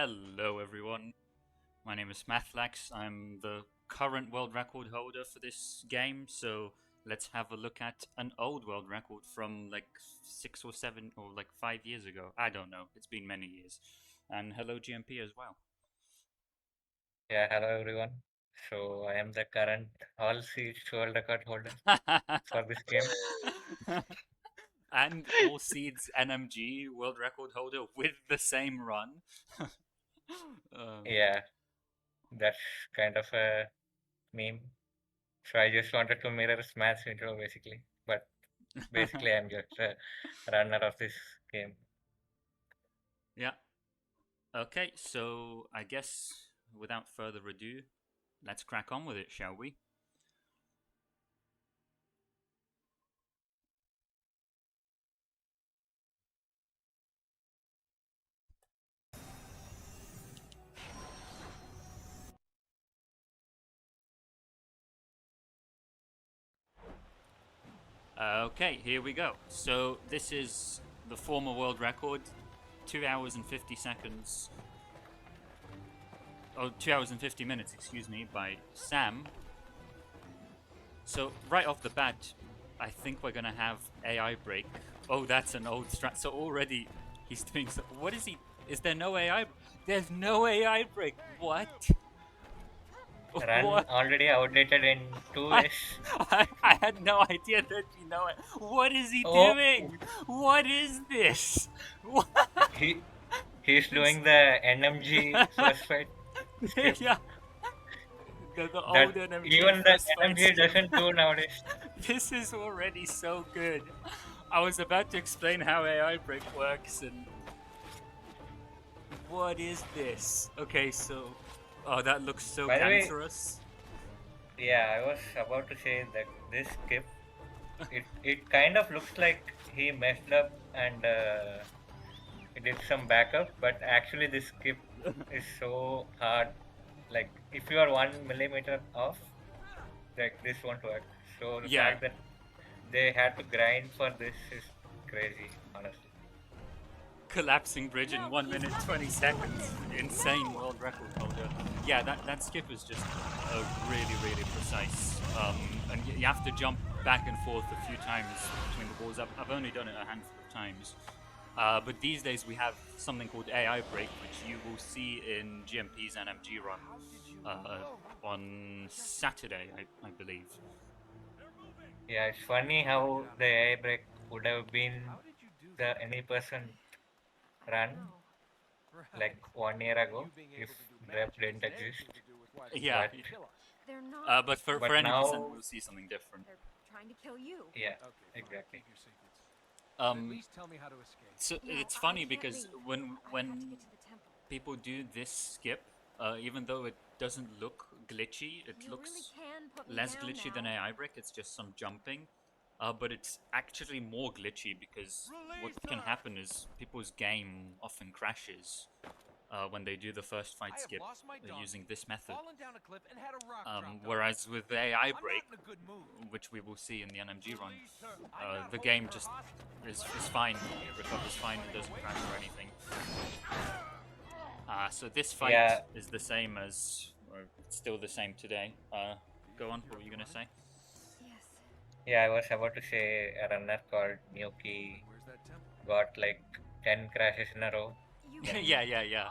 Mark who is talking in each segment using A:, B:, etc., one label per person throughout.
A: Hello everyone, my name is Smathlax. I'm the current world record holder for this game, so let's have a look at an old world record from like 6 or 7 or like 5 years ago. I don't know, it's been many years. And hello GMP as well.
B: Yeah, hello everyone. So I am the current all seeds world record holder for this game.
A: And all seeds NMG world record holder with the same run. um,
B: Yeah, that's kind of a meme. So I just wanted to mirror Smash intro basically, but basically I'm just a runner of this game.
A: yeah. Okay, so I guess without further ado, let's crack on with it, shall we? Okay, here we go. So this is the former world record, 2 hours and 50 seconds. Oh, 2 hours and 50 minutes, excuse me, by Sam. So right off the bat, I think we're gonna have AI break. Oh, that's an old strat. So already he's doing. So, what is he? Is there no AI? There's no AI break. What?
B: Run
A: What?
B: already outdated in
A: I,
B: 2 years.
A: I had no idea that you know it. What is he
B: Oh,
A: doing? What is this? What?
B: he he's
A: This,
B: doing the NMG first fight skip
A: yeah, the
B: that
A: old NMG
B: even the
A: first fight
B: NMG
A: skip.
B: doesn't do nowadays.
A: This is already so good. I was about to explain how AI break works, and what is this? Okay, so, oh, that looks so
B: By the way,
A: cancerous.
B: yeah, I was about to say that this skip it kind of looks like he messed up and he did some backup, but actually this skip is so hard. Like if you are 1 millimeter off, like this won't work. So the
A: Yeah,
B: fact that they had to grind for this is crazy, honestly.
A: collapsing bridge in 1 minute 20 seconds. Insane world record holder. Yeah, that skip is just really precise. And you have to jump back and forth a few times between the balls. I've only done it a handful of times. But these days we have something called AI break, which you will see in GMP's NMG run on Saturday, I believe.
B: Yeah, it's funny how the AI break would have been the any person run like 1 year ago if Rep didn't exist.
A: Yeah,
B: But
A: but for
B: but
A: any percent,
B: now,
A: we'll see something different.
B: yeah, exactly.
A: Um, so it's funny because when people do this skip, even though it doesn't look glitchy, it looks less glitchy than AI Brick. It's just some jumping, but it's actually more glitchy because what can happen is people's game often crashes when they do the first fight skip using this method. Whereas with the AI break, which we will see in the NMG run, the game just is fine. It recovers fine and doesn't crash or anything. So this fight
B: Yeah,
A: is the same as, or still the same today. Go on, what were you gonna say?
B: yeah, I was about to say a runner called Nuki got like 10 crashes in a row when
A: Yeah.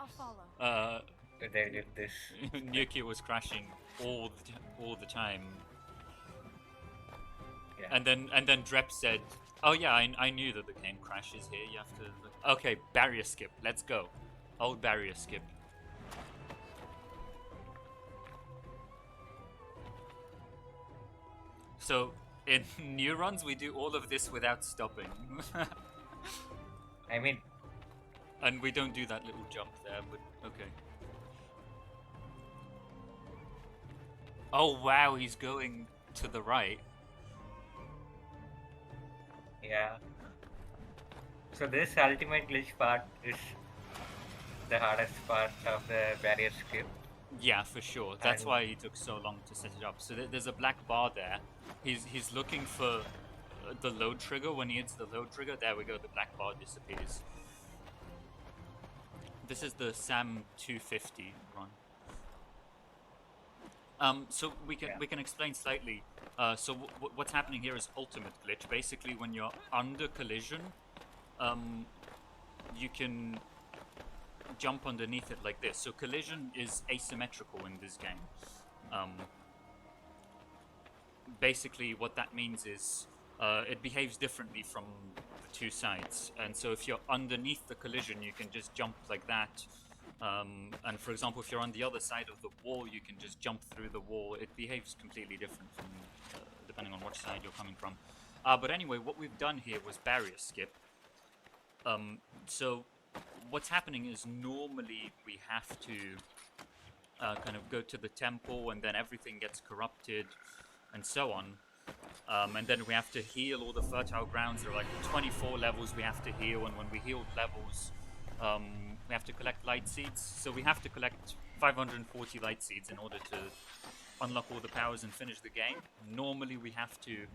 A: Uh,
B: they did this skip.
A: Nuki was crashing all the time,
B: Yeah,
A: and then Drep said, "Oh yeah, I knew that the game crashes here. You have to look." Okay, barrier skip. Let's go. Old barrier skip. So in new runs, we do all of this without stopping,
B: I mean,
A: and we don't do that little jump there. But okay. Oh wow, he's going to the right.
B: yeah. So this ultimate glitch part is the hardest part of the barrier skip,
A: Yeah, for sure. That's
B: and
A: why he took so long to set it up. So there's a black bar there. He's looking for the load trigger. When he hits the load trigger, there we go. The black bar disappears. This is the Sam 250 run. So we can explain slightly. So what's happening here is ultimate glitch. Basically, when you're under collision, you can jump underneath it like this. So collision is asymmetrical in this game. Basically, what that means is it behaves differently from the two sides. And so if you're underneath the collision, you can just jump like that. And for example, if you're on the other side of the wall, you can just jump through the wall. It behaves completely different from depending on which side you're coming from. But anyway, what we've done here was barrier skip. So what's happening is normally we have to kind of go to the temple, and then everything gets corrupted, and so on. And then we have to heal all the fertile grounds. There are like 24 levels we have to heal, and when we heal levels, we have to collect light seeds. So we have to collect 540 light seeds in order to unlock all the powers and finish the game. Normally we have to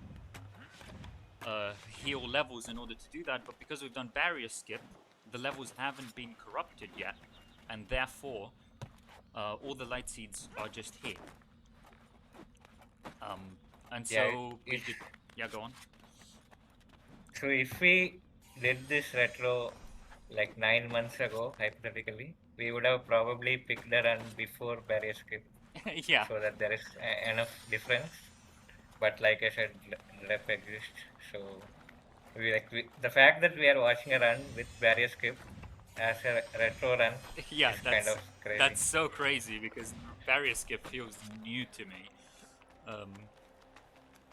A: heal levels in order to do that, but because we've done barrier skip, the levels haven't been corrupted yet, and therefore all the light seeds are just here. And so we did. Yeah, go on.
B: So if we did this retro like 9 months ago, hypothetically, we would have probably picked a run before barrier skip.
A: Yeah.
B: So that there is enough difference. But like I said, rep exists. So the fact that we are watching a run with barrier skip as a retro run
A: Yeah,
B: is kind of crazy.
A: That's so crazy because barrier skip feels new to me.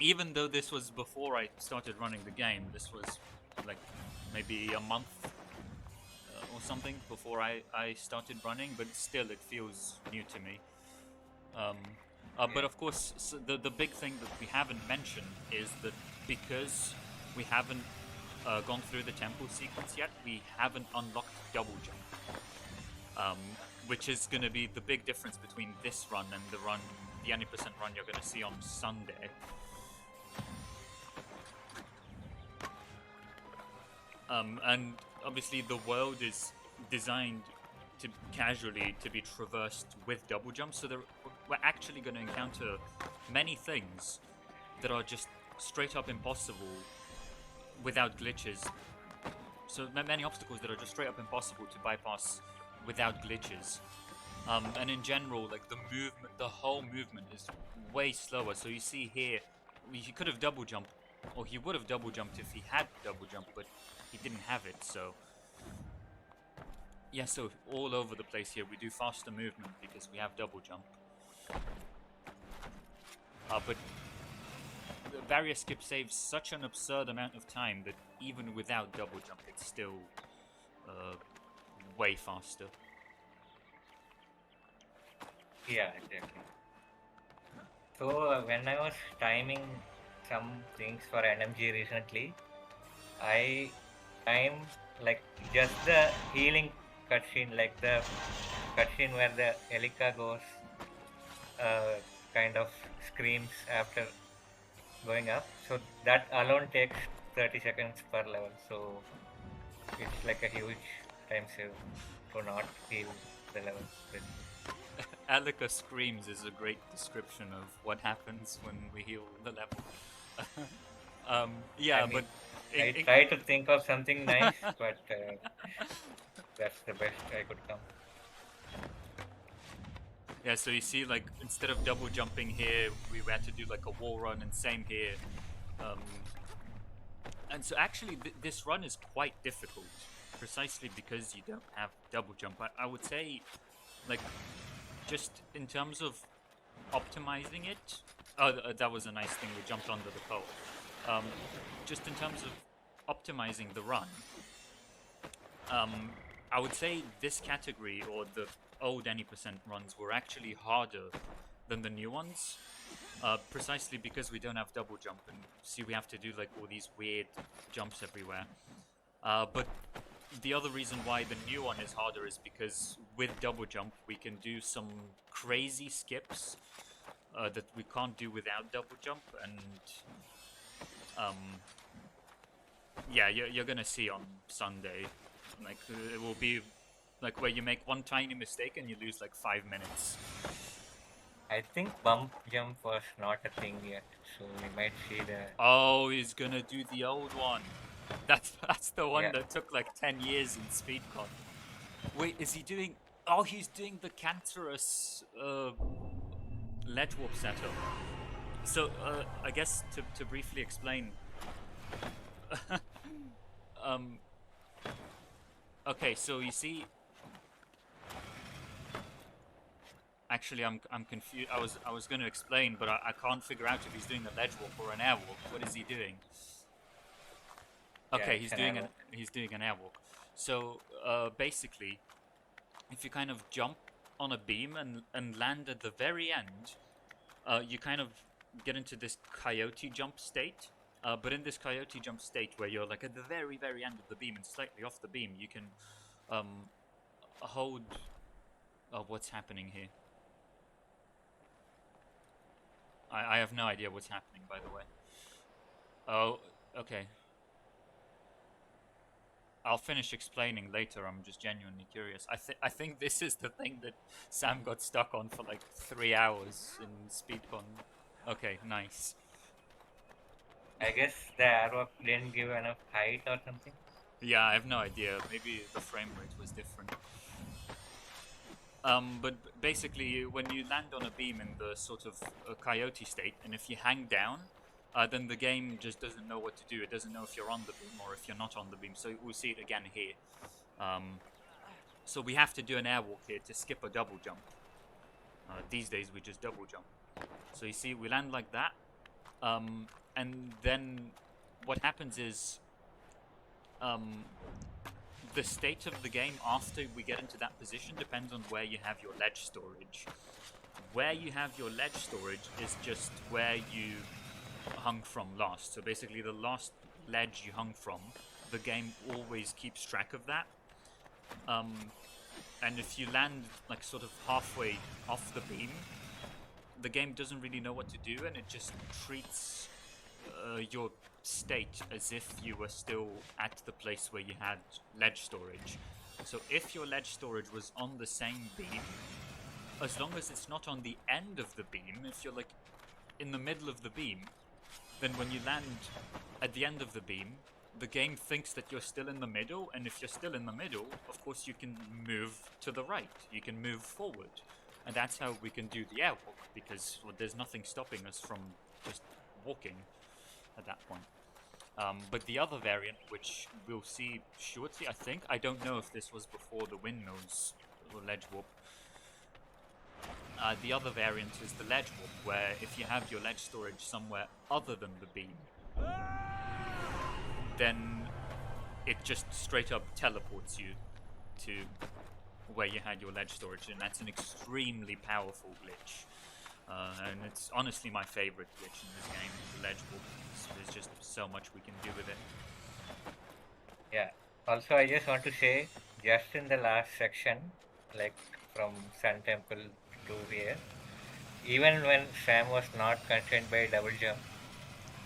A: Even though this was before I started running the game, this was like maybe a month or something before I started running, but still it feels new to me. But of course, the big thing that we haven't mentioned is that because we haven't gone through the temple sequence yet, we haven't unlocked double jump, which is going to be the big difference between this run and the 90% run you're going to see on Sunday. And obviously the world is designed casually to be traversed with double jumps, so we're actually going to encounter many things that are just straight up impossible without glitches. So many obstacles that are just straight up impossible to bypass without glitches. And in general, like the whole movement is way slower. So you see here, he could have double jumped, or he would have double jumped if he had double jump, but he didn't have it, so yeah, so all over the place here we do faster movement because we have double jump. But the barrier skip saves such an absurd amount of time that even without double jump it's still way faster.
B: Yeah, exactly. So when I was timing some things for NMG recently, I timed like just the healing cutscene, like the cutscene where the Elika goes, kind of screams after going up. So that alone takes 30 seconds per level. So it's like a huge time save to not heal the level.
A: Alika screams is a great description of what happens when we heal the level. Yeah,
B: I mean,
A: but
B: I try to think of something nice, but that's the best I could come.
A: Yeah, so you see, like, instead of double jumping here, we had to do like a wall run, and same here. And so actually, this run is quite difficult, precisely because you don't have double jump. I would say, like, just in terms of optimizing it. Oh, that was a nice thing. We jumped under the pole. Just in terms of optimizing the run, I would say this category, or the old any percent runs, were actually harder than the new ones, precisely because we don't have double jump, and see we have to do like all these weird jumps everywhere. But the other reason why the new one is harder is because with double jump we can do some crazy skips that we can't do without double jump, and yeah, you're gonna see on Sunday, like it will be Like where you make one tiny mistake and you lose like 5 minutes.
B: I think bump jump was not a thing yet, so we might see the
A: Oh, he's gonna do the old one. That's the one
B: yeah.
A: that took like 10 years in SpeedCon. Wait, is he doing? Oh, he's doing the cancerous ledge warp setup. So I guess to briefly explain. um. Okay, so you see. Actually, I'm confused. I was going to explain, but I can't figure out if he's doing a ledge walk or an air walk. What is he doing?
B: Yeah,
A: Okay,
B: it's an arrow.
A: he's doing an air walk. So basically, if you kind of jump on a beam and land at the very end, you kind of get into this coyote jump state. But in this coyote jump state, where you're like at the very end of the beam and slightly off the beam, you can hold. Oh, what's happening here? I have no idea what's happening, by the way. Oh, okay. I'll finish explaining later. I'm just genuinely curious. I think this is the thing that Sam got stuck on for like 3 hours in SpeedCon. Okay, nice.
B: I guess the arrow didn't give enough height or something.
A: Yeah, I have no idea. Maybe the frame rate was different. But basically, when you land on a beam in the sort of coyote state, and if you hang down, then the game just doesn't know what to do. It doesn't know if you're on the beam or if you're not on the beam. So we'll see it again here. So we have to do an airwalk here to skip a double jump. These days we just double jump. So you see, we land like that, and then what happens is the state of the game after we get into that position depends on where you have your ledge storage. Where you have your ledge storage is just where you hung from last. So basically the last ledge you hung from, the game always keeps track of that. And if you land like sort of halfway off the beam, the game doesn't really know what to do, and it just treats your state as if you were still at the place where you had ledge storage. So if your ledge storage was on the same beam, as long as it's not on the end of the beam, if you're like in the middle of the beam, then when you land at the end of the beam, the game thinks that you're still in the middle, and if you're still in the middle, of course you can move to the right, you can move forward. And that's how we can do the airwalk, because there's nothing stopping us from just walking at that point. But the other variant, which we'll see shortly, I think, I don't know if this was before the windmills or ledge warp. The other variant is the ledge warp, where if you have your ledge storage somewhere other than the beam, then it just straight up teleports you to where you had your ledge storage, and that's an extremely powerful glitch. And it's honestly my favorite glitch in this game, the ledge warp. There's just so much we can do with it.
B: Yeah. Also, I just want to say, just in the last section, like from Sun Temple to here, even when Sam was not constrained by double jump,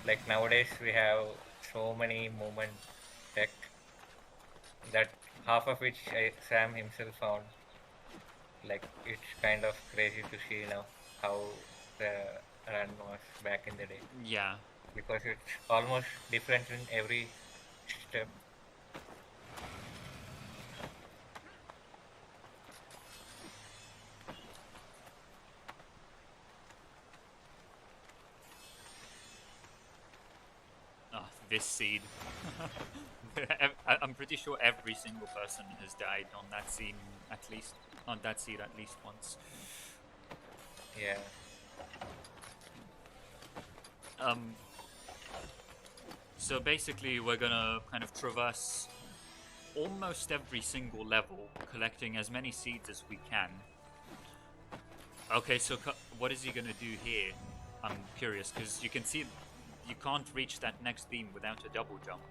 B: like nowadays we have so many movement tech that half of which Sam himself found. Like it's kind of crazy to see now how the run was back in the day,
A: Yeah.
B: because it's almost different in every step.
A: Oh, this seed. I'm pretty sure every single person has died on that scene on that seed at least once.
B: Yeah.
A: So basically we're gonna kind of traverse almost every single level, collecting as many seeds as we can. Okay, so what is he gonna do here? I'm curious, because you can see you can't reach that next beam without a double jump.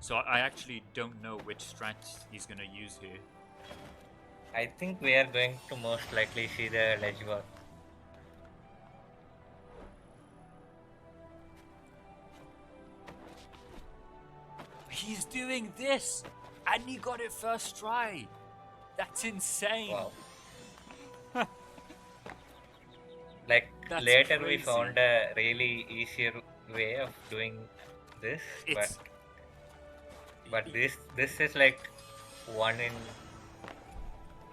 A: So I actually don't know which strat he's gonna use here.
B: I think we are going to most likely see the ledge walk.
A: He's doing this! And he got it first try! That's insane.
B: Wow. Like
A: That's
B: later we
A: crazy.
B: found a really easier way of doing this, but
A: It's
B: this is like one in,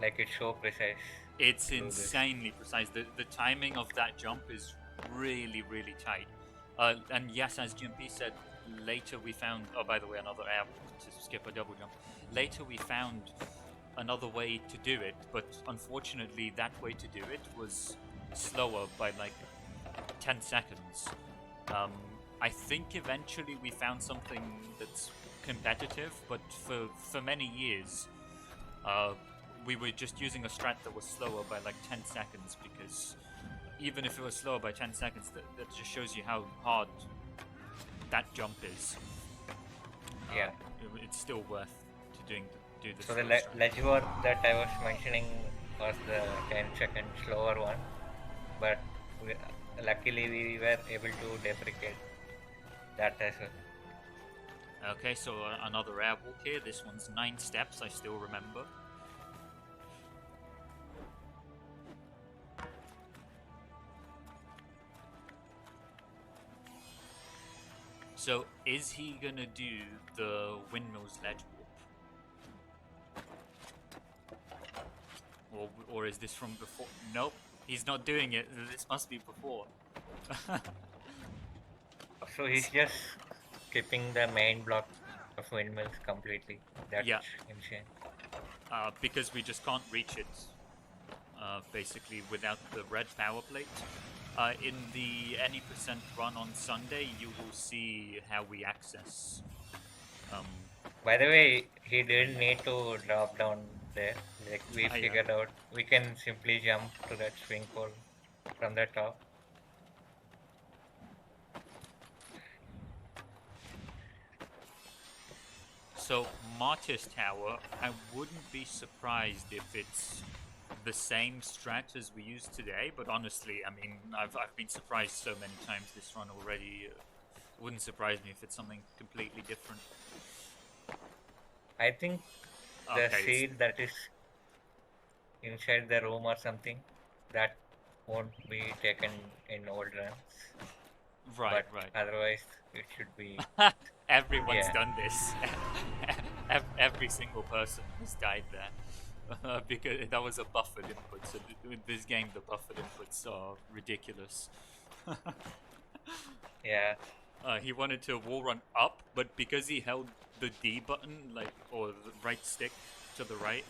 B: like it's so precise
A: it's
B: to do this.
A: insanely precise. The timing of that jump is really really tight. And yes, as GMP said, later we found. Oh, by the way, another app to skip a double jump. Later we found another way to do it, but unfortunately, that way to do it was slower by like 10 seconds. Um, I think eventually we found something that's competitive, but for many years, uh, we were just using a strat that was slower by like 10 seconds because even if it was slower by 10 seconds, that just shows you how hard that jump is.
B: Yeah.
A: It's still worth do the
B: So the
A: slow strat.
B: ledge war that I was mentioning was the 10-second slower one, but luckily we were able to deprecate that as well.
A: Okay, so another air walk here. This one's 9 steps, I still remember. So, is he gonna do the windmills ledge warp? Or is this from before? Nope, he's not doing it. This must be before.
B: So he's just skipping the main block of windmills completely. That's
A: Yeah,
B: insane.
A: because we just can't reach it, basically, without the red power plate. In the any percent run on Sunday, you will see how we access.
B: By the way, he didn't need to drop down there. Like we
A: Yeah.
B: figured out, we can simply jump to that swing pole from the top.
A: So Martyrs Tower, I wouldn't be surprised if it's the same strat as we used today. But honestly, I mean, I've been surprised so many times this run already. Wouldn't surprise me if it's something completely different.
B: I think the
A: Okay,
B: seed that is inside the room or something, that won't be taken in old runs.
A: right,
B: But
A: right.
B: otherwise, it should be.
A: Everyone's
B: Yeah.
A: done this. Every single person has died there. Because that was a buffered input. So with this game, the buffered inputs are ridiculous.
B: Yeah.
A: He wanted to wall run up, but because he held the D button, like, or the right stick to the right,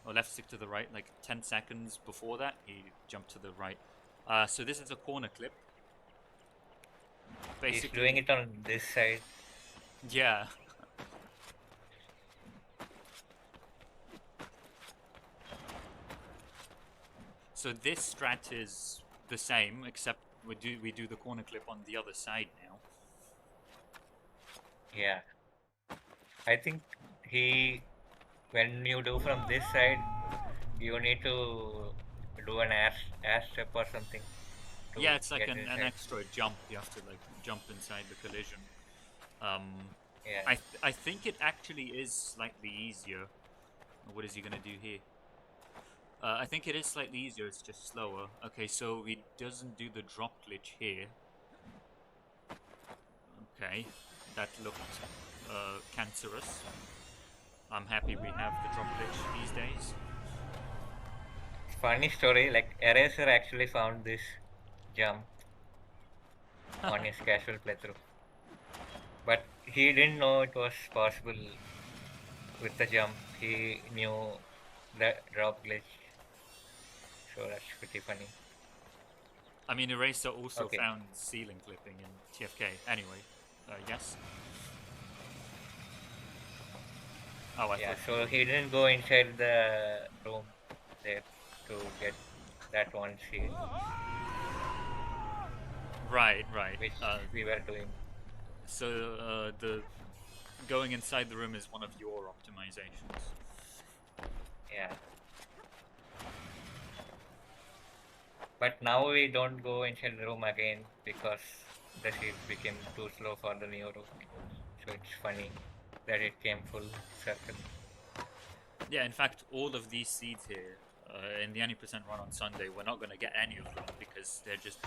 A: or left stick to the right, like 10 seconds before that, he jumped to the right. So this is a corner clip.
B: He's
A: Basically,
B: doing it on this side.
A: yeah. So this strat is the same, except we do the corner clip on the other side now.
B: Yeah. I think when you do from this side, you need to do an air step or something to
A: Yeah, it's like
B: get
A: an
B: inside.
A: extra jump. You have to like jump inside the collision.
B: Yeah.
A: I think it actually is slightly easier. What is he gonna do here? I think it is slightly easier. It's just slower. Okay, so he doesn't do the drop glitch here. Okay, that looked cancerous. I'm happy we have the drop glitch these days.
B: Funny story, like Eraser actually found this jump on his casual playthrough. But he didn't know it was possible with the jump. He knew the drop glitch. So that's pretty funny.
A: I mean, Eraser also
B: Okay.
A: found ceiling clipping in TFK. Anyway, yes. Oh, I
B: Yeah,
A: thought you.
B: so he didn't go inside the room there to get that one seed,
A: Right, right.
B: which we were doing.
A: So the going inside the room is one of your optimizations.
B: Yeah. But now we don't go inside the room again because the seed became too slow for the new room. So it's funny that it came full circle.
A: Yeah, in fact, all of these seeds here in the any percent run on Sunday, we're not going to get any of them because they're just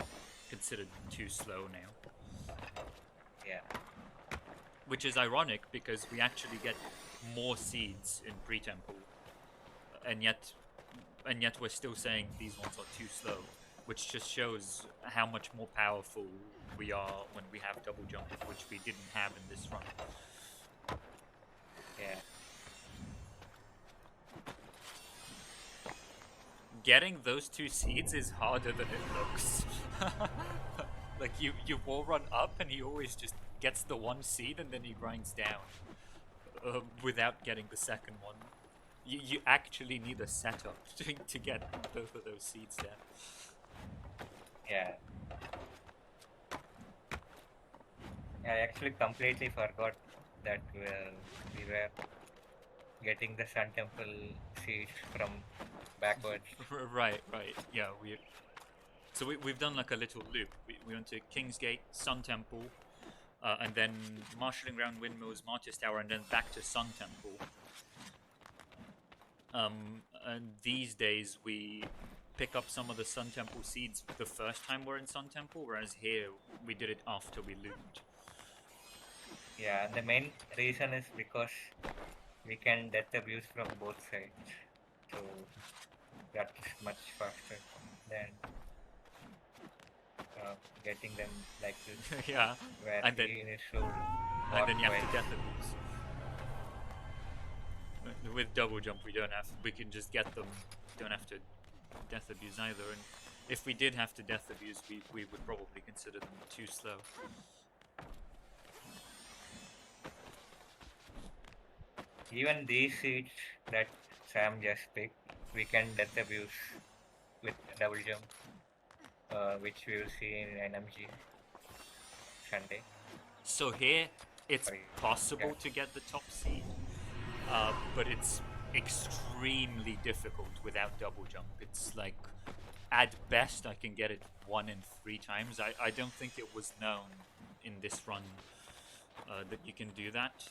A: considered too slow now.
B: Yeah.
A: Which is ironic because we actually get more seeds in pre-temple, and yet we're still saying these ones are too slow, which just shows how much more powerful we are when we have double jump, which we didn't have in this run.
B: Yeah.
A: Getting those 2 seeds is harder than it looks. Like you wall run up and he always just gets the 1 seed and then he grinds down without getting the second one. You actually need a setup to get both of those seeds there.
B: Yeah. I actually completely forgot that we were getting the Sun Temple seeds from backwards.
A: Right. Yeah, we've done like a little loop. We went to King's Gate, Sun Temple, and then marshalling around windmills, Martyrs Tower, and then back to Sun Temple. And these days we pick up some of the Sun Temple seeds the first time we're in Sun Temple, whereas here we did it after we looped.
B: Yeah, the main reason is because we can death abuse from both sides, so that's much faster than getting them like this.
A: Yeah,
B: Where
A: and then
B: he needs to
A: and then you have
B: twice.
A: to death abuse. With double jump, we can just get them. Don't have to death abuse either. And if we did have to death abuse, we would probably consider them too slow.
B: Even these seeds that Sam just picked, we can death abuse with double jump, which we will see in NMG Sunday.
A: So here, it's
B: Sorry.
A: possible
B: Yeah.
A: to get the top seed, but it's extremely difficult without double jump. It's like, at best, I can get it 1 in 3 times. I don't think it was known in this run that you can do that.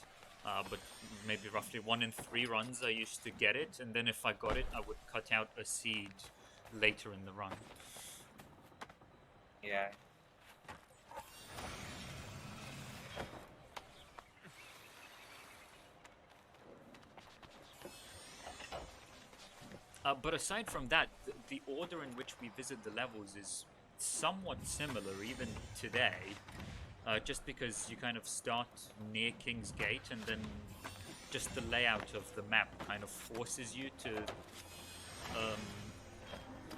A: But maybe roughly 1 in 3 runs I used to get it, and then if I got it, I would cut out a seed later in the run.
B: Yeah.
A: But aside from that, the order in which we visit the levels is somewhat similar even today. Just because you kind of start near King's Gate and then just the layout of the map kind of forces you to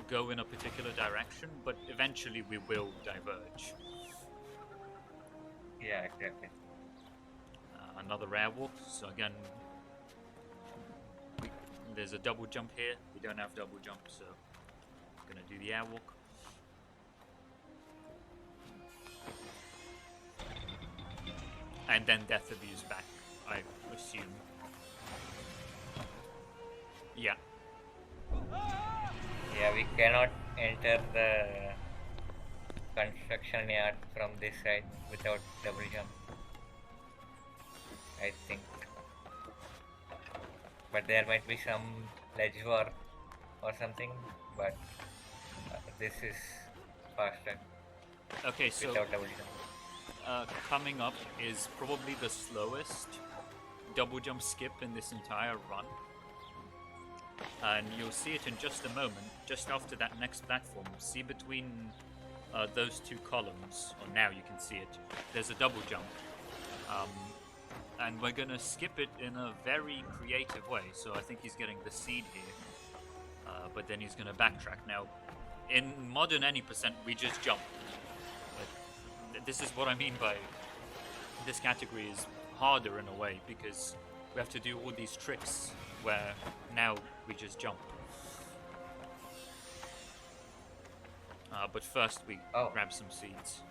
A: go in a particular direction, but eventually we will diverge.
B: Yeah, exactly.
A: Another airwalk, so again, there's a double jump here. We don't have double jump, so I'm gonna do the airwalk. And then death abuse back, I assume. Yeah.
B: Yeah, we cannot enter the construction yard from this side without double jump, I think. But there might be some ledge war or something, but this is faster
A: Okay, so
B: without double jump.
A: coming up is probably the slowest double jump skip in this entire run. And you'll see it in just a moment, just after that next platform. See between those 2 columns, or now you can see it, there's a double jump. And we're gonna skip it in a very creative way. So I think he's getting the seed here, but then he's gonna backtrack. Now, in modern any percent, we just jump. But this is what I mean by this category is harder in a way, because we have to do all these tricks where now we just jump. But first we grab some seeds.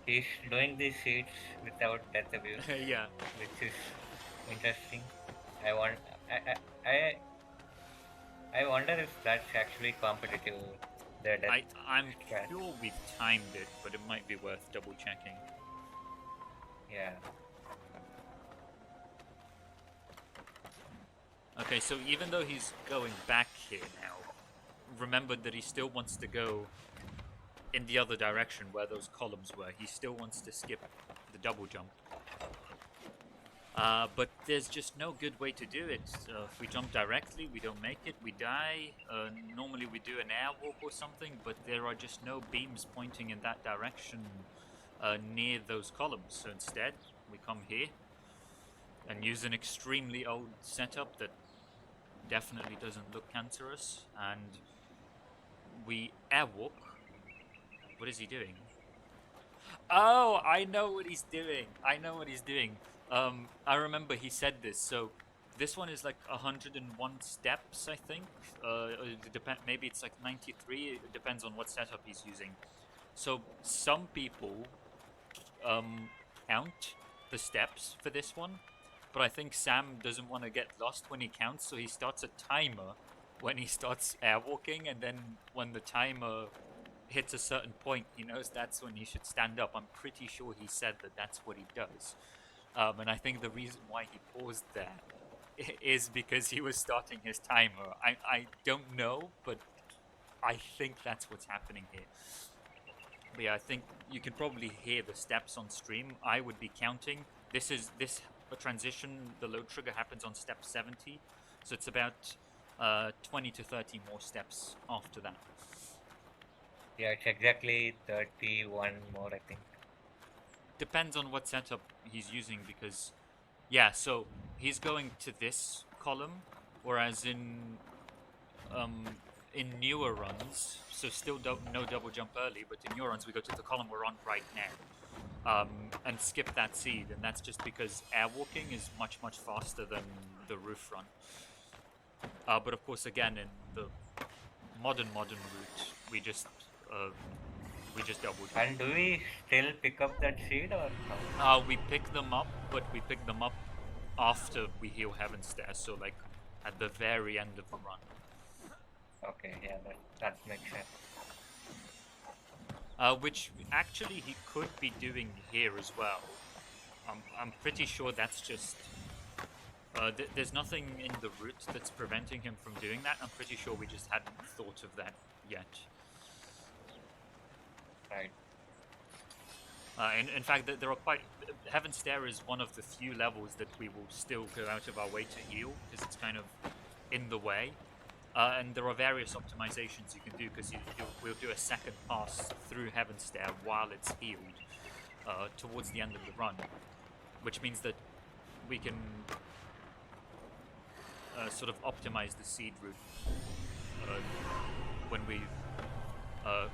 B: He's doing these seeds without death abuse.
A: Yeah.
B: Which is interesting. I wonder if that's actually competitive.
A: I'm sure we've timed it, but it might be worth double checking.
B: Yeah.
A: Okay, so even though he's going back here now, remember that he still wants to go in the other direction where those columns were. He still wants to skip the double jump. But there's just no good way to do it. If we jump directly, we don't make it, we die. Normally we do an airwalk or something, but there are just no beams pointing in that direction near those columns. So instead, we come here and use an extremely old setup that definitely doesn't look cancerous, and we airwalk. What is he doing? Oh, I know what he's doing. I know what he's doing. I remember he said this. So this one is like 101 steps, I think. Maybe it's like 93. It depends on what setup he's using. So some people count the steps for this one, but I think Sam doesn't want to get lost when he counts, so he starts a timer when he starts airwalking, and then when the timer hits a certain point, he knows that's when he should stand up. I'm pretty sure he said that that's what he does. And I think the reason why he paused there is because he was starting his timer. I don't know, but I think that's what's happening here. But yeah, I think you can probably hear the steps on stream. I would be counting. This transition, the load trigger happens on step 70, so it's about 20 to 30 more steps after that.
B: Yeah, it's exactly 31 more, I think.
A: Depends on what setup he's using, because yeah, so he's going to this column, whereas in newer runs, so still no double jump early, but in newer runs we go to the column we're on right now, and skip that seed, and that's just because airwalking is much faster than the roof run. But of course, again, in the modern route, we just double jump.
B: And do we still pick up that seed or no?
A: We pick them up, but we pick them up after we heal Heaven's Stairs, so like at the very end of the run.
B: Okay, yeah, that makes sense.
A: Which actually he could be doing here as well. I'm pretty sure that's just... there's nothing in the route that's preventing him from doing that. I'm pretty sure we just hadn't thought of that yet.
B: Right.
A: In fact, there are quite... Heaven's Stair is one of the few levels that we will still go out of our way to heal, because it's kind of in the way. And there are various optimizations you can do, because we'll do a second pass through Heaven's Stair while it's healed towards the end of the run, which means that we can sort of optimize the seed route when we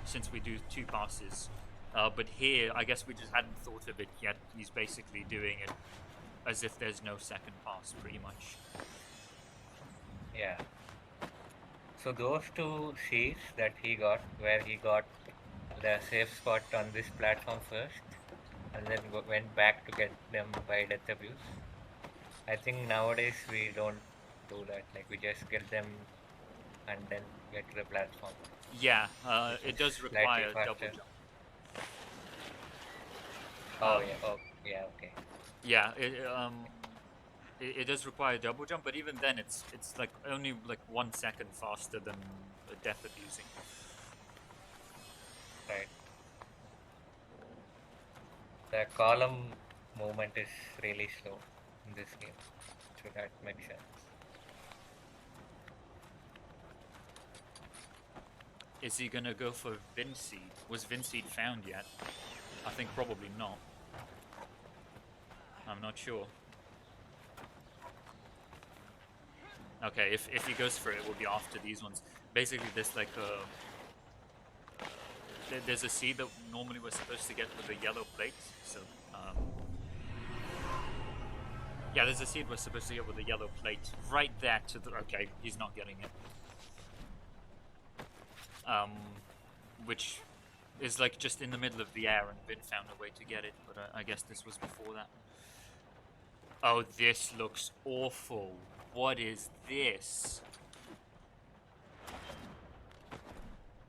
A: since we do 2 passes. But here, I guess we just hadn't thought of it yet. He's basically doing it as if there's no second pass, pretty much.
B: Yeah. So those 2 seeds that he got, where he got the safe spot on this platform first, and then went back to get them by death abuse. I think nowadays we don't do that. Like, we just get them and then get to the platform.
A: Yeah, it does require double jump.
B: Oh yeah. Oh yeah. Okay.
A: Yeah. It does require double jump, but even then, it's like only like 1 second faster than death abusing.
B: Right. The column movement is really slow in this game, so that makes sense.
A: Is he gonna go for Vinseed? Was Vinseed found yet? I think probably not. I'm not sure. Okay, if he goes for it, it will be after these ones. Basically, there's like there's a seed that normally we're supposed to get with a yellow plate. So yeah, there's a seed we're supposed to get with a yellow plate right there. Okay, he's not getting it. Which is like just in the middle of the air, and Vin found a way to get it, but I guess this was before that. Oh, this looks awful. What is this?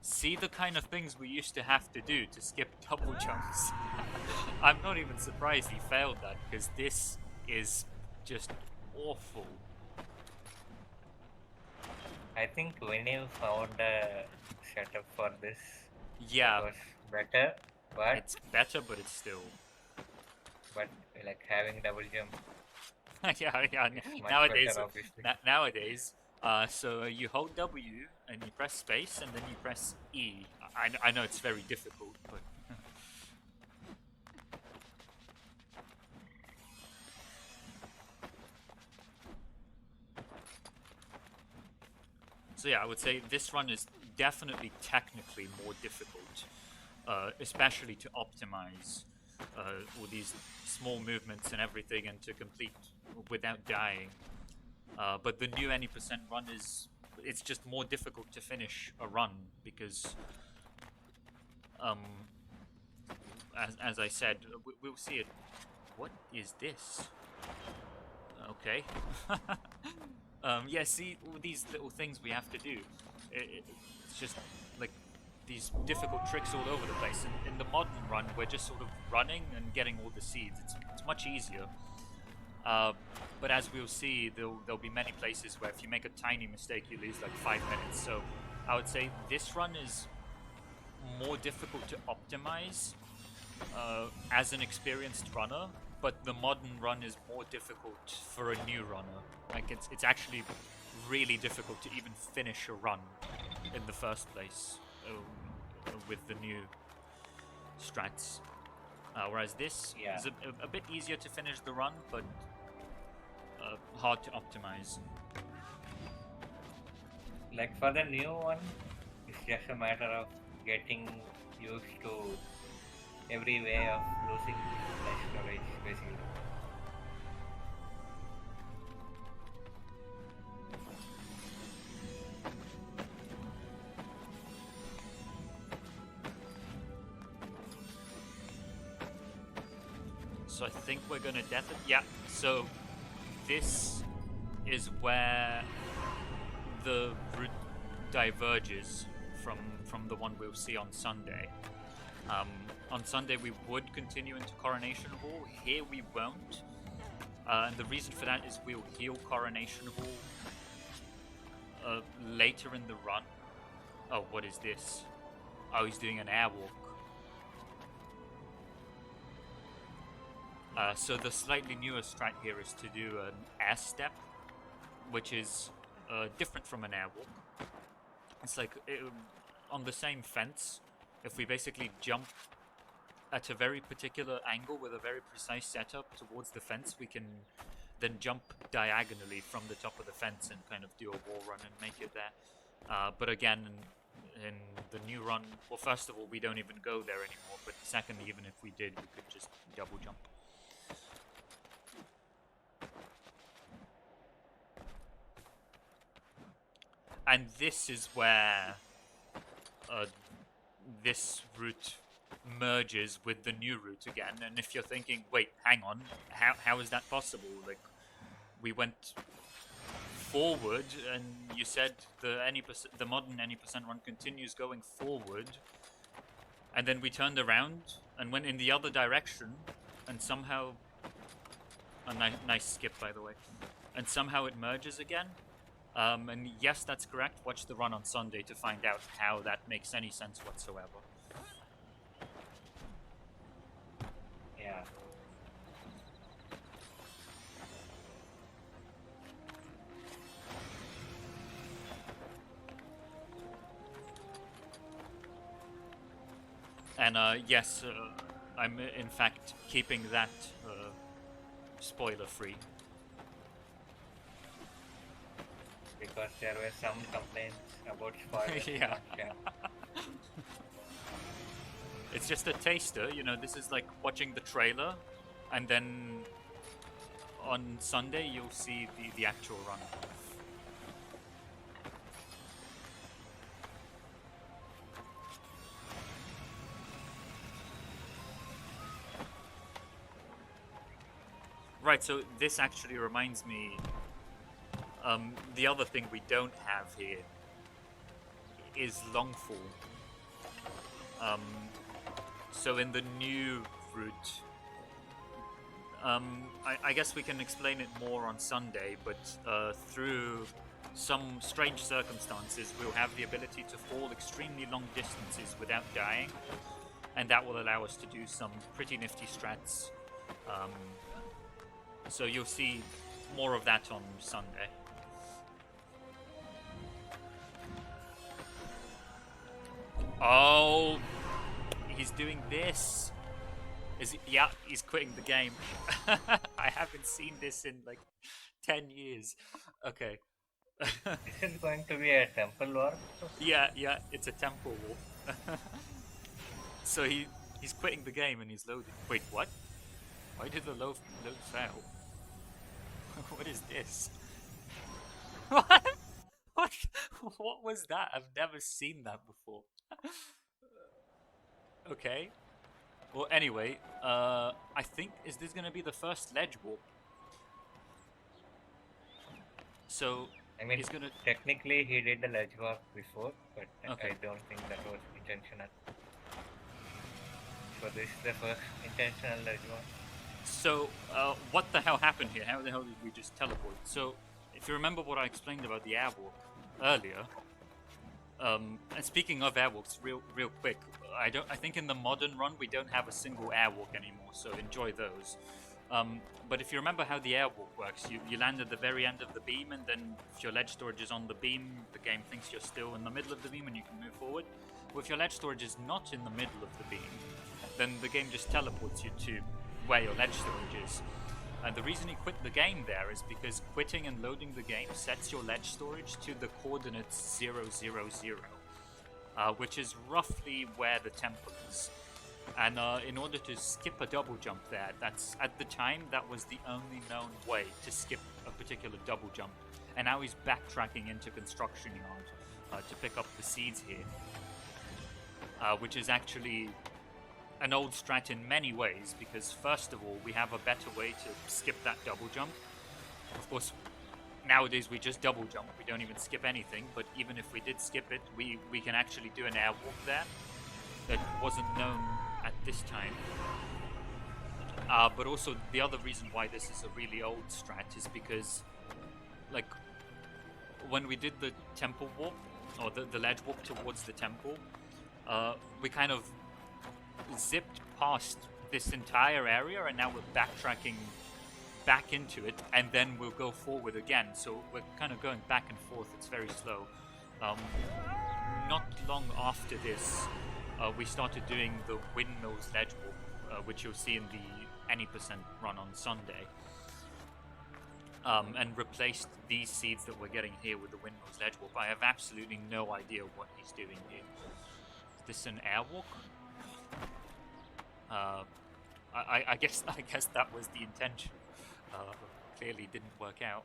A: See the kind of things we used to have to do to skip double jumps. I'm not even surprised he failed that, because this is just awful.
B: I think when you found a setup for this, that
A: Yeah,
B: was better, but
A: it's better, but it's still.
B: but like having double jump
A: Yeah, yeah.
B: is much
A: Nowadays,
B: better, obviously.
A: nowadays, so you hold W and you press space and then you press E. I know it's very difficult, but so yeah, I would say this run is definitely technically more difficult, especially to optimize all these small movements and everything, and to complete without dying. But the new any percent run is it's just more difficult to finish a run because um, as I said, we'll see it. What is this? Okay. Yeah, see all these little things we have to do. It's just like these difficult tricks all over the place. In the modern run, we're just sort of running and getting all the seeds. It's much easier. Uh, but as we'll see, there'll be many places where if you make a tiny mistake, you lose like 5 minutes. So I would say this run is more difficult to optimize as an experienced runner, but the modern run is more difficult for a new runner. Like it's actually really difficult to even finish a run in the first place with the new strats. Whereas this
B: Yeah,
A: is a bit easier to finish the run, but hard to optimize.
B: like for the new one, it's just a matter of getting used to every way of losing less storage, basically.
A: So I think we're gonna definitely yeah. So this is where the route diverges from the one we'll see on Sunday. On Sunday we would continue into Coronation Hall. Here we won't, and the reason for that is we'll heal Coronation Hall later in the run. Oh, what is this? Oh, he's doing an airwalk. So the slightly newer strat here is to do an air step, which is different from an airwalk. It's like on the same fence. If we basically jump at a very particular angle with a very precise setup towards the fence, we can then jump diagonally from the top of the fence and kind of do a wall run and make it there. But again, in the new run, well, first of all, we don't even go there anymore. But secondly, even if we did, we could just double jump. And this is where this route merges with the new route again. And if you're thinking, wait, hang on, how is that possible? Like, we went forward, and you said the modern any percent run continues going forward, and then we turned around and went in the other direction, and somehow a nice skip, by the way, and somehow it merges again. And yes, that's correct. Watch the run on Sunday to find out how that makes any sense whatsoever.
B: Yeah.
A: And yes, I'm in fact keeping that spoiler free.
B: Because there were some complaints about spoilers.
A: Yeah.
B: Yeah.
A: It's just a taster, you know, this is like watching the trailer, and then on Sunday you'll see the actual run. Right, so this actually reminds me, the other thing we don't have here is Longfall. So in the new route, I guess we can explain it more on Sunday, but through some strange circumstances, we'll have the ability to fall extremely long distances without dying, and that will allow us to do some pretty nifty strats. So you'll see more of that on Sunday. Oh, he's doing this. Yeah, he's quitting the game. I haven't seen this in like 10 years. Okay.
B: This is going to be a temple war.
A: Yeah, it's a temple war. So he's quitting the game and he's loading. Wait, what? Why did the load fail? What is this? What? What was that? I've never seen that before. Okay. Well, anyway, I think, is this gonna be the first ledge warp? So,
B: I mean,
A: he's gonna...
B: technically he did the ledge walk before, but
A: Okay.
B: I don't think that was intentional. So this is the first intentional ledge walk.
A: So, what the hell happened here? How the hell did we just teleport? So, if you remember what I explained about the airwalk earlier, and speaking of airwalks, real quick, I think in the modern run we don't have a single airwalk anymore, so enjoy those. But if you remember how the airwalk works, you land at the very end of the beam, and then if your ledge storage is on the beam, the game thinks you're still in the middle of the beam and you can move forward. Well, if your ledge storage is not in the middle of the beam, then the game just teleports you to where your ledge storage is. And the reason he quit the game there is because quitting and loading the game sets your ledge storage to the coordinates 000, which is roughly where the temple is. And in order to skip a double jump there, that's at the time that was the only known way to skip a particular double jump. And now he's backtracking into construction yard to pick up the seeds here, which is actually an old strat in many ways, because first of all, we have a better way to skip that double jump. Of course, nowadays we just double jump, we don't even skip anything, but even if we did skip it, we can actually do an airwalk there that wasn't known at this time. But also, the other reason why this is a really old strat is because, like, when we did the temple warp, or the ledge warp towards the temple, we kind of zipped past this entire area, and now we're backtracking back into it, and then we'll go forward again. So we're kind of going back and forth. It's very slow. Not long after this, we started doing the windmills ledge warp, which you'll see in the any percent run on Sunday, and replaced these seeds that we're getting here with the windmills ledge warp. I have absolutely no idea what he's doing here. Is this an airwalk? I guess that was the intention. Clearly didn't work out.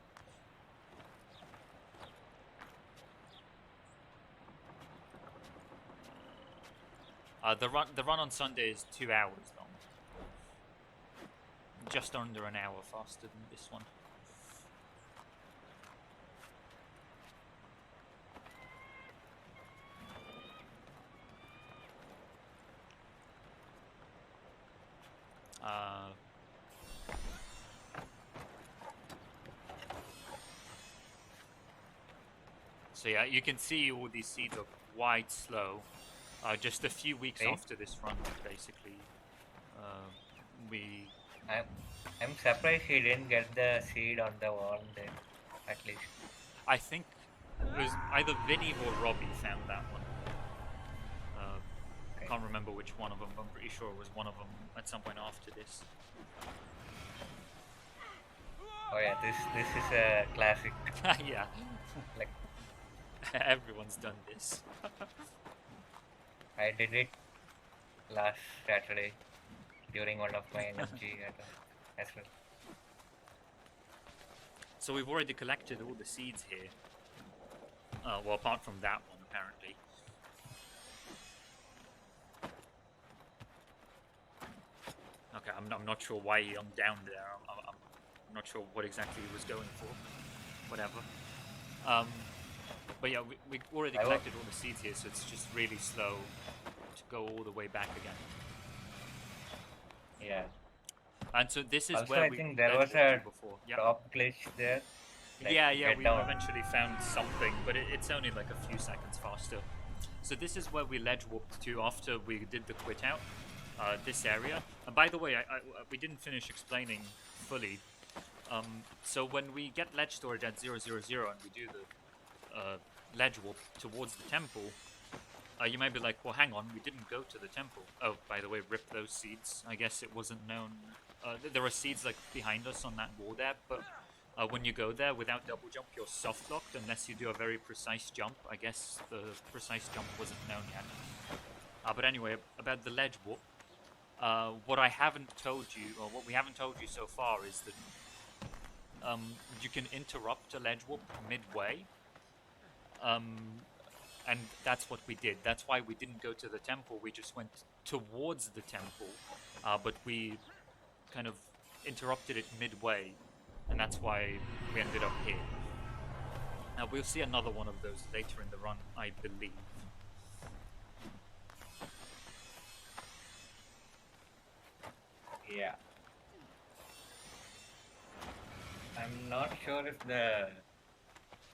A: The run on Sunday is 2 hours long. Just under an hour faster than this one. So yeah, you can see all these seeds are quite slow. Just a few weeks after this run, basically,
B: I'm surprised he didn't get the seed on the wall there, at least.
A: I think it was either Vinny or Robbie found that one. I can't remember which one of them, but I'm pretty sure it was one of them at some point after this.
B: Oh yeah, this is a classic.
A: Yeah.
B: Like,
A: everyone's done this.
B: I did it last Saturday during one of my NMG as well.
A: So we've already collected all the seeds here. Well, apart from that one, apparently. Okay, I'm not sure why he hung down there. I'm not sure what exactly he was going for. Whatever. But yeah, we already collected all the seeds here, so it's just really slow to go all the way back again.
B: Yeah.
A: And so this is
B: also,
A: where
B: I think there was a
A: before.
B: top glitch there. Like,
A: Yeah,
B: get
A: we
B: down.
A: eventually found something, but it's only like a few seconds faster. So this is where we ledge warped to after we did the quit out, this area. And by the way, we didn't finish explaining fully. So when we get ledge storage at 000 and we do the ledge warp towards the temple, you might be like, well, hang on, we didn't go to the temple. Oh, by the way, rip those seeds. I guess it wasn't known. There are seeds like behind us on that wall there, but when you go there without double jump, you're soft locked unless you do a very precise jump. I guess the precise jump wasn't known yet. But anyway, about the ledge warp, what I haven't told you, or what we haven't told you so far, is that you can interrupt a ledge warp midway. And that's what we did. That's why we didn't go to the temple. We just went towards the temple, but we kind of interrupted it midway, and that's why we ended up here. Now we'll see another one of those later in the run, I believe.
B: Yeah. I'm not sure if the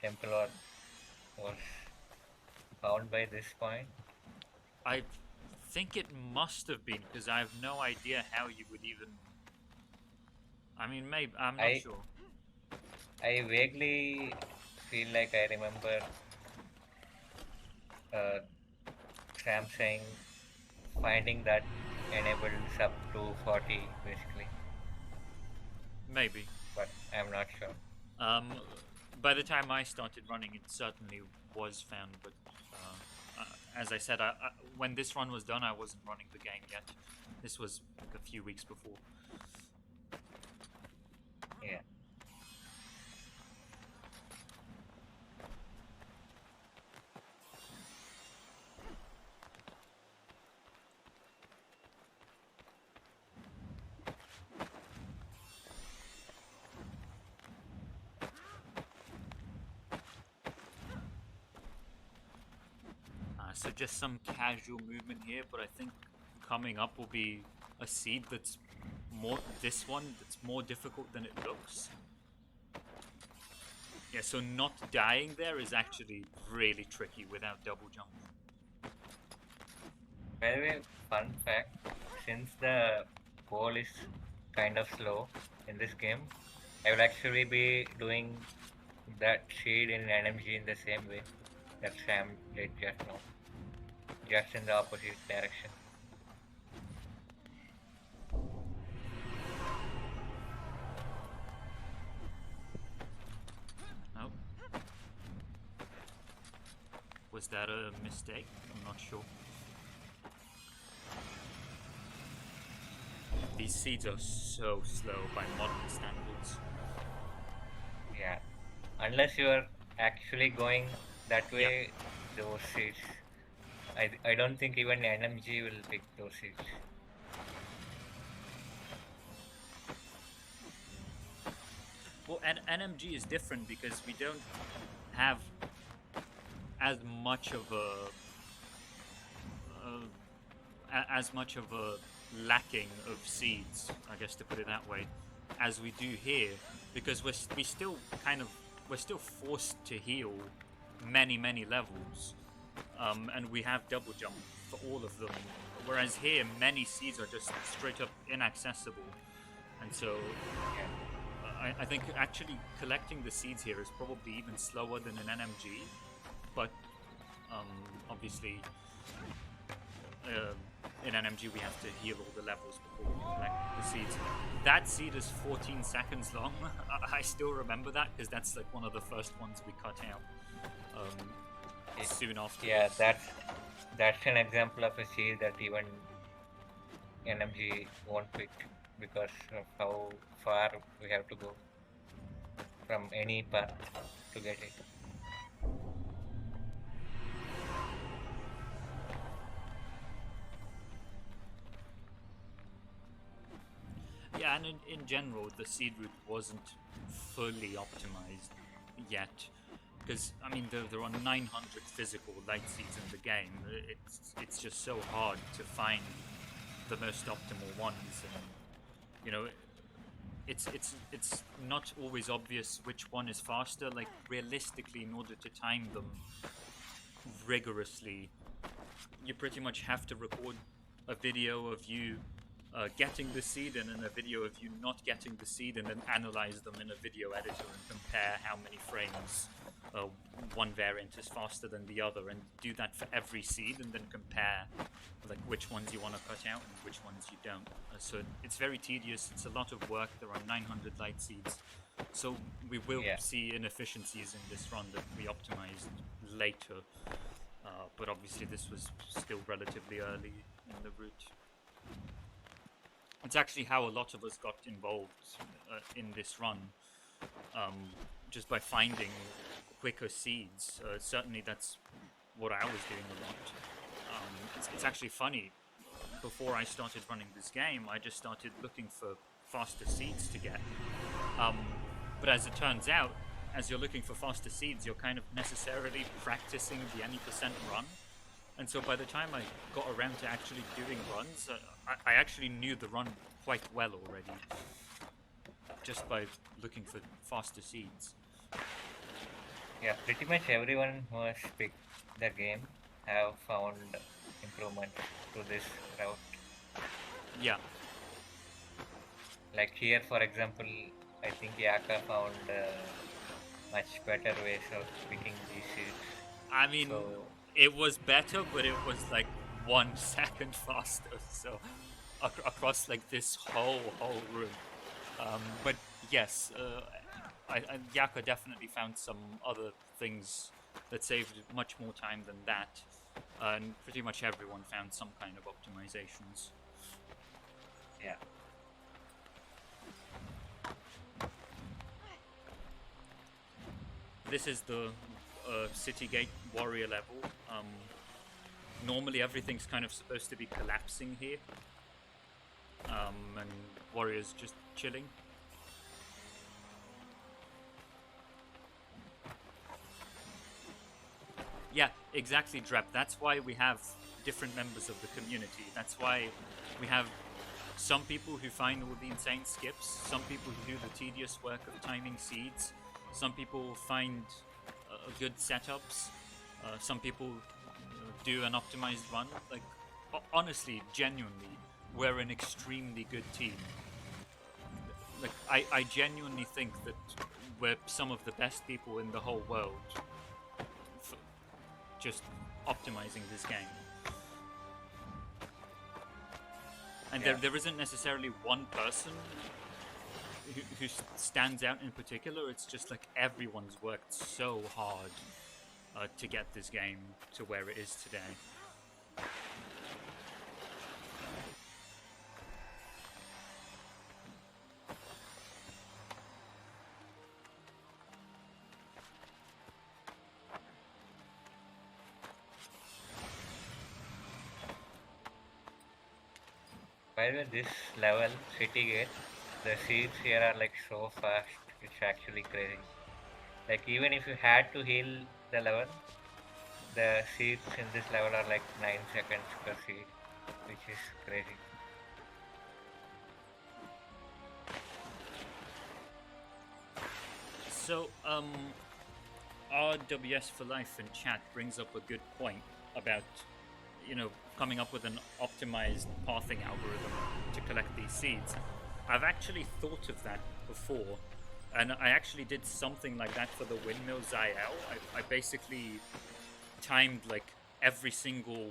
B: temple was found by this point.
A: I think it must have been, because I have no idea how you would even. I mean, maybe I'm not
B: I
A: sure.
B: I vaguely feel like I remember Sam saying finding that enabled sub to 40 basically,
A: Maybe.
B: but I'm not sure.
A: By the time I started running, it certainly was found, but as I said, when this run was done, I wasn't running the game yet. This was like a few weeks before.
B: Yeah.
A: So just some casual movement here, but I think coming up will be a seed that's this one that's more difficult than it looks. Yeah, so not dying there is actually really tricky without double jump.
B: By the way, fun fact, since the ball is kind of slow in this game, I will actually be doing that shade in NMG in the same way that Sam did just now, just in the opposite direction.
A: Oh. Was that a mistake? I'm not sure. These seeds are so slow by modern standards.
B: Yeah, unless you are actually going that way, those seeds. I don't think even NMG will pick those seeds.
A: Well, and NMG is different because we don't have as much of a lacking of seeds, I guess to put it that way, as we do here, because we're still forced to heal many levels, and we have double jump for all of them, whereas here many seeds are just straight up inaccessible, and so I think actually collecting the seeds here is probably even slower than an NMG, but obviously in NMG we have to heal all the levels before we collect the seeds. That seed is 14 seconds long. I still remember that because that's like one of the first ones we cut out soon after.
B: Yeah, that's an example of a seed that even NMG won't pick because of how far we have to go from any path to get it.
A: Yeah, and in general, the seed route wasn't fully optimized yet. Because, I mean, there are 900 physical light seeds in the game. It's just so hard to find the most optimal ones. And, you know, it's not always obvious which one is faster. Like realistically, in order to time them rigorously, you pretty much have to record a video of you getting the seed and then a video of you not getting the seed, and then analyze them in a video editor and compare how many frames one variant is faster than the other, and do that for every seed, and then compare like which ones you want to cut out and which ones you don't. So it's very tedious. It's a lot of work. There are 900 light seeds, so we will see inefficiencies in this run that we optimized later. But obviously this was still relatively early in the route. It's actually how a lot of us got involved in this run, just by finding quicker seeds. Certainly that's what I was doing a lot. It's actually funny, before I started running this game, I just started looking for faster seeds to get. But as it turns out, as you're looking for faster seeds, you're kind of necessarily practicing the any percent run. And so by the time I got around to actually doing runs, I actually knew the run quite well already, just by looking for faster seeds.
B: Yeah, pretty much everyone who has picked the game have found improvement to this route.
A: Yeah.
B: Like here, for example, I think Yaka found much better ways of picking these seeds.
A: I mean, it was better, but it was like 1 second faster. So across like this whole room. But yes, Yaka definitely found some other things that saved much more time than that. And pretty much everyone found some kind of optimizations.
B: Yeah.
A: This is the City Gate Warrior level. Normally everything's kind of supposed to be collapsing here. And Warrior's just chilling. Yeah, exactly, Drep. That's why we have different members of the community. That's why we have some people who find all the insane skips, some people who do the tedious work of timing seeds, some people find good setups, some people do an optimized run. Like, honestly, genuinely, we're an extremely good team. Like, I genuinely think that we're some of the best people in the whole world for just optimizing this game. And there isn't necessarily one person who stands out in particular. It's just like everyone's worked so hard to get this game to where it is today.
B: By the way, this level, City Gate, the seeds here are like so fast, it's actually crazy. Like even if you had to heal the level, the seeds in this level are like 9 seconds per seed, which is crazy.
A: So, RWS for Life in chat brings up a good point about, you know, coming up with an optimized pathing algorithm to collect these seeds. I've actually thought of that before, and I actually did something like that for the Windmills IL. I basically timed like every single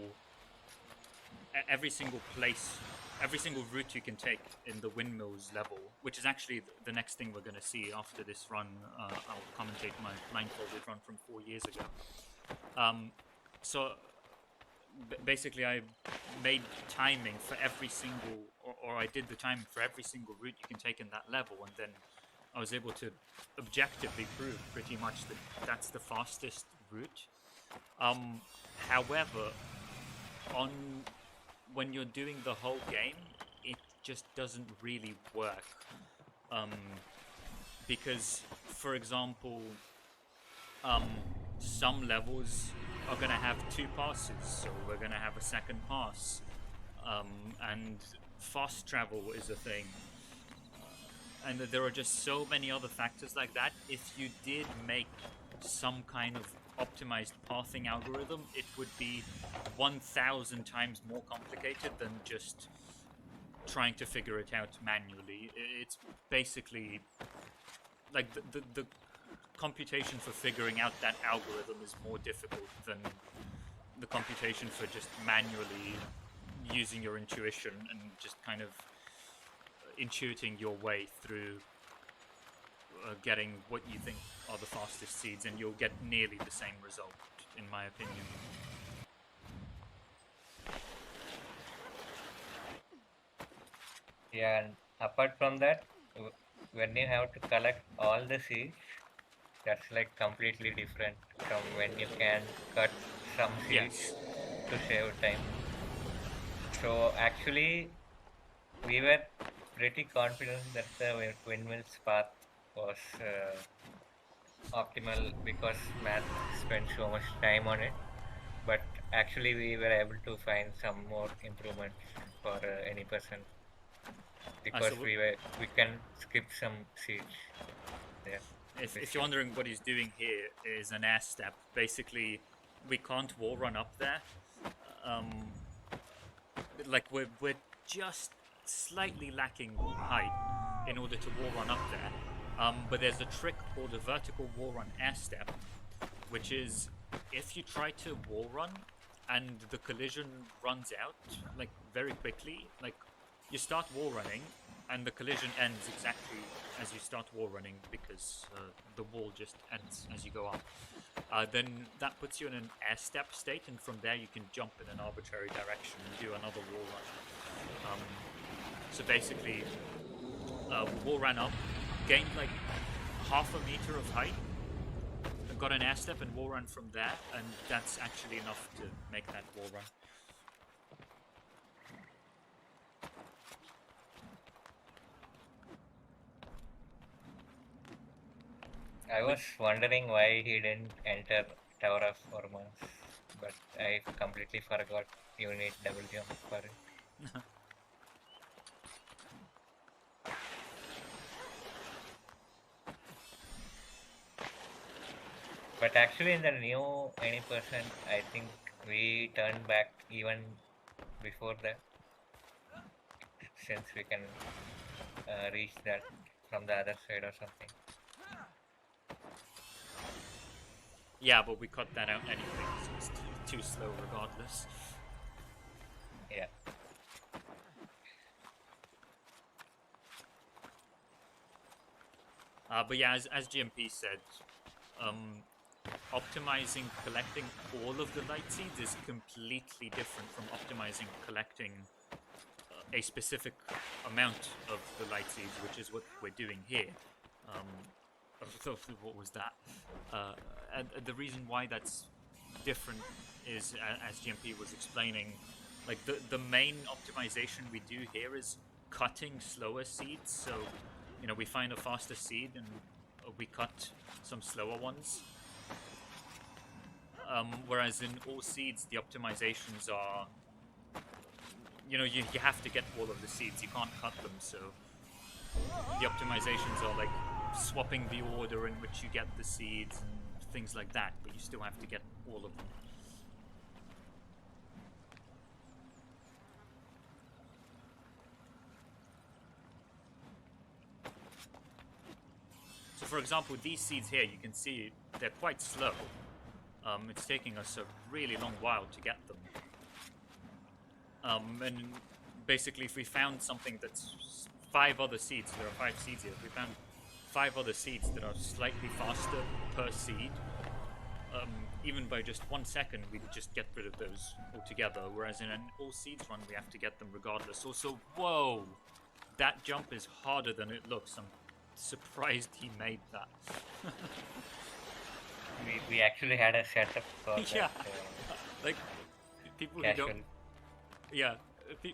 A: place, every single route you can take in the Windmills level, which is actually the next thing we're going to see after this run. I'll commentate my blindfolded run from 4 years ago. So basically I made timing for every single, or I did the timing for every single route you can take in that level, and then I was able to objectively prove pretty much that that's the fastest route. However, when you're doing the whole game, it just doesn't really work. Because, for example, some levels are going to have 2 passes, so we're going to have a second pass. And fast travel is a thing. and there are just so many other factors like that. If you did make some kind of optimized pathing algorithm, it would be 1,000 times more complicated than just trying to figure it out manually. It's basically like the computation for figuring out that algorithm is more difficult than the computation for just manually using your intuition and just kind of intuiting your way through getting what you think are the fastest seeds, and you'll get nearly the same result, in my opinion.
B: Yeah, and apart from that, when you have to collect all the seeds, that's like completely different from when you can cut some seeds
A: Yes.
B: to save time. So actually, we were pretty confident that the windmill's path was optimal because Matt spent so much time on it. But actually, we were able to find some more improvements for any person because
A: So
B: we can skip some seeds there.
A: if you're wondering what he's doing here is an air step. Basically, we can't wall run up there. Um, like we're just slightly lacking height in order to wall run up there. But there's a trick called a vertical wall run air step, which is if you try to wall run and the collision runs out like very quickly, like you start wall running and the collision ends exactly as you start wall running because the wall just ends as you go up. Then that puts you in an air step state, and from there you can jump in an arbitrary direction and do another wall run. So basically, wall ran up, gained like half a meter of height, got an air step and wall run from there, and that's actually enough to make that wall run.
B: I was wondering why he didn't enter Tower of Hormones, but I completely forgot you need double jump for it. But actually, in the new any person, I think we turned back even before that, since we can reach that from the other side or something.
A: Yeah, but we cut that out anyway, so it's too slow regardless.
B: Yeah.
A: But yeah, as GMP said, optimizing collecting all of the light seeds is completely different from optimizing collecting a specific amount of the light seeds, which is what we're doing here. What was that? And the reason why that's different is, as GMP was explaining, like the main optimization we do here is cutting slower seeds. So, we find a faster seed and we cut some slower ones. Whereas in all seeds, the optimizations are, you have to get all of the seeds. You can't cut them. So the optimizations are like swapping the order in which you get the seeds and things like that, but you still have to get all of them. So for example, these seeds here, you can see they're quite slow. It's taking us a really long while to get them. And basically, if we found something that's 5 other seeds, there are 5 seeds here, if we found 5 other seeds that are slightly faster per seed, even by just 1 second, we'd just get rid of those altogether. Whereas in an all seeds run, we have to get them regardless. Also, whoa! That jump is harder than it looks. I'm surprised he made that.
B: We actually had a setup for
A: Yeah,
B: that.
A: like people
B: Casual.
A: who don't, yeah,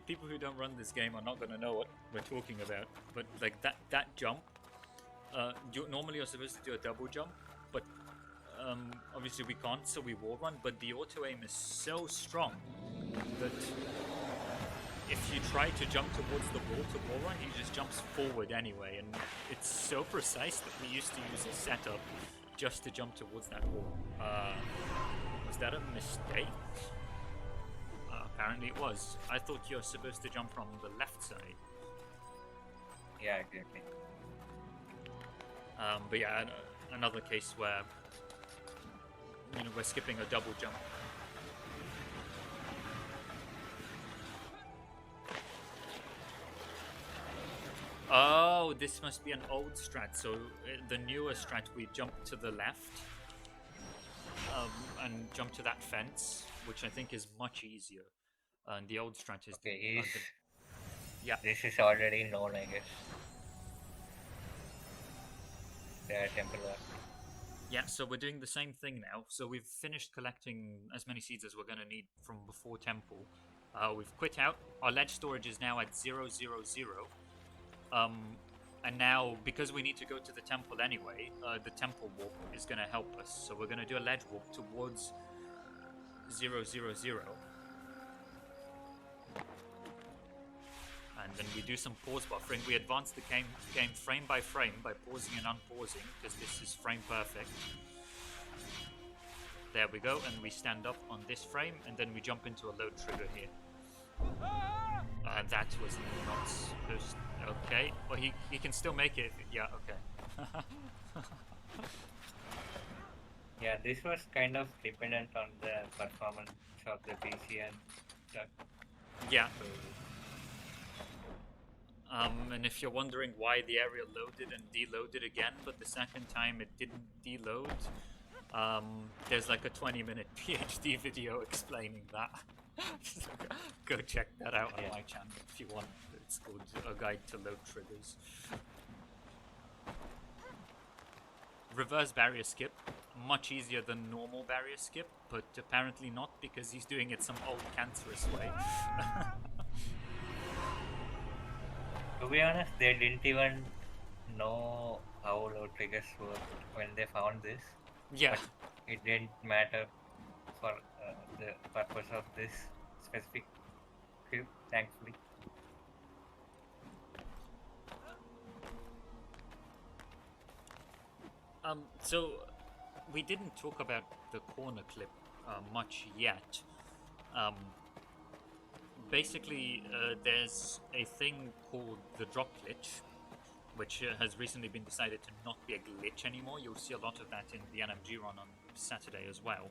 A: people who don't run this game are not gonna know what we're talking about. But like that jump, normally you're supposed to do a double jump, but obviously we can't, so we wall run. But the auto aim is so strong that if you try to jump towards the wall to wall run, he just jumps forward anyway, and it's so precise that we used to use a setup just to jump towards that wall. Was that a mistake? Apparently it was. I thought you're supposed to jump from the left side.
B: Yeah, exactly.
A: But yeah, another case where we're skipping a double jump. Oh, this must be an old strat. So the newer strat, we jump to the left and jump to that fence, which I think is much easier. And the old strat is
B: Okay,
A: yeah.
B: This is already known, I guess. The temple work.
A: Yeah, so we're doing the same thing now. So we've finished collecting as many seeds as we're going to need from before temple. We've quit out. Our ledge storage is now at 000. And now, because we need to go to the temple anyway, the temple warp is going to help us. So we're going to do a ledge warp towards 000. And then we do some pause buffering. We advance the game frame by frame by pausing and unpausing, because this is frame perfect. There we go, and we stand up on this frame, and then we jump into a load trigger here. That was not supposed... Okay. Well, he can still make it. Yeah, okay.
B: Yeah, this was kind of dependent on the performance of the PC and stuff.
A: Yeah. And if you're wondering why the area loaded and deloaded again, but the second time it didn't deload, there's like a 20-minute PhD video explaining that. Go check that out on my channel if you want. It's called A Guide to Load Triggers. Reverse barrier skip, much easier than normal barrier skip, but apparently not, because he's doing it some old cancerous way.
B: To be honest, they didn't even know how load triggers work when they found this.
A: Yeah.
B: But it didn't matter for the purpose of this specific clip, thankfully.
A: So we didn't talk about the corner clip much yet. Basically, there's a thing called the drop glitch, which has recently been decided to not be a glitch anymore. You'll see a lot of that in the NMG run on Saturday as well.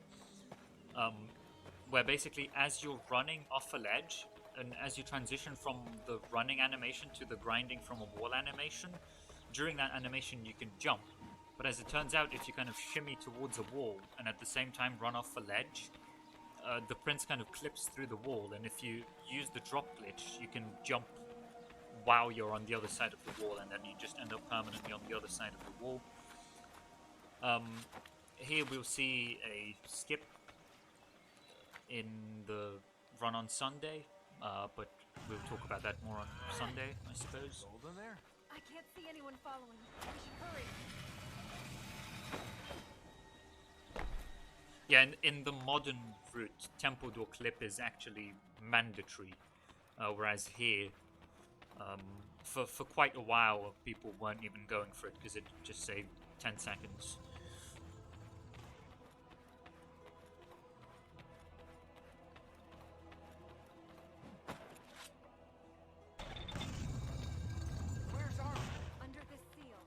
A: Where basically, as you're running off a ledge, and as you transition from the running animation to the grinding from a wall animation, during that animation you can jump. But as it turns out, if you kind of shimmy towards a wall and at the same time run off a ledge, the prince kind of clips through the wall, and if you use the drop glitch, you can jump while you're on the other side of the wall, and then you just end up permanently on the other side of the wall. Here we'll see a skip in the run on Sunday, but we'll talk about that more on Sunday, I suppose.
C: Hold in there.
D: I can't see anyone following. We should hurry.
A: Yeah, in the modern route, temple door clip is actually mandatory, whereas here, for quite a while, people weren't even going for it because it just saved 10 seconds.
C: Where's our...
D: Under this seal.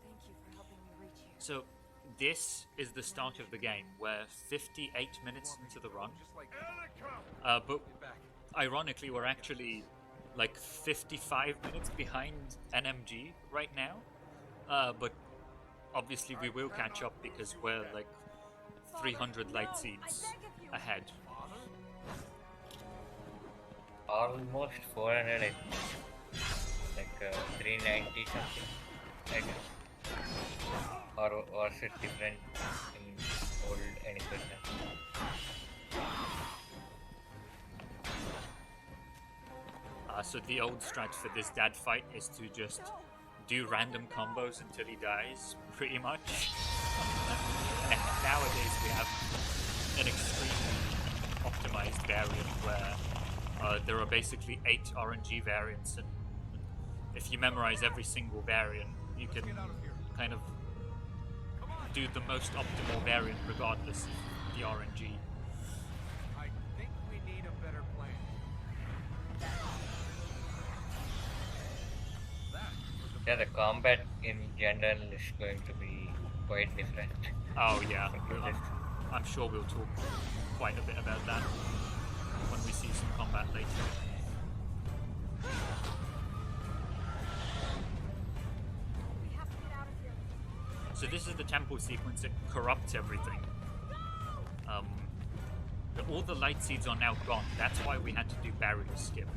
D: Thank you for helping me reach here.
A: So this is the start of the game. We're 58 minutes into the run,
C: Just like...
A: but ironically, we're actually like 55 minutes behind NMG right now. But obviously we will catch up because we're like 300 light seeds ahead.
B: Almost 400, I think. Like 390 something, I guess. Or was it different in old anything?
A: So the old strat for this dad fight is to just do random combos until he dies, pretty much. Nowadays we have an extremely optimized variant where there are basically 8 RNG variants, and if you memorize every single variant, you can kind of do the most optimal variant regardless of the RNG.
C: I think we need a better plan.
B: Yeah, the combat in general is going to be quite different.
A: Oh yeah,
B: Okay,
A: I'm sure we'll talk quite a bit about that when we see some combat later.
D: We have to get out of here.
A: So this is the temple sequence. It corrupts everything. All the light seeds are now gone. That's why we had to do barrier skip.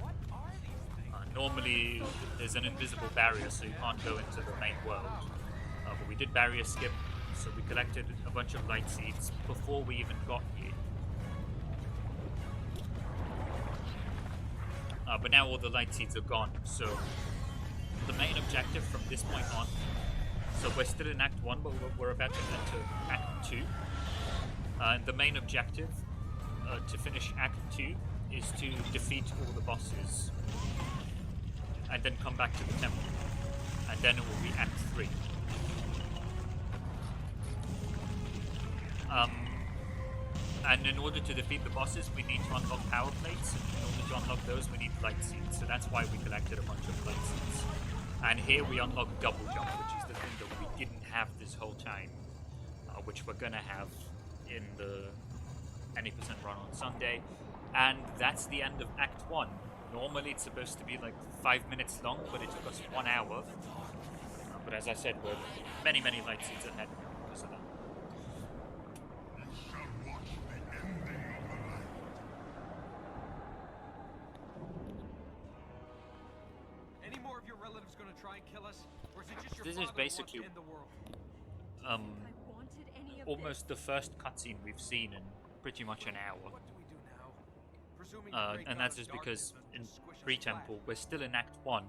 A: Normally there's an invisible barrier, so you can't go into the main world. But we did barrier skip, so we collected a bunch of light seeds before we even got here. But now all the light seeds are gone, so the main objective from this point on, so we're still in Act 1, but we're about to enter Act 2. And the main objective to finish Act 2 is to defeat all the bosses and then come back to the temple, and then it will be Act 3. And in order to defeat the bosses, we need to unlock power plates, and in order to unlock those, we need light seeds. So that's why we collected a bunch of light seeds. And here we unlock double jump, which is the thing that we didn't have this whole time, which we're gonna have in the any % run on Sunday. And that's the end of Act 1. Normally it's supposed to be like 5 minutes long, but it took us 1 hour. But as I said, we're many light seeds ahead because of that.
C: Any more of your relatives gonna try and kill us? Or is it just your
A: This is
C: father who wants
A: basically
C: to end the world?
D: I wanted any of
A: almost the first cutscene we've seen in pretty much an hour.
C: What do we do now? Presuming the great
A: And
C: god
A: that's
C: of
A: just because
C: darkness
A: in
C: will squish us
A: pre-temple,
C: flat.
A: we're still in Act 1.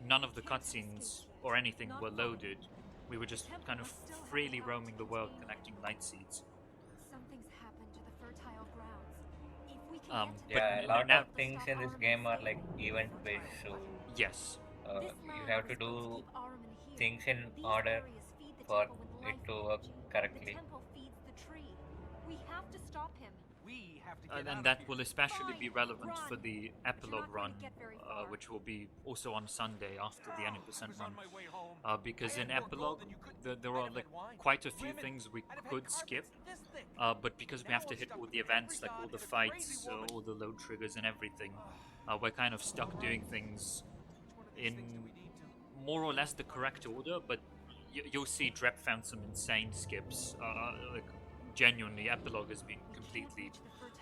A: None of the cutscenes or anything were loaded. We were just kind of freely roaming the world collecting light seeds.
D: Something's happened to the fertile grounds. If we can
A: But
D: get to
B: Yeah, a
D: the
B: lot
A: now-
B: of things in this game are like event based, so
A: Yes.
B: you have to do things in order for it to work correctly.
D: The temple feeds the tree. We have to stop him.
C: We have to get out
A: And
C: of
A: that
C: here.
A: will especially be
D: Fine,
A: relevant for
D: run.
A: the
D: But
A: epilogue
D: you're not
A: run,
D: going to get very far.
A: which will be also on Sunday after the
C: I
A: 90%
C: was
A: run.
C: on my way home.
A: Because
C: I
A: in
C: had more gold
A: epilogue,
C: than you could-
A: there
C: I'd
A: are
C: have
A: like
C: had wine,
A: quite a few
C: women,
A: things we
C: I'd have had
A: could
C: carpets
A: skip.
C: this thick.
A: But because we
C: Now
A: have to
C: I'm
A: hit
C: stuck
A: all
C: with
A: the
C: every
A: events, like all
C: god
A: the
C: and a crazy
A: fights,
C: woman.
A: all the load triggers and everything, we're kind of stuck doing things
C: Which one of these things do
A: in
C: we need to?
A: more or less the correct order, but you'll see Drep found some insane skips. Like, genuinely, epilogue has been completely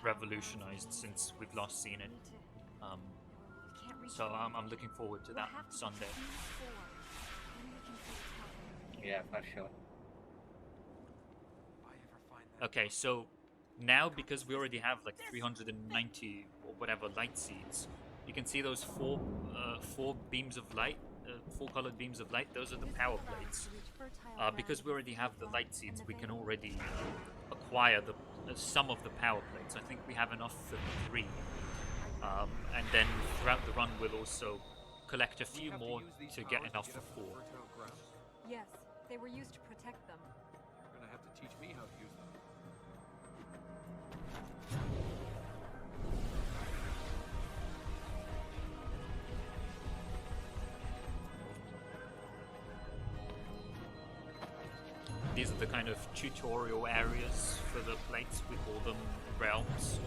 A: revolutionized since we've last seen it. So I'm looking forward to that on Sunday.
B: Yeah, for sure.
C: If I ever find that
A: Okay, so now because we already have like 390 or whatever light seeds, you can see those four beams of light, 4 colored beams of light. Those are the power plates. Because we already have the light seeds, we can already acquire the some of the power plates. I think we have enough for 3. And then throughout the run, we'll also collect a
C: we
A: few
C: have
A: more
C: use these
A: to get
C: powers
A: enough
C: get
A: for
C: up to
A: 4.
C: the fertile grounds?
D: Yes, they were used to protect them.
C: You're gonna have to teach me how to use them.
A: These are the kind of tutorial areas for the plates. We call them realms.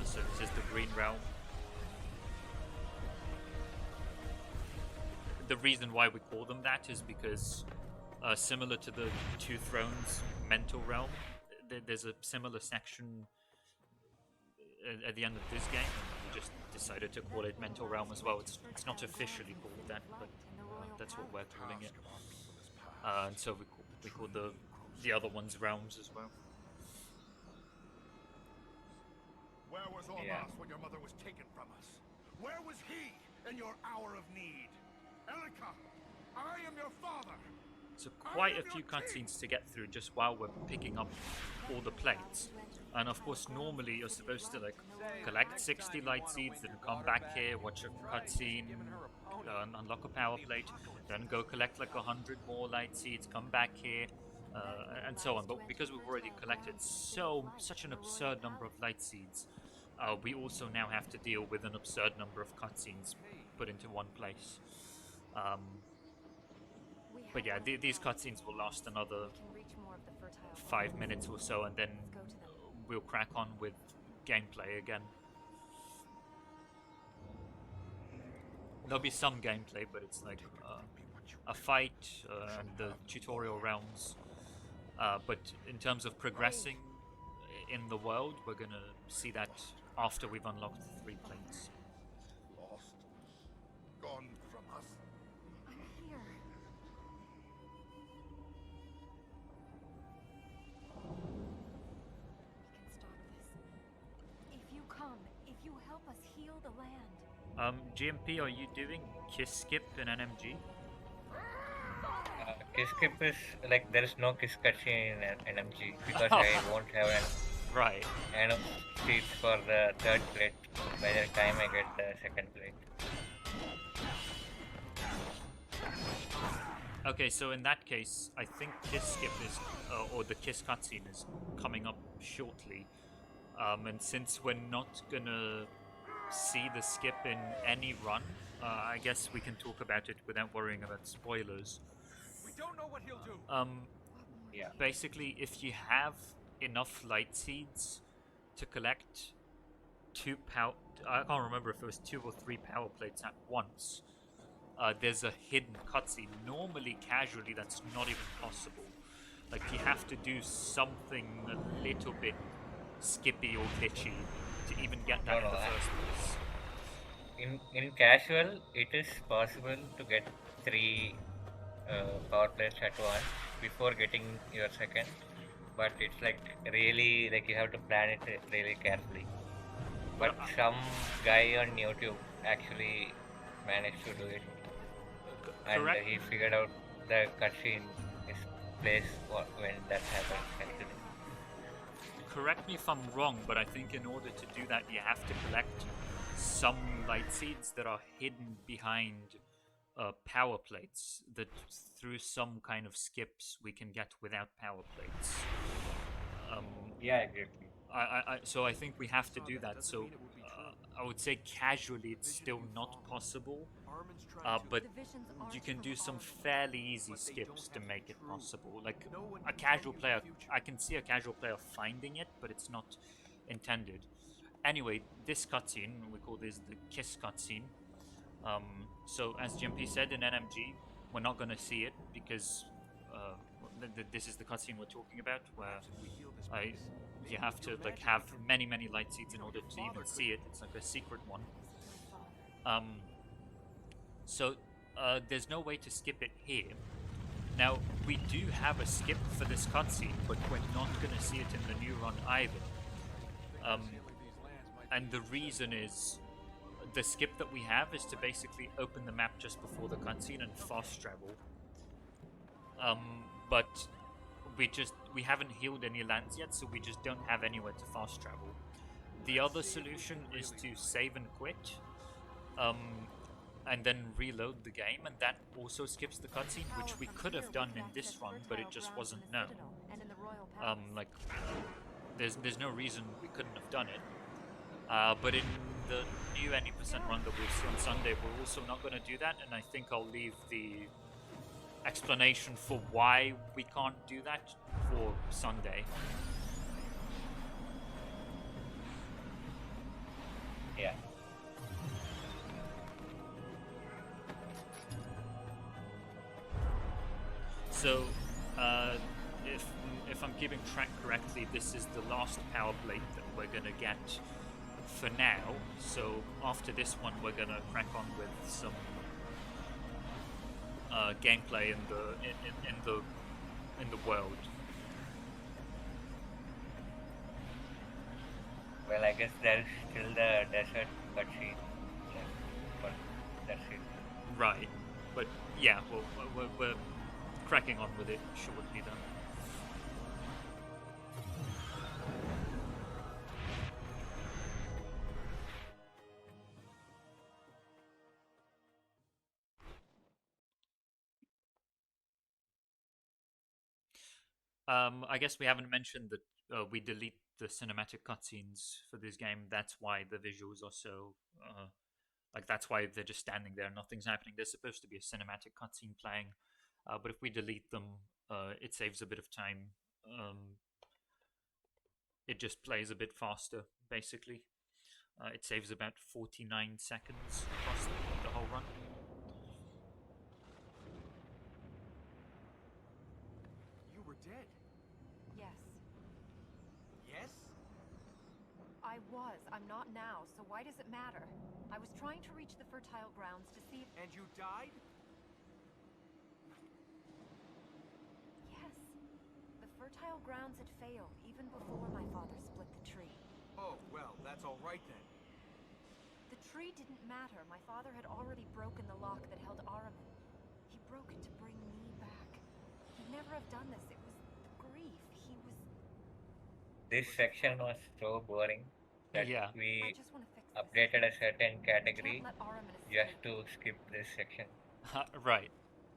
A: So this is the green realm. The reason why we call them that is because similar to the Two Thrones mental realm, there's a similar section at the end of this game. We just decided to call it mental realm as well. It's not officially called that, but that's what we're calling it. And so we call the other ones realms as well.
E: Where was Ormas
B: Yeah.
E: when your mother was taken from us? Where was he in your hour of need? Elika, I am your father.
A: So quite a few cutscenes to get through just while we're picking up all the plates. And of course, normally you're supposed to like collect 60 light seeds, then come back here, watch a cutscene, unlock a power plate, then go collect like 100 more light seeds, come back here, and so on. But because we've already collected such an absurd number of light seeds, we also now have to deal with an absurd number of cutscenes put into one place. But yeah, these cutscenes will last another 5 minutes or so, and then we'll crack on with gameplay again. There'll be some gameplay, but it's like a fight and the tutorial realms. But in terms of progressing in the world, we're gonna see that after we've unlocked the 3 plates.
E: Lost. Gone from us.
D: I'm here. We can stop this. If you come, if you help us heal the land.
A: GMP, are you doing kiss skip in NMG?
B: Kiss skip is like there is no kiss cutscene in NMG because I won't have enough seats for the 3rd plate by the time I get the 2nd plate.
A: Okay, so in that case, I think kiss skip is, or the kiss cutscene is coming up shortly. And since we're not gonna see the skip in any run, I guess we can talk about it without worrying about spoilers.
C: We don't know what he'll do.
B: Yeah.
A: Basically, if you have enough light seeds to collect I can't remember if it was 2 or 3 power plates at once, there's a hidden cutscene. Normally, casually, that's not even possible. Like, you have to do something a little bit skippy or glitchy to even get that in the first place.
B: In casual, it is possible to get 3 power plates at once before getting your 2nd, but it's like really like you have to plan it really carefully. But some guy on YouTube actually managed to do it, and he figured out the cutscene is placed when that happens actually.
A: Correct me if I'm wrong, but I think in order to do that, you have to collect some light seeds that are hidden behind power plates that through some kind of skips we can get without power plates.
B: Yeah, exactly.
A: So I think we have to do that. So I would say casually it's still not possible, but you can do some fairly easy skips to make it possible. Like a casual player, I can see a casual player finding it, but it's not intended. Anyway, this cutscene, we call this the kiss cutscene. So as GMP said in NMG, we're not going to see it because this is the cutscene we're talking about, where you have to like have many light seeds in order to even see it. It's like a secret one. So there's no way to skip it here. Now we do have a skip for this cutscene, but we're not going to see it in the new run either. And the reason is, the skip that we have is to basically open the map just before the cutscene and fast travel. But we haven't healed any lands yet, so we just don't have anywhere to fast travel. The other solution is to save and quit, and then reload the game, and that also skips the cutscene, which we could have done in this run, but it just wasn't known. Like, there's no reason we couldn't have done it. But in the new any percent run that we'll see on Sunday, we're also not going to do that, and I think I'll leave the explanation for why we can't do that for Sunday.
B: Yeah.
A: So, if I'm keeping track correctly, this is the last power plate that we're gonna get for now. So after this one, we're gonna crack on with some gameplay in the world.
B: Well, I guess there's still the desert cutscene, but that's it.
A: Right, but yeah, well, we're cracking on with it shortly then. I guess we haven't mentioned that we delete the cinematic cutscenes for this game. That's why the visuals are so like that's why they're just standing there, nothing's happening. There's supposed to be a cinematic cutscene playing, but if we delete them, it saves a bit of time. It just plays a bit faster, basically. It saves about 49 seconds across the whole run.
C: You were dead.
D: Yes.
C: Yes?
D: I was. I'm not now, so why does it matter? I was trying to reach the fertile grounds to see if...
C: And you died?
D: Yes. The fertile grounds had failed, even before my father split the tree.
C: Oh, well, that's all right then.
D: The tree didn't matter. My father had already broken the lock that held Araman. He broke it to bring me back. He'd never have done this. It was the grief. He was...
B: This section was so boring that
A: Yeah.
D: I
B: we
D: just want to fix this.
B: updated a certain
D: Can't
B: category
D: let Araman
B: just
D: escape.
B: to skip this section.
A: Right.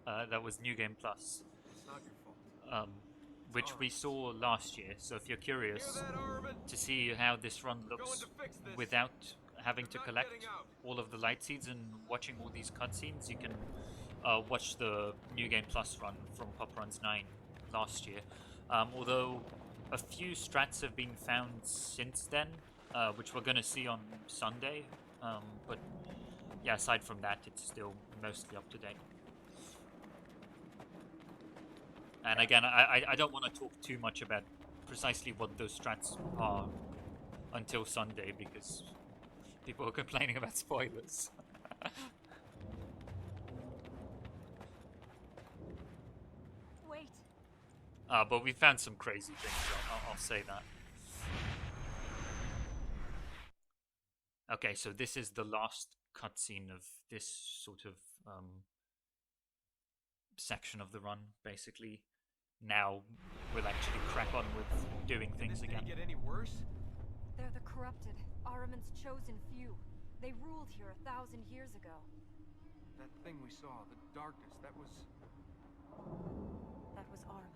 A: That was New Game Plus,
C: It's not your fault.
A: which we saw last year. So if you're
C: Hear
A: curious
C: that, Armin?
A: to see how this run
C: Going
A: looks
C: to fix this.
A: without having to
C: You're not
A: collect
C: getting out.
A: all of the light seeds and watching all these cutscenes, you can watch the New Game Plus run from Pop Runs 9 last year. Although a few strats have been found since then, which we're going to see on Sunday. But yeah, aside from that, it's still mostly up to date. And again, I don't want to talk too much about precisely what those strats are until Sunday because people are complaining about spoilers.
D: Wait.
A: But we found some crazy things, I'll say that. Okay, so this is the last cutscene of this sort of section of the run, basically. Now we'll actually crack on with doing
C: Can
A: things
C: this
A: again.
C: day get any worse?
D: They're the corrupted, Araman's chosen few. They ruled here 1,000 years ago.
C: That thing we saw, the darkness, that was...
D: That was Araman.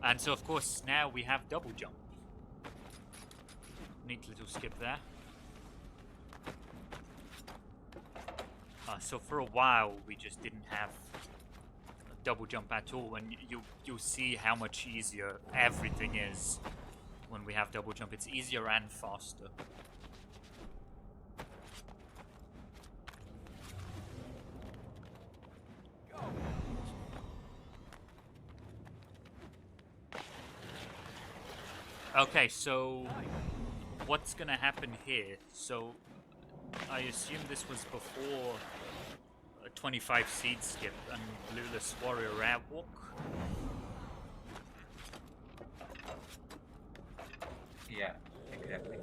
A: And so, of course, now we have double jump. Neat little skip there. So for a while, we just didn't have double jump at all, and you'll see how much easier everything is when we have double jump. It's easier and faster. Okay, so what's gonna happen here? So I assume this was before a 25 seed skip and Blueless Warrior Airwalk.
B: Yeah, exactly.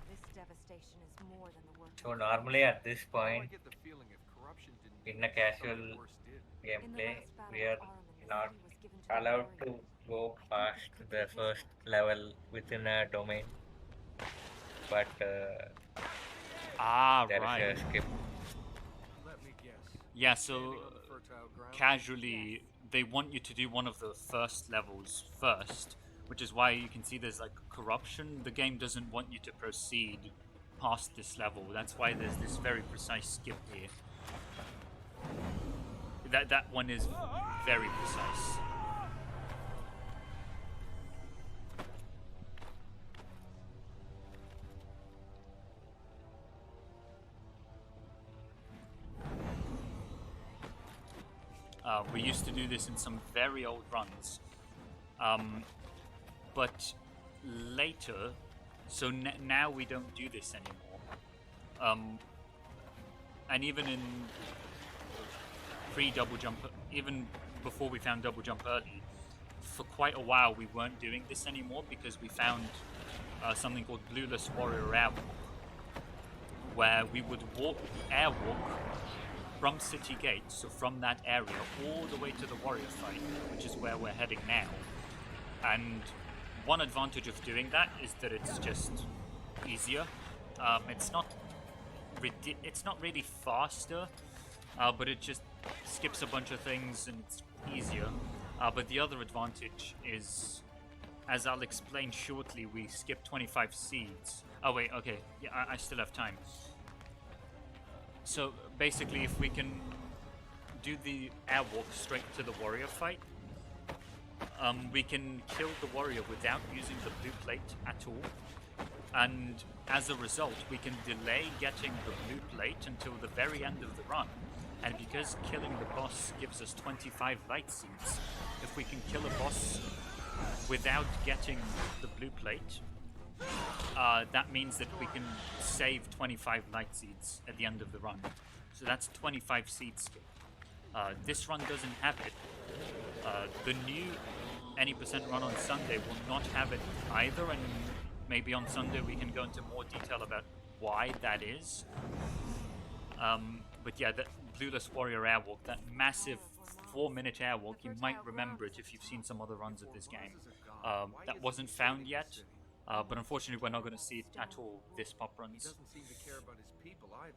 D: This devastation is more than the work.
B: So normally at this
C: Well, I
B: point
C: get the feeling if corruption didn't
B: in a casual
C: something worse did.
B: gameplay,
D: last battle
B: we are
D: of Araman, the
B: not
D: city was given to the
B: allowed to
D: warrior.
B: go
D: I think
B: past
D: this could be
B: the
D: his
B: first
D: work.
B: level within a domain, but
A: Ah,
B: there
A: right.
B: is a skip.
C: Let me guess.
A: Yeah,
C: Standing
A: so
C: on the fertile ground.
A: casually, they want you to do one of the first levels first, which is why you can see there's like corruption. The game doesn't want you to proceed past this level. That's why there's this very precise skip here. That one is very precise. We used to do this in some very old runs, but later, so now we don't do this anymore. And even in pre-double jump, even before we found double jump early, for quite a while we weren't doing this anymore because we found something called Blueless Warrior Airwalk, where we would airwalk from City Gate, so from that area, all the way to the warrior fight, which is where we're heading now. And one advantage of doing that is that it's just easier. It's not really faster, but it just skips a bunch of things and it's easier. But the other advantage is, as I'll explain shortly, we skip 25 seeds. Oh wait, okay, yeah, I still have time. So basically, if we can do the airwalk straight to the warrior fight, we can kill the warrior without using the blue plate at all. And as a result, we can delay getting the blue plate until the very end of the run. And because killing the boss gives us 25 light seeds, if we can kill a boss without getting the blue plate, that means that we can save 25 light seeds at the end of the run. So that's 25 seeds skip. This run doesn't have it. The new any percent run on Sunday will not have it either, and maybe on Sunday we can go into more detail about why that is. But yeah, the Blueless Warrior Airwalk, that massive 4-minute airwalk, you might remember it if you've seen some other runs of this game. That wasn't found yet, but unfortunately we're not going to see it at all this pop
C: He
A: runs.
C: doesn't seem to care about his people either,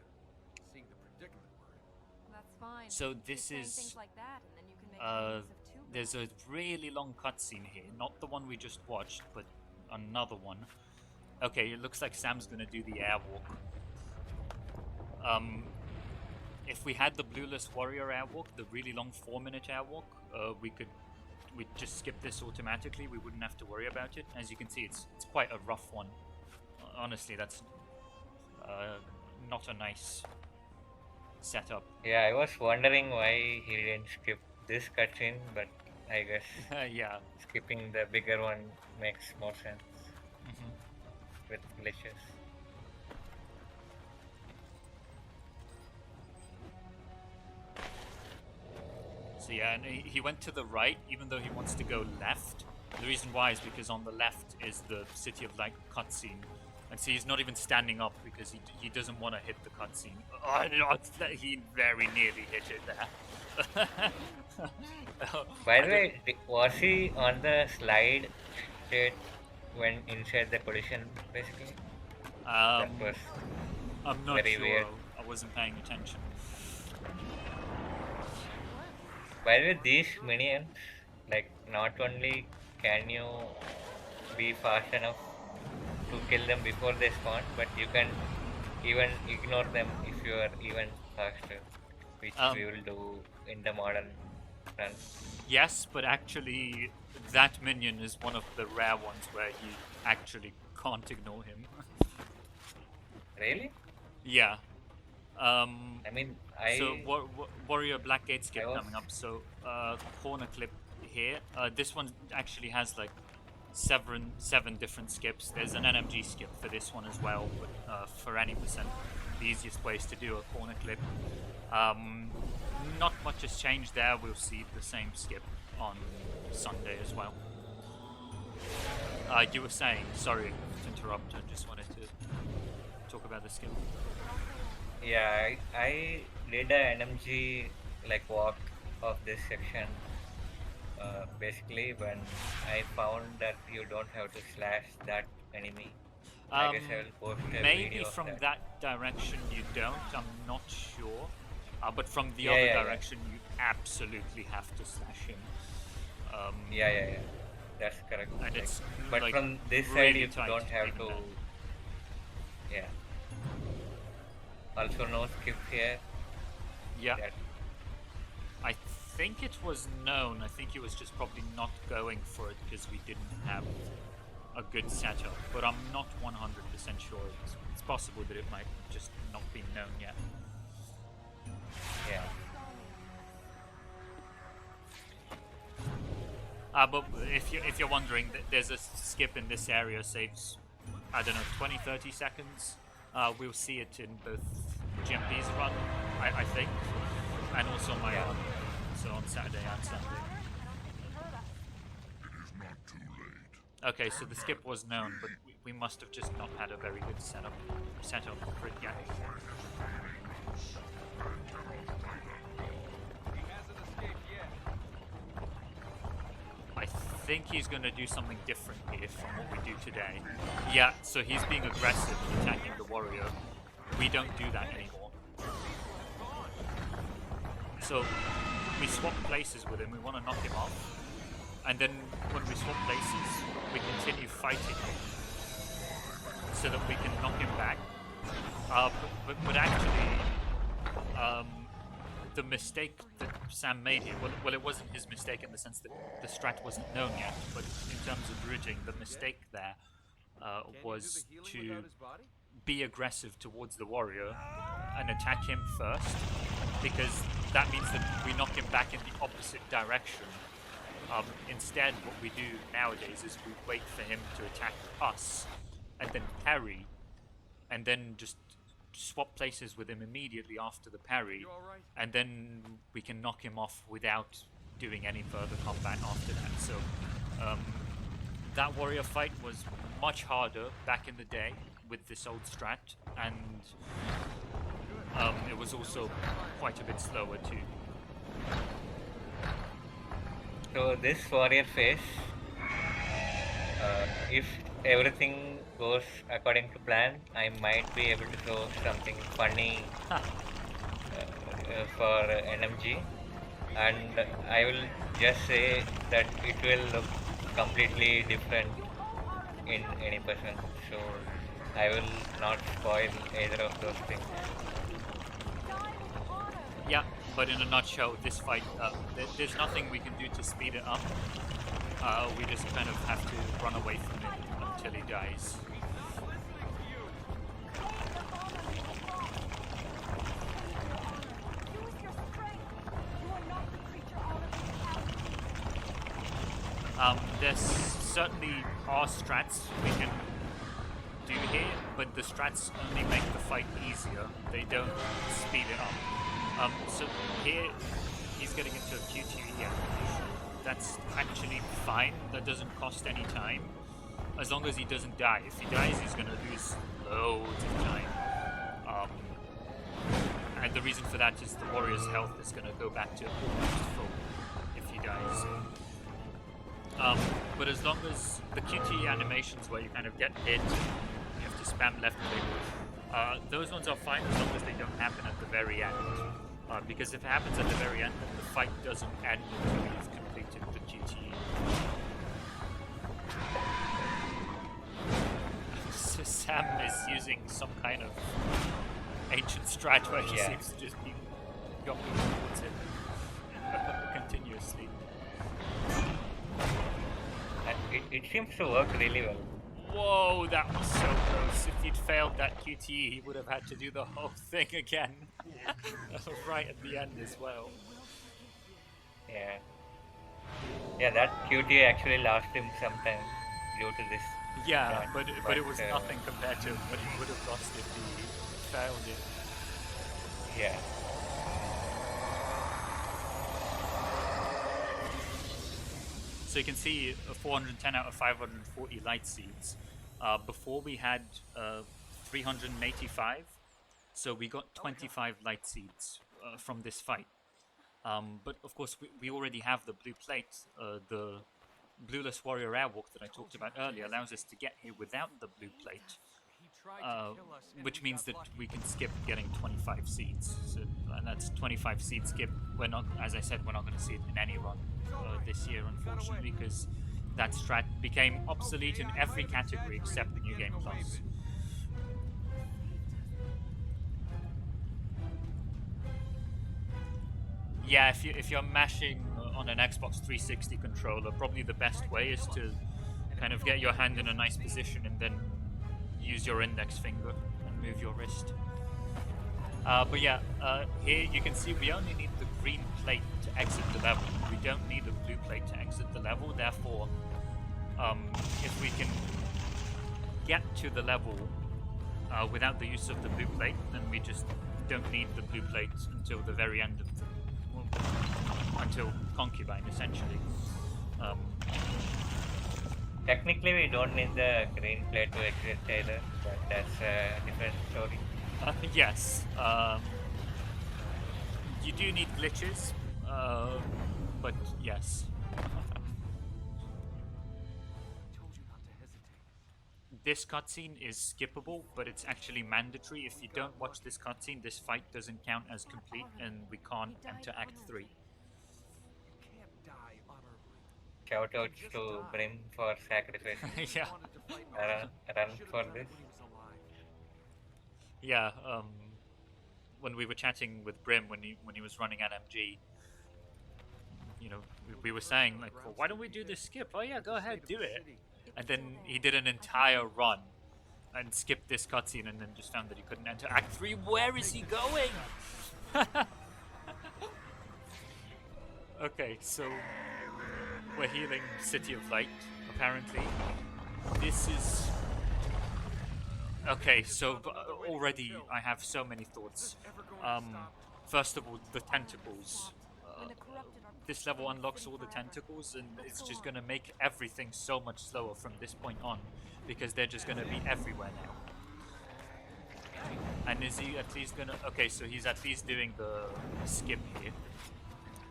C: seeing the predicament we're in.
D: That's fine.
A: So
D: Keep
A: this
D: saying
A: is,
D: things like that, and then you can make enemies of two
A: there's a really long cutscene here, not the one we just watched, but another one. Okay, it looks like Sam's gonna do the airwalk. If we had the Blueless Warrior airwalk, the really long 4-minute airwalk, we'd just skip this automatically. We wouldn't have to worry about it. As you can see, it's quite a rough one. Honestly, that's not a nice setup.
B: Yeah, I was wondering why he didn't skip this cutscene, but I guess
A: Yeah.
B: skipping the bigger one makes more sense
A: Mhm.
B: with glitches.
A: So yeah, and he went to the right, even though he wants to go left. The reason why is because on the left is the City of Light cutscene. And see, he's not even standing up because he doesn't want to hit the cutscene. Oh, no, he very nearly hit it there.
B: By the way, was he on the slide state when inside the collision, basically? That was
A: I'm not
B: very
A: sure.
B: weird.
A: I wasn't paying attention.
B: By the way, these minions, like, not only can you be fast enough to kill them before they spawn, but you can even ignore them if you are even faster, which we will do in the modern run.
A: Yes, but actually, that minion is one of the rare ones where you actually can't ignore him.
B: Really?
A: Yeah.
B: I mean,
A: So Warrior Blackgate skip
B: I was-
A: coming up. So corner clip here. This one actually has like seven different skips. There's an NMG skip for this one as well, but for any percent, the easiest ways to do a corner clip. Not much has changed there. We'll see the same skip on Sunday as well. You were saying, sorry to interrupt, I just wanted to talk about the skip.
B: Yeah, I did a NMG like walk of this section. Basically, when I found that you don't have to slash that enemy. I guess I will post a
A: Maybe
B: video of
A: from
B: that.
A: direction you don't, I'm not sure. But from the
B: Yeah,
A: other
B: yeah.
A: direction, you absolutely have to slash him.
B: Yeah. That's correct.
A: And
B: Like,
A: it's
B: but
A: like
B: from this side,
A: really
B: you
A: tight,
B: don't have
A: even
B: to.
A: then.
B: Yeah. Also, no skip here.
A: Yeah,
B: That,
A: I think it was known. I think he was just probably not going for it because we didn't have a good setup. But I'm not 100% sure. It's possible that it might just not be known yet.
B: yeah.
A: But if you're wondering, there's a skip in this area saves, I don't know, 20-30 seconds. We'll see it in both GMP's run, I think, and also my run. So on Saturday and Sunday. Okay, so the skip was known, but we must have just not had a very good setup for it yet.
C: He hasn't escaped yet.
A: I think he's going to do something different here from what we do today. Yeah, so he's being aggressive, attacking the warrior. We don't do that anymore. So we swap places with him, we want to knock him off. And then when we swap places, we continue fighting him so that we can knock him back. But actually, the mistake that Sam made here, well, it wasn't his mistake in the sense that the strat wasn't known yet, but in terms of bridging, the mistake there was to be aggressive towards the warrior and attack him first, because that means that we knock him back in the opposite direction. Instead, what we do nowadays is we wait for him to attack us and then parry, and then just swap places with him immediately after the parry, and then we can knock him off without doing any further combat after that. So that warrior fight was much harder back in the day with this old strat, and it was also quite a bit slower too.
B: So this warrior phase, if everything goes according to plan, I might be able to show something funny for NMG, and I will just say that it will look completely different in any person, so I will not spoil either of those things.
A: Yeah, but in a nutshell, this fight, there's nothing we can do to speed it up. We just kind of have to run away from it until he dies. There's certainly are strats we can do here, but the strats only make the fight easier. They don't speed it up. So here he's getting into a QTE animation. That's actually fine. That doesn't cost any time, as long as he doesn't die. If he dies, he's going to lose loads of time. And the reason for that is the warrior's health is going to go back to almost full if he dies. But as long as the QTE animations where you kind of get hit, you have to spam left click, those ones are fine as long as they don't happen at the very end. Because if it happens at the very end, then the fight doesn't end until you've completed the QTE. So Sam is using some kind of ancient strat where he seems to just be going towards him continuously.
B: And it seems to work really well.
A: Whoa, that was so close. If he'd failed that QTE, he would have had to do the whole thing again. Right at the end as well.
B: Yeah. Yeah, that QTE actually lost him some time due to this.
A: Yeah, but it was nothing compared to what he would have lost if he failed it.
B: Yeah.
A: So you can see 410 out of 540 light seeds. Before we had 385, so we got 25 light seeds from this fight. But of course we already have the blue plate. The blueless warrior airwalk that I talked about earlier allows us to get here without the blue plate, which means that we can skip getting 25 seeds. So, and that's 25 seed skip. We're not, as I said, we're not going to see it in any run this year, unfortunately, because that strat became obsolete in every category except the New Game Plus. Yeah, if you're mashing on an Xbox 360 controller, probably the best way is to kind of get your hand in a nice position and then use your index finger and move your wrist. But yeah, here you can see we only need the green plate to exit the level. We don't need the blue plate to exit the level. Therefore, if we can get to the level without the use of the blue plate, then we just don't need the blue plate until the very end of the, until Concubine, essentially.
B: Technically, we don't need the green plate to exit either, but that's a different story.
A: Yes. You do need glitches, but yes.
C: I told you not to hesitate.
A: This cutscene is skippable, but it's actually mandatory. If you don't watch this cutscene, this fight doesn't count as complete, and we can't
D: He died
A: enter Act 3.
D: honorably.
C: You can't die honorably.
B: Shoutouts
C: just
B: to
C: die.
B: Brim for sacrificing.
A: Yeah.
C: Wanted to fight
B: Run,
C: Armin.
B: run
C: Should've
B: for
C: done
B: this.
C: it when he was alive.
A: Yeah, when we were chatting with Brim when he was running at MG, you know, we were saying like, well, why don't we do this skip? Oh yeah, go ahead, do it. And then he did an entire run and skipped this cutscene, and then just found that he couldn't enter Act 3. Where is he going? Okay, so we're healing City of Light, apparently. This is... Okay, so already I have so many thoughts. First of all, the tentacles.
D: When the corrupted are
A: This level unlocks all the tentacles, and it's just gonna make everything so much slower from this point on, because they're just gonna be everywhere now. And is he at least gonna... Okay, so he's at least doing the skip here.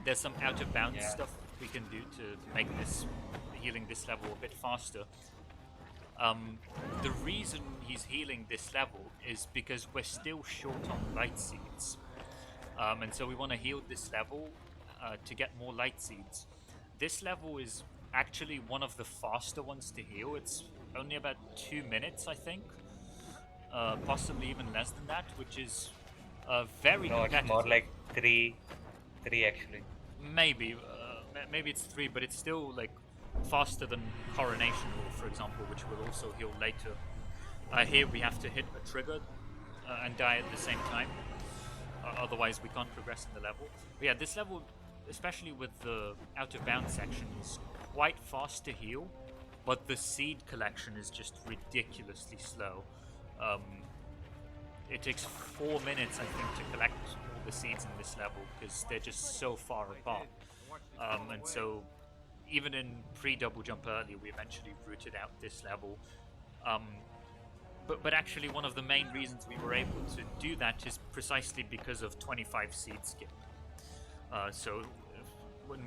A: There's some out of bounds stuff we can do to make this healing this level a bit faster. The reason he's healing this level is because we're still short on light seeds. And so we want to heal this level to get more light seeds. This level is actually one of the faster ones to heal. It's only about 2 minutes, I think. Possibly even less than that, which is very competitive.
B: It's more like three actually.
A: Maybe, maybe it's 3, but it's still like faster than Coronation Wall, for example, which will also heal later. Here we have to hit a trigger and die at the same time. Otherwise we can't progress in the level. But yeah, this level, especially with the out of bounds section, is quite fast to heal, but the seed collection is just ridiculously slow. It takes 4 minutes, I think, to collect all the seeds in this level because they're just so far apart. And so even in pre-double jump early, we eventually rooted out this level. But actually one of the main reasons we were able to do that is precisely because of 25 seed skip. So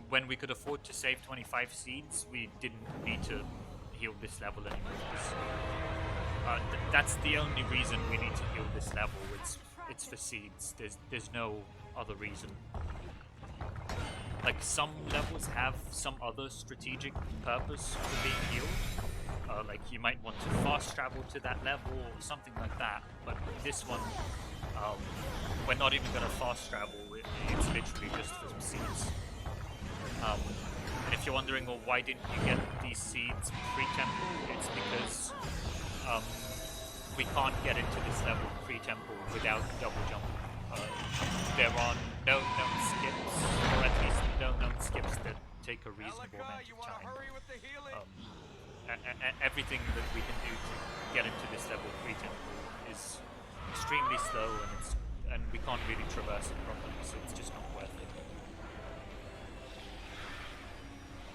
A: when we could afford to save 25 seeds, we didn't need to heal this level anymore. That's the only reason we need to heal this level. It's for seeds. There's no other reason. Like, some levels have some other strategic purpose for being healed. Like, you might want to fast travel to that level or something like that. But this one, we're not even going to fast travel. It's literally just for some seeds. And if you're wondering, well, why didn't you get these seeds pre-temple? It's because we can't get into this level pre-temple without double jump. There are no known skips, or at least no known skips that take a reasonable amount of time. Everything that we can do to get into this level pre-temple is extremely slow, and we can't really traverse it properly, so it's just not worth it.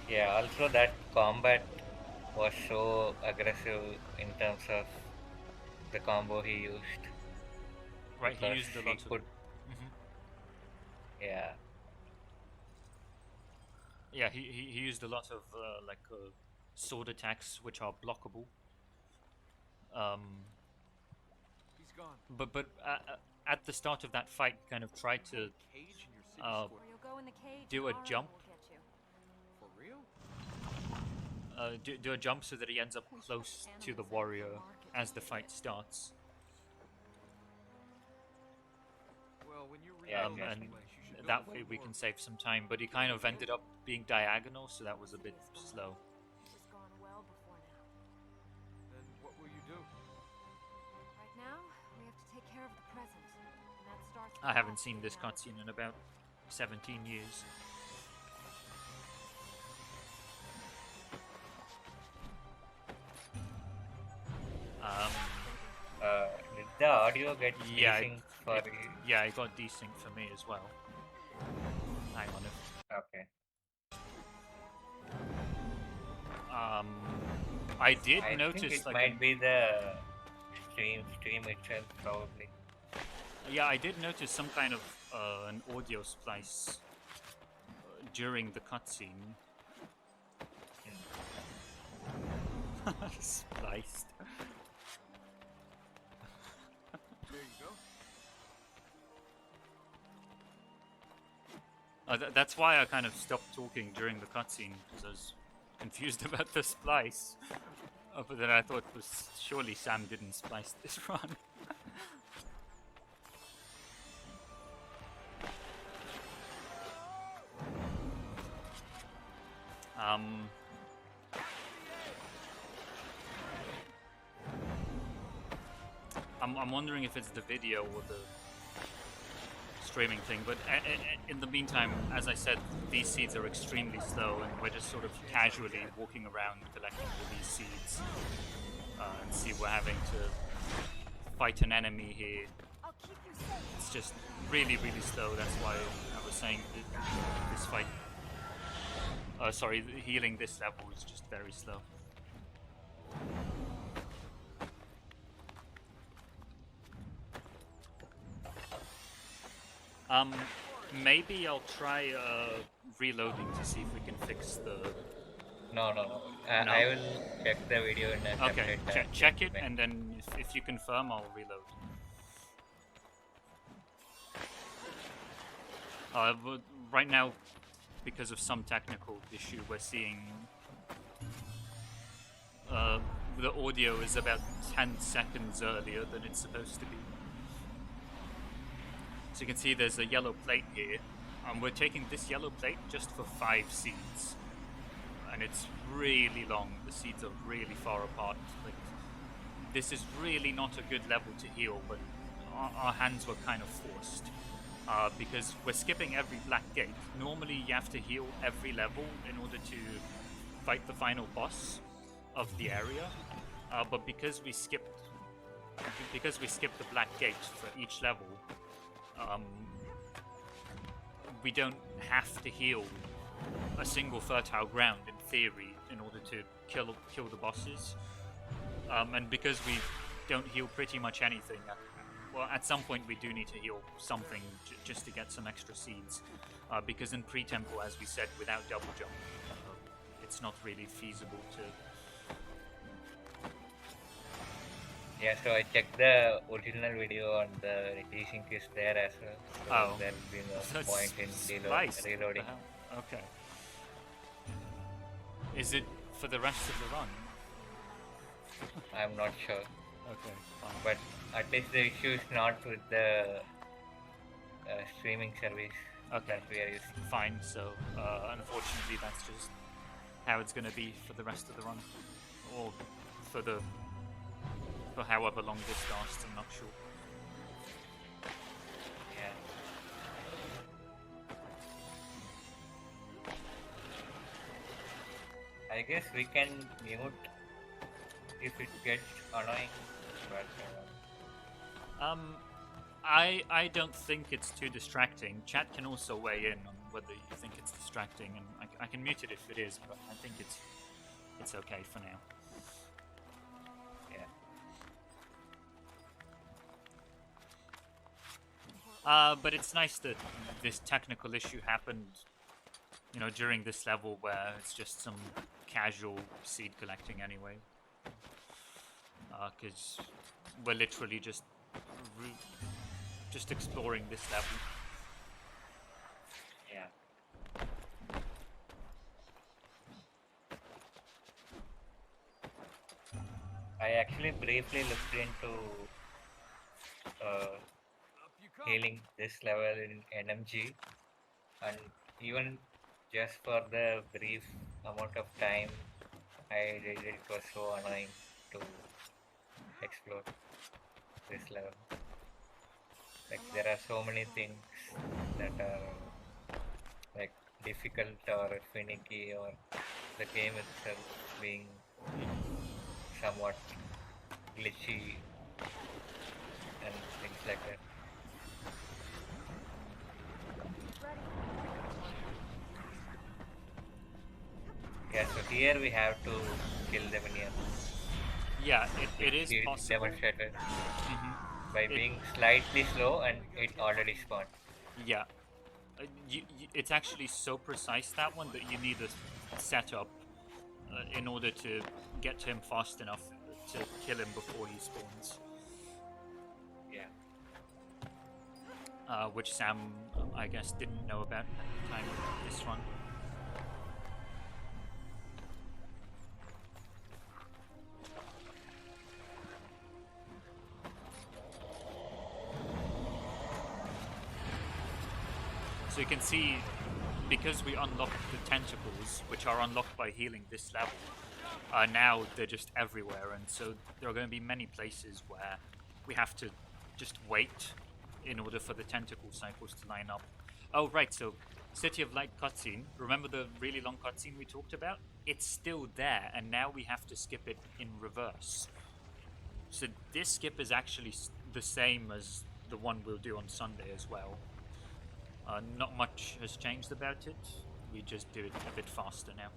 B: Yeah, also that combat was so aggressive in terms of the combo he used.
A: Right, he used a lot of...
B: Yeah.
A: Yeah, he used a lot of sword attacks which are blockable.
C: He's gone.
A: But at the start of that fight, kind of tried to
C: Cage in your city
D: Or
C: square.
D: you'll go in the cage
A: do
D: and
A: a
D: Armin
A: jump.
D: will get you.
C: For real?
A: Do a jump so that he ends up close to the warrior as the fight starts.
C: Well, when you
B: Yeah,
C: reach
A: And
C: this place, you should
A: that
C: go
A: way we
C: before.
A: can save some time, but he kind of ended up being diagonal, so that was a bit slow.
D: It was gone well before now.
C: Then what will you do?
D: Right now, we have to take care of the present, and that starts.
A: I haven't seen this cutscene in about 17 years.
B: Did the audio get
A: Yeah,
B: desynced for you?
A: Yeah, it got desynced for me as well. Hang on.
B: Okay.
A: I did
B: I think
A: notice
B: it
A: like
B: might be the stream itself, probably.
A: yeah, I did notice some kind of an audio splice during the cutscene. Spliced.
C: There you go.
A: That's why I kind of stopped talking during the cutscene, because I was confused about the splice. But then I thought, was surely Sam didn't splice this run. I'm wondering if it's the video or the streaming thing, but in the meantime, as I said, these seeds are extremely slow, and we're just sort of casually walking around collecting all these seeds. And see, we're having to fight an enemy here.
D: I'll keep you safe.
A: It's just really, really slow. That's why I was saying this fight. Sorry, healing this level is just very slow. Maybe I'll try reloading to see if we can fix the.
B: No.
A: No?
B: I will check the video in a
A: Okay,
B: separate tab.
A: check it, and then if you confirm, I'll reload. But right now, because of some technical issue, we're seeing the audio is about 10 seconds earlier than it's supposed to be. So you can see there's a yellow plate here, and we're taking this yellow plate just for 5 seeds. And it's really long. The seeds are really far apart. Like, this is really not a good level to heal, but our hands were kind of forced. Because we're skipping every black gate. Normally you have to heal every level in order to fight the final boss of the area. But because we skipped the black gate for each level, we don't have to heal a single fertile ground in theory in order to kill the bosses. And because we don't heal pretty much anything, well, at some point we do need to heal something just to get some extra seeds. Because in pre-temple, as we said, without double jump, it's not really feasible to.
B: Yeah, so I checked the original video on the desync is there as well. So
A: Oh.
B: there's been
A: So
B: no
A: it's
B: point in
A: spliced.
B: reloading.
A: What the hell? Okay. Is it for the rest of the run?
B: I'm not sure.
A: Okay, fine.
B: But at least the issue is not with the streaming service
A: Okay,
B: that we are using.
A: fine. So, unfortunately, that's just how it's going to be for the rest of the run, or for however long this lasts. I'm not sure.
B: Yeah. I guess we can mute if it gets annoying, but
A: I don't think it's too distracting. Chat can also weigh in on whether you think it's distracting, and I can mute it if it is, but I think it's okay for now. But it's nice that this technical issue happened, you know, during this level where it's just some casual seed collecting anyway. Because we're literally just exploring this level.
B: yeah. I actually briefly looked into
C: Up you come.
B: healing this level in NMG, and even just for the brief amount of time I did it, was so annoying to explore this level. Like, there are so many things that are like difficult or finicky, or the game itself being somewhat glitchy and things like that. Yeah, so here we have to kill the minion.
A: Yeah, it is
B: He
A: possible.
B: demonstrated
A: Mhm.
B: by
A: It-
B: being slightly slow and it already spawned.
A: Yeah, it's actually so precise, that one, that you need a setup in order to get to him fast enough to kill him before he spawns.
B: Yeah.
A: Which Sam, I guess, didn't know about at the time of this run. So you can see, because we unlocked the tentacles, which are unlocked by healing this level, now they're just everywhere, and so there are going to be many places where we have to just wait in order for the tentacle cycles to line up. Oh, right, so City of Light cutscene. Remember the really long cutscene we talked about? It's still there, and now we have to skip it in reverse. So this skip is actually the same as the one we'll do on Sunday as well. Not much has changed about it. We just do it a bit faster now.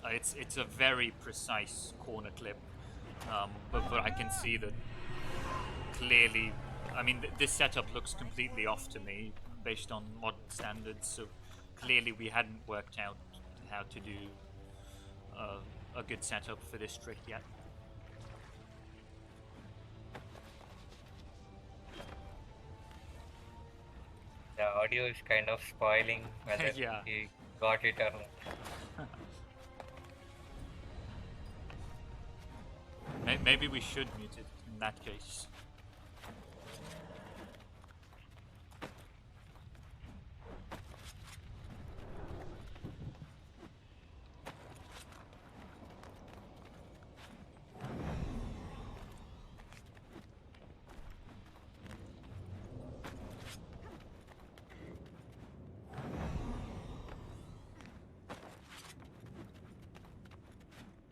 A: It's a very precise corner clip, but I can see that clearly. I mean, this setup looks completely off to me based on modern standards. So clearly, we hadn't worked out how to do a good setup for this trick yet.
B: The audio is kind of spoiling whether
A: Yeah.
B: he got it or not.
A: Maybe we should mute it in that case.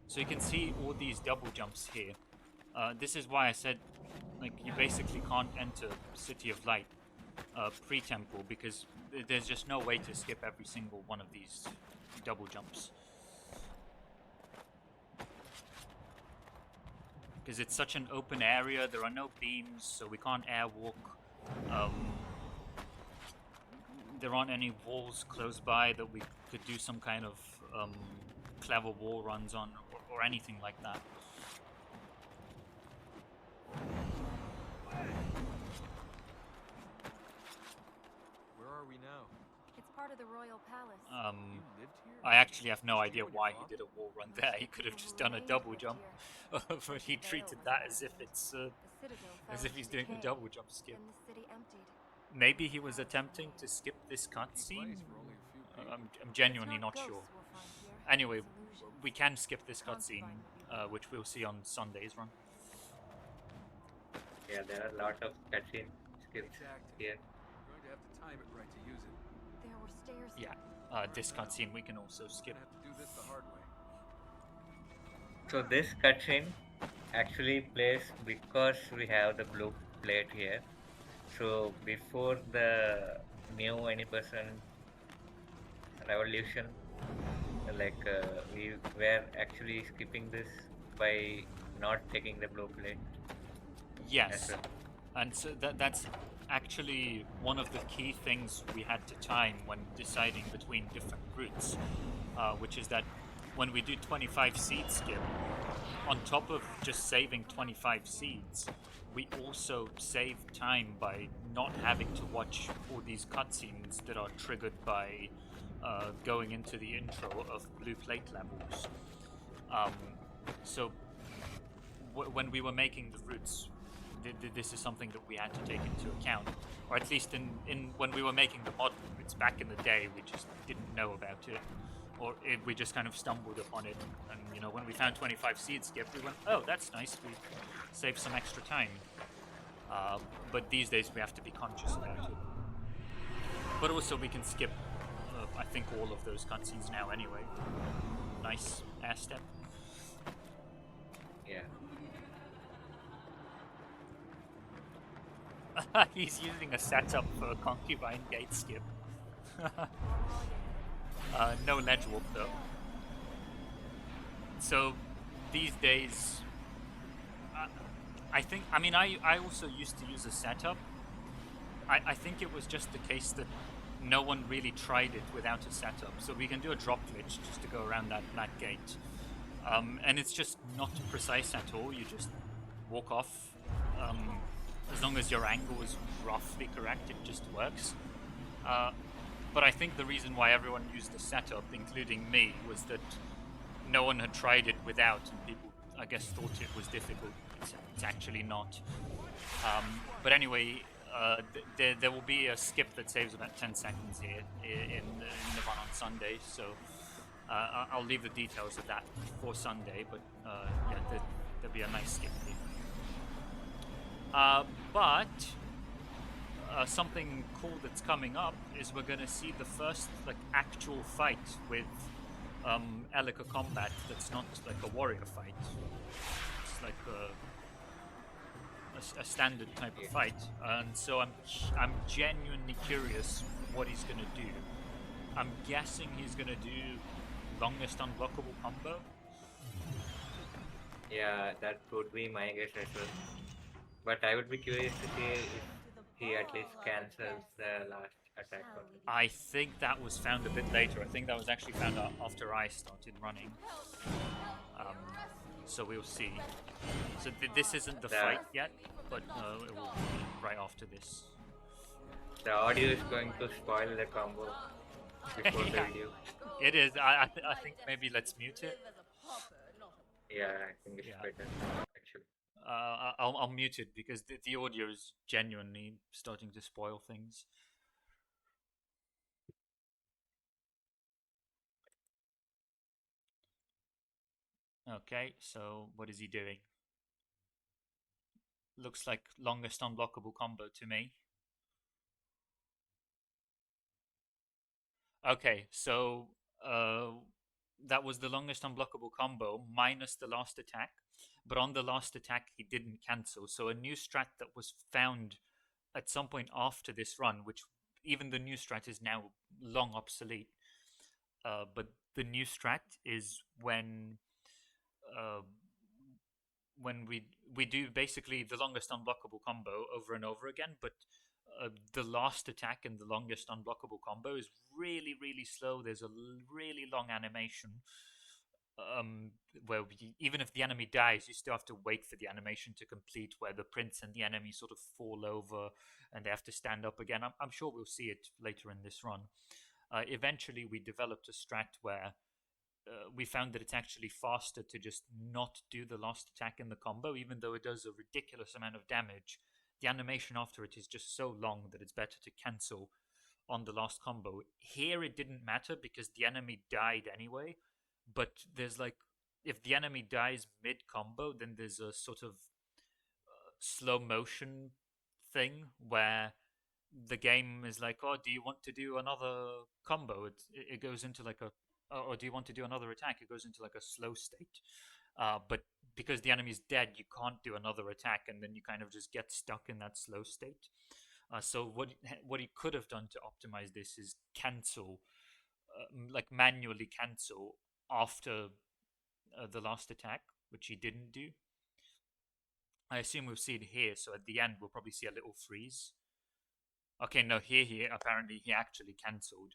A: So you can see all these double jumps here. This is why I said, like, you basically can't enter City of Light pre-temple, because there's just no way to skip every single one of these double jumps. Because it's such an open area, there are no beams, so we can't airwalk. There aren't any walls close by that we could do some kind of clever wall runs on, or anything like that.
C: Where are we now?
D: It's part of the royal palace.
C: You lived here?
A: I actually have no
C: Did
A: idea
C: you and your
A: why he
C: father?
A: did a wall run there. He could have just done a double jump, but he treated that as if it's
D: The citadel fell
A: as if
D: into
A: he's doing a
D: decay,
A: double jump skip.
D: and the city emptied.
A: Maybe he was attempting to skip this
C: Key
A: cutscene.
C: place for only a few people.
A: I'm genuinely
D: It's
A: not
D: ghosts
A: sure.
D: we'll find here,
A: Anyway,
D: it's illusions.
A: we can skip this cutscene,
D: Concubine will be
A: which we'll see on Sunday's run.
B: Yeah, there are a lot of cutscene skips
C: Exactly.
B: here.
C: We're going to have to time it right to use it.
D: There were stairs.
A: Yeah, this cutscene we can also
C: We're
A: skip.
C: going to have to do this the hard way.
B: So this cutscene actually plays because we have the blue plate here. So before the new any person revolution, we were actually skipping this by not taking the blue plate.
A: Yes,
B: well.
A: and so that's actually one of the key things we had to time when deciding between different routes, which is that when we do 25 seed skip, on top of just saving 25 seeds, we also save time by not having to watch all these cutscenes that are triggered by going into the intro of blue plate levels. So when we were making the routes, this is something that we had to take into account, or at least in when we were making the modern routes back in the day, we just didn't know about it, or we just kind of stumbled upon it, and you know, when we found 25 seed skip, we went, oh, that's nice, we saved some extra time. But these days we have to be conscious about it. But also we can skip, I think, all of those cutscenes now anyway. Nice air step.
B: Yeah.
A: He's using a setup for a concubine gate skip. No ledge warp though. So these days, I think. I mean, I also used to use a setup. I think it was just the case that no one really tried it without a setup. So we can do a drop glitch just to go around that gate. And it's just not precise at all. You just walk off. As long as your angle is roughly correct, it just works. But I think the reason why everyone used the setup, including me, was that no one had tried it without, and people, I guess, thought it was difficult. It's actually not. But anyway, there will be a skip that saves about 10 seconds here in the run on Sunday, so I'll leave the details of that for Sunday, but yeah, there'll be a nice skip here. But something cool that's coming up is we're going to see the first like actual fight with Elika combat that's not like a warrior fight. It's like a standard type of fight, and so I'm genuinely curious what he's going to do. I'm guessing he's going to do longest unblockable combo.
B: Yeah, that would be my guess as well. But I would be curious to see if he at least cancels the last attack.
A: I think that was found a bit later. I think that was actually found out after I started running. So we'll see. So this isn't the fight yet, but it will be right after this.
B: The audio is going to spoil the combo before the video.
A: It is. I think maybe let's mute it.
B: Yeah, I think it's better actually.
A: I'll mute it because the audio is genuinely starting to spoil things. Okay, so what is he doing? Looks like longest unblockable combo to me. Okay, so that was the longest unblockable combo minus the last attack. But on the last attack, he didn't cancel. So a new strat that was found at some point after this run, which even the new strat is now long obsolete. But the new strat is when we do basically the longest unblockable combo over and over again, but the last attack in the longest unblockable combo is really, really slow. There's a really long animation where even if the enemy dies, you still have to wait for the animation to complete, where the prince and the enemy sort of fall over and they have to stand up again. I'm sure we'll see it later in this run. Eventually, we developed a strat where we found that it's actually faster to just not do the last attack in the combo, even though it does a ridiculous amount of damage. The animation after it is just so long that it's better to cancel on the last combo. Here it didn't matter because the enemy died anyway, but there's like, if the enemy dies mid combo, then there's a sort of slow motion thing where the game is like, oh, do you want to do another combo? It goes into like a, or do you want to do another attack? It goes into like a slow state. But because the enemy's dead, you can't do another attack, and then you kind of just get stuck in that slow state. So what he could have done to optimize this is cancel, like manually cancel after the last attack, which he didn't do. I assume we'll see it here, so at the end we'll probably see a little freeze. Okay, no, here apparently he actually cancelled.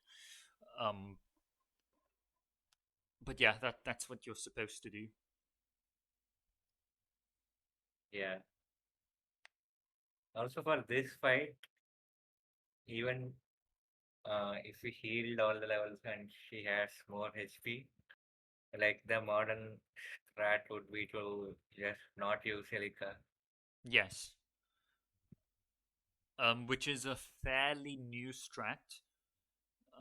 A: But yeah, that's what you're supposed to do.
B: Yeah. Also for this fight, even if we healed all the levels and she has more HP, like the modern strat would be to just not use Elika.
A: Yes. Which is a fairly new strat.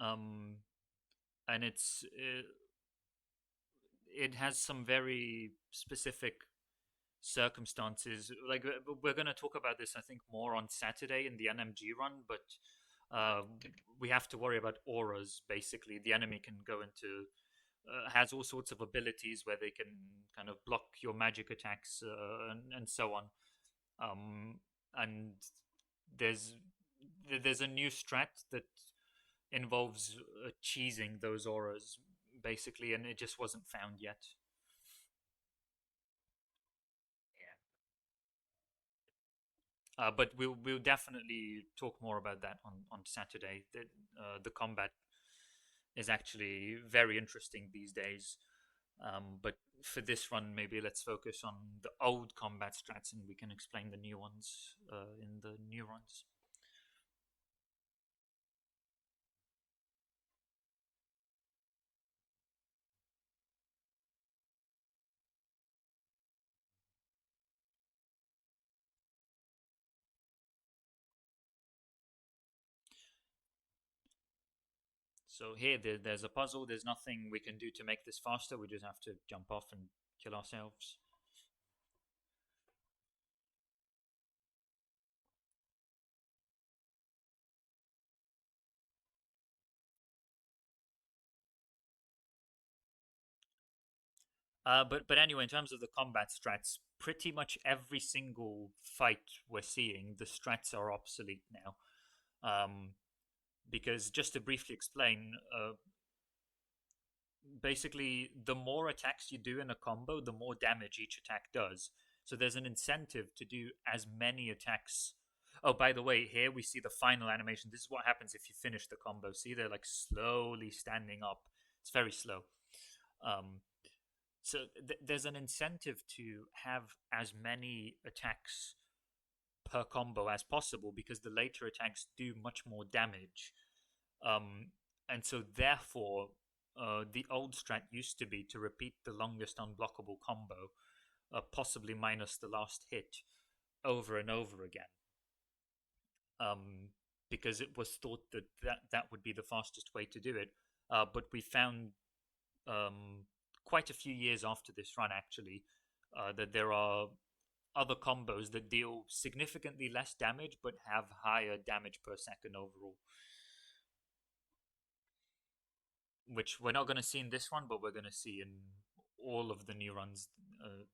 A: And it has some very specific circumstances. Like we're going to talk about this, I think, more on Saturday in the NMG run, but we have to worry about auras. Basically, the enemy can go into has all sorts of abilities where they can kind of block your magic attacks and so on. And there's there's a new strat that involves cheesing those auras basically, and it just wasn't found yet. But we'll definitely talk more about that on Saturday. The combat is actually very interesting these days. But for this run, maybe let's focus on the old combat strats, and we can explain the new ones in the new runs. So here, there's a puzzle. There's nothing we can do to make this faster. We just have to jump off and kill ourselves. But anyway, in terms of the combat strats, pretty much every single fight we're seeing, the strats are obsolete now. Because just to briefly explain, basically, the more attacks you do in a combo, the more damage each attack does. So there's an incentive to do as many attacks. Oh, by the way, here we see the final animation. This is what happens if you finish the combo. See, they're like slowly standing up. It's very slow. So there's an incentive to have as many attacks per combo as possible because the later attacks do much more damage. And so therefore, the old strat used to be to repeat the longest unblockable combo, possibly minus the last hit, over and over again. Because it was thought that would be the fastest way to do it. But we found quite a few years after this run, actually, that there are other combos that deal significantly less damage but have higher damage per second overall. Which we're not going to see in this one, but we're going to see in all of the new runs,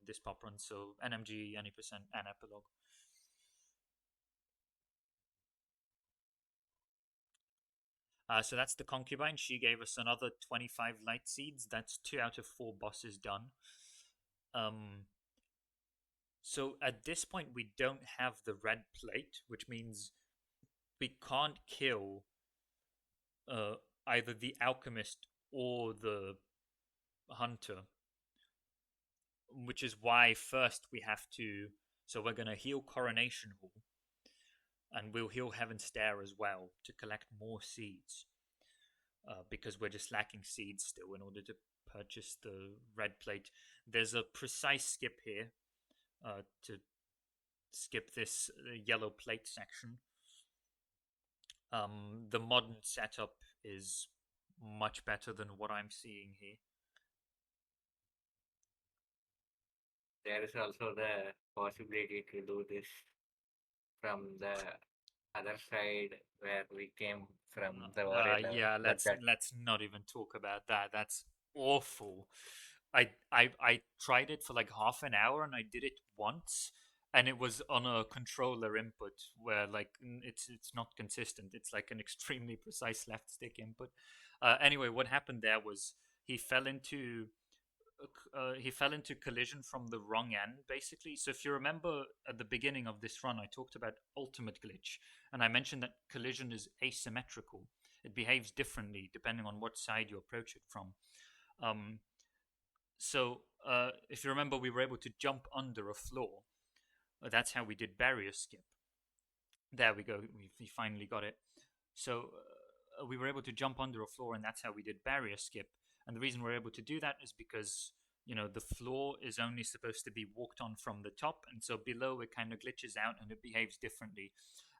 A: this pop run. So NMG, any percent, and epilogue. So that's the concubine. She gave us another 25 light seeds. That's 2 out of 4 bosses done. So at this point, we don't have the red plate, which means we can't kill either the alchemist or the hunter, which is why first we have to. So we're going to heal Coronation Hall, and we'll heal Heaven's Stair as well to collect more seeds, because we're just lacking seeds still in order to purchase the red plate. There's a precise skip here to skip this yellow plate section. The modern setup is much better than what I'm seeing here.
B: There is also the possibility to do this from the other side where we came from the warrior level.
A: Yeah, let's not even talk about that. That's awful. I tried it for like half an hour and I did it once, and it was on a controller input where like it's not consistent. It's like an extremely precise left stick input. Anyway, what happened there was he fell into collision from the wrong end, basically. So if you remember at the beginning of this run, I talked about ultimate glitch, and I mentioned that collision is asymmetrical. It behaves differently depending on what side you approach it from. So if you remember, we were able to jump under a floor. That's how we did barrier skip. There we go. We finally got it. So we were able to jump under a floor, and that's how we did barrier skip. And the reason we're able to do that is because, you know, the floor is only supposed to be walked on from the top, and so below it kind of glitches out and it behaves differently,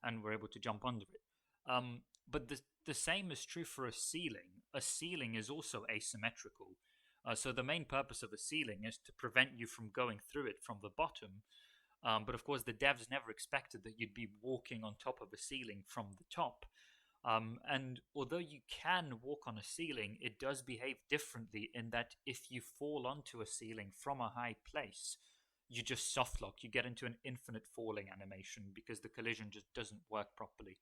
A: and we're able to jump under it. But the same is true for a ceiling. A ceiling is also asymmetrical. So the main purpose of a ceiling is to prevent you from going through it from the bottom. But of course, the devs never expected that you'd be walking on top of a ceiling from the top. And although you can walk on a ceiling, it does behave differently in that if you fall onto a ceiling from a high place, you just soft lock. You get into an infinite falling animation because the collision just doesn't work properly.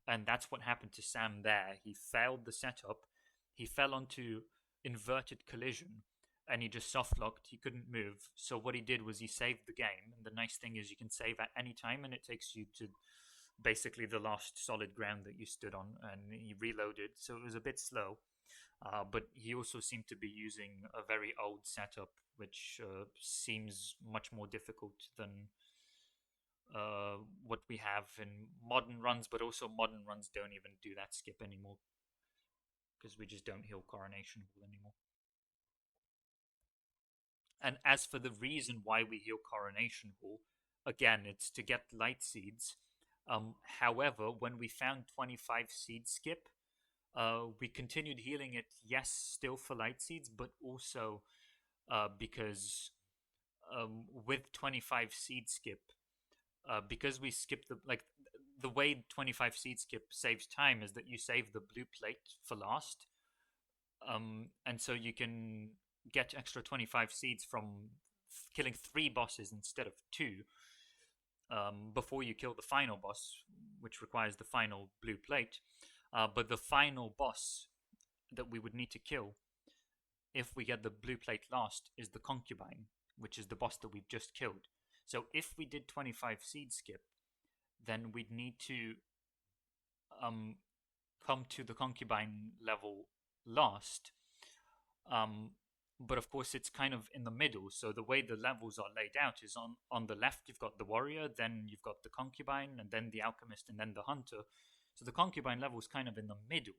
A: And that's what happened to Sam there. He failed the setup. He fell onto inverted collision and he just soft locked. He couldn't move. So what he did was he saved the game. And the nice thing is you can save at any time and it takes you to basically the last solid ground that you stood on, and he reloaded. So it was a bit slow. But he also seemed to be using a very old setup, which seems much more difficult than what we have in modern runs. But also, modern runs don't even do that skip anymore because we just don't heal Coronation Hall anymore. And as for the reason why we heal Coronation Hall, again, it's to get light seeds. However, when we found 25 seed skip, we continued healing it, yes, still for light seeds, but also because with 25 seed skip, because we skip the way 25 seed skip saves time is that you save the blue plate for last, and so you can get extra 25 seeds from killing 3 bosses instead of 2 before you kill the final boss, which requires the final blue plate. But the final boss that we would need to kill if we get the blue plate last is the concubine, which is the boss that we've just killed. So if we did 25 seed skip, then we'd need to come to the concubine level last. But of course, it's kind of in the middle. So the way the levels are laid out is on the left, you've got the warrior, then you've got the concubine, and then the alchemist, and then the hunter. So the concubine level is kind of in the middle.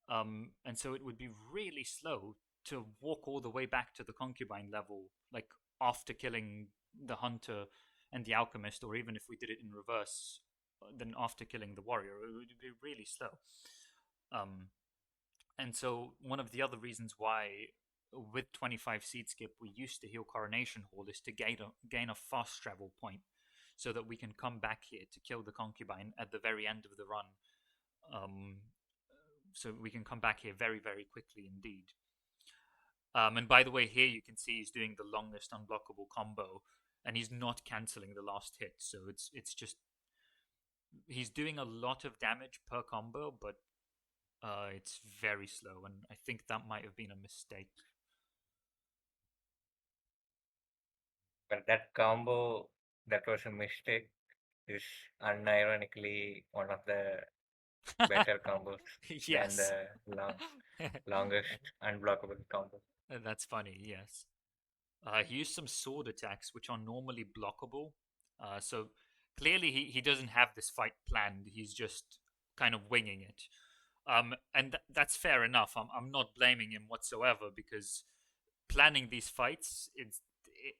A: And so it would be really slow to walk all the way back to the concubine level, like after killing the hunter and the alchemist, or even if we did it in reverse, then after killing the warrior, it would be really slow. And so one of the other reasons why with 25 seed skip we used to heal Coronation Hall is to gain a fast travel point so that we can come back here to kill the concubine at the very end of the run. So we can come back here very, very quickly indeed. And by the way, here you can see he's doing the longest unblockable combo, and he's not cancelling the last hit. So it's just he's doing a lot of damage per combo, but it's very slow, and I think that might have been a mistake.
B: But that combo that was a mistake is unironically one of the better combos than
A: Yes.
B: the longest unblockable combo.
A: That's funny, yes. He used some sword attacks, which are normally blockable. So clearly he doesn't have this fight planned. He's just kind of winging it. And that's fair enough. I'm not blaming him whatsoever because planning these fights,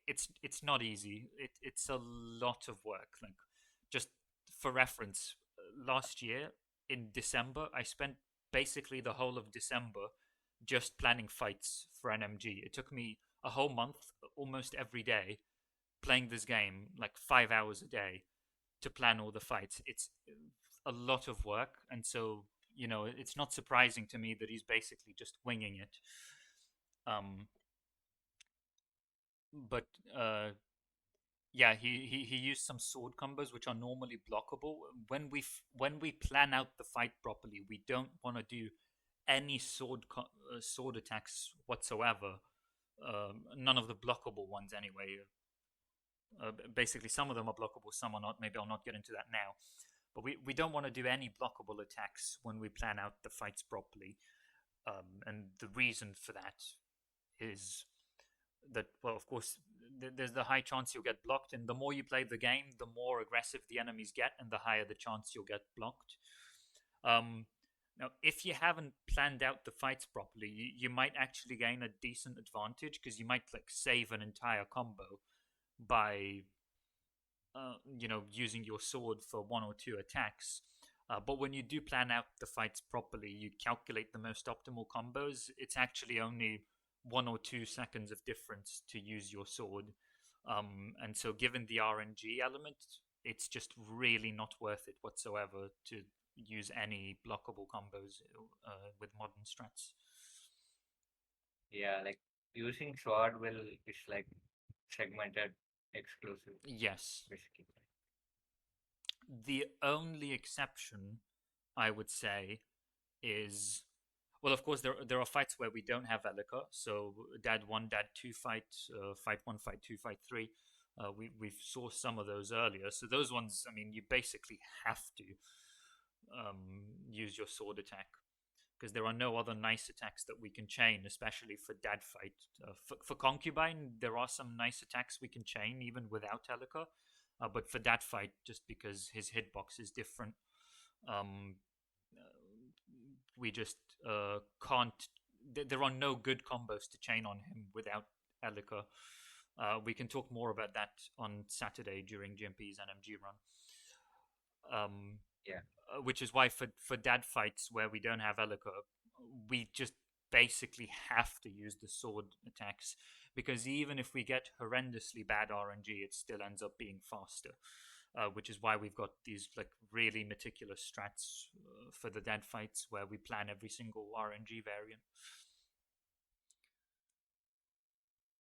A: it's not easy. It's a lot of work. Like, just for reference, last year in December, I spent basically the whole of December just planning fights for NMG. It took me a whole month, almost every day, playing this game, like 5 hours a day, to plan all the fights. It's a lot of work, and so it's not surprising to me that he's basically just winging it. But yeah, he used some sword combos which are normally blockable. When we plan out the fight properly, we don't want to do any sword attacks whatsoever. None of the blockable ones, anyway. Basically, some of them are blockable, some are not. Maybe I'll not get into that now. But we don't want to do any blockable attacks when we plan out the fights properly. And the reason for that is that, well, of course, there's the high chance you'll get blocked, and the more you play the game, the more aggressive the enemies get, and the higher the chance you'll get blocked. Now, if you haven't planned out the fights properly, you might actually gain a decent advantage because you might save an entire combo by using your sword for 1 or 2 attacks. But when you do plan out the fights properly, you calculate the most optimal combos. It's actually only 1 or 2 seconds of difference to use your sword. And so given the RNG element, it's just really not worth it whatsoever to use any blockable combos with modern strats.
B: Yeah, like using sword will is like segmented exclusive,
A: Yes.
B: basically.
A: The only exception, I would say, is, well, of course, there are fights where we don't have Elika. So Dad 1, Dad 2 fight, Fight 1, Fight 2, Fight 3. We've saw some of those earlier. So those ones, I mean, you basically have to use your sword attack, because there are no other nice attacks that we can chain, especially for Dad fight. For Concubine, there are some nice attacks we can chain even without Elika. But for Dad fight, just because his hitbox is different, um, we just can't. There are no good combos to chain on him without Elika. We can talk more about that on Saturday during GMP's NMG run.
B: Yeah.
A: Which is why for Dad fights where we don't have Elika, we just basically have to use the sword attacks, because even if we get horrendously bad RNG, it still ends up being faster. Which is why we've got these like really meticulous strats for the Dad fights where we plan every single RNG variant.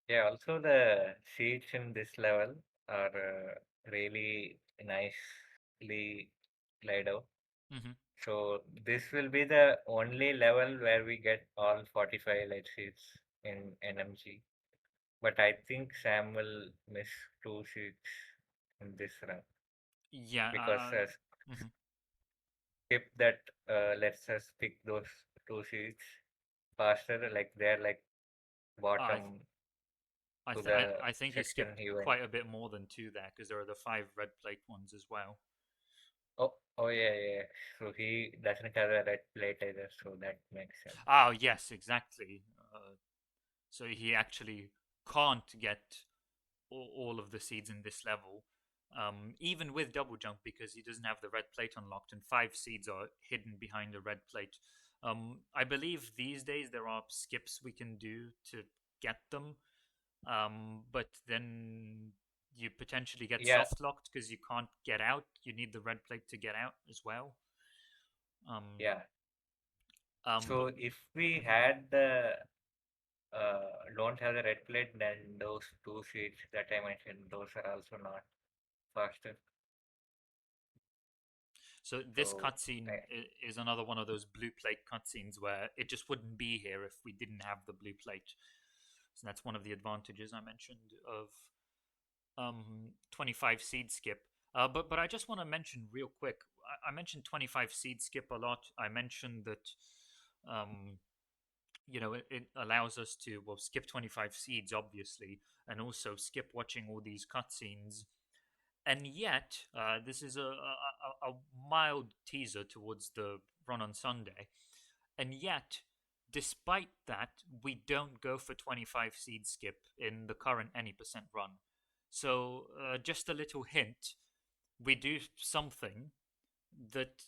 B: Yeah, also the seats in this level are really nicely laid out.
A: Mm-hmm.
B: So this will be the only level where we get all 45 light seats in NMG. But I think Sam will miss 2 seats in this run
A: Yeah.
B: because
A: Mm-hmm.
B: skip that lets us pick those 2 seats faster, like they're like
A: I
B: bottom to the
A: I think he
B: section
A: skipped
B: he went.
A: quite a bit more than 2 there, because there are the 5 red plate ones as well.
B: Oh yeah, yeah. So he doesn't have a red plate either, so that makes sense.
A: Oh yes, exactly. So he actually can't get all of the seeds in this level, even with double jump, because he doesn't have the red plate unlocked, and 5 seeds are hidden behind a red plate. I believe these days there are skips we can do to get them, but then you potentially get
B: Yeah,
A: soft locked because you can't get out. You need the red plate to get out as well.
B: yeah.
A: But
B: So if we had the don't have the red plate, then those 2 seats that I mentioned, those are also not faster.
A: so this
B: So
A: cutscene is another one of those blue plate cutscenes where it just wouldn't be here if we didn't have the blue plate. So that's one of the advantages I mentioned of 25 seed skip. But I just want to mention real quick. I mentioned 25 seed skip a lot. I mentioned that um, it allows us to, well, skip 25 seeds obviously, and also skip watching all these cutscenes. And yet, this is a mild teaser towards the run on Sunday. And yet, despite that, we don't go for 25 seed skip in the current any percent run. So, just a little hint, we do something that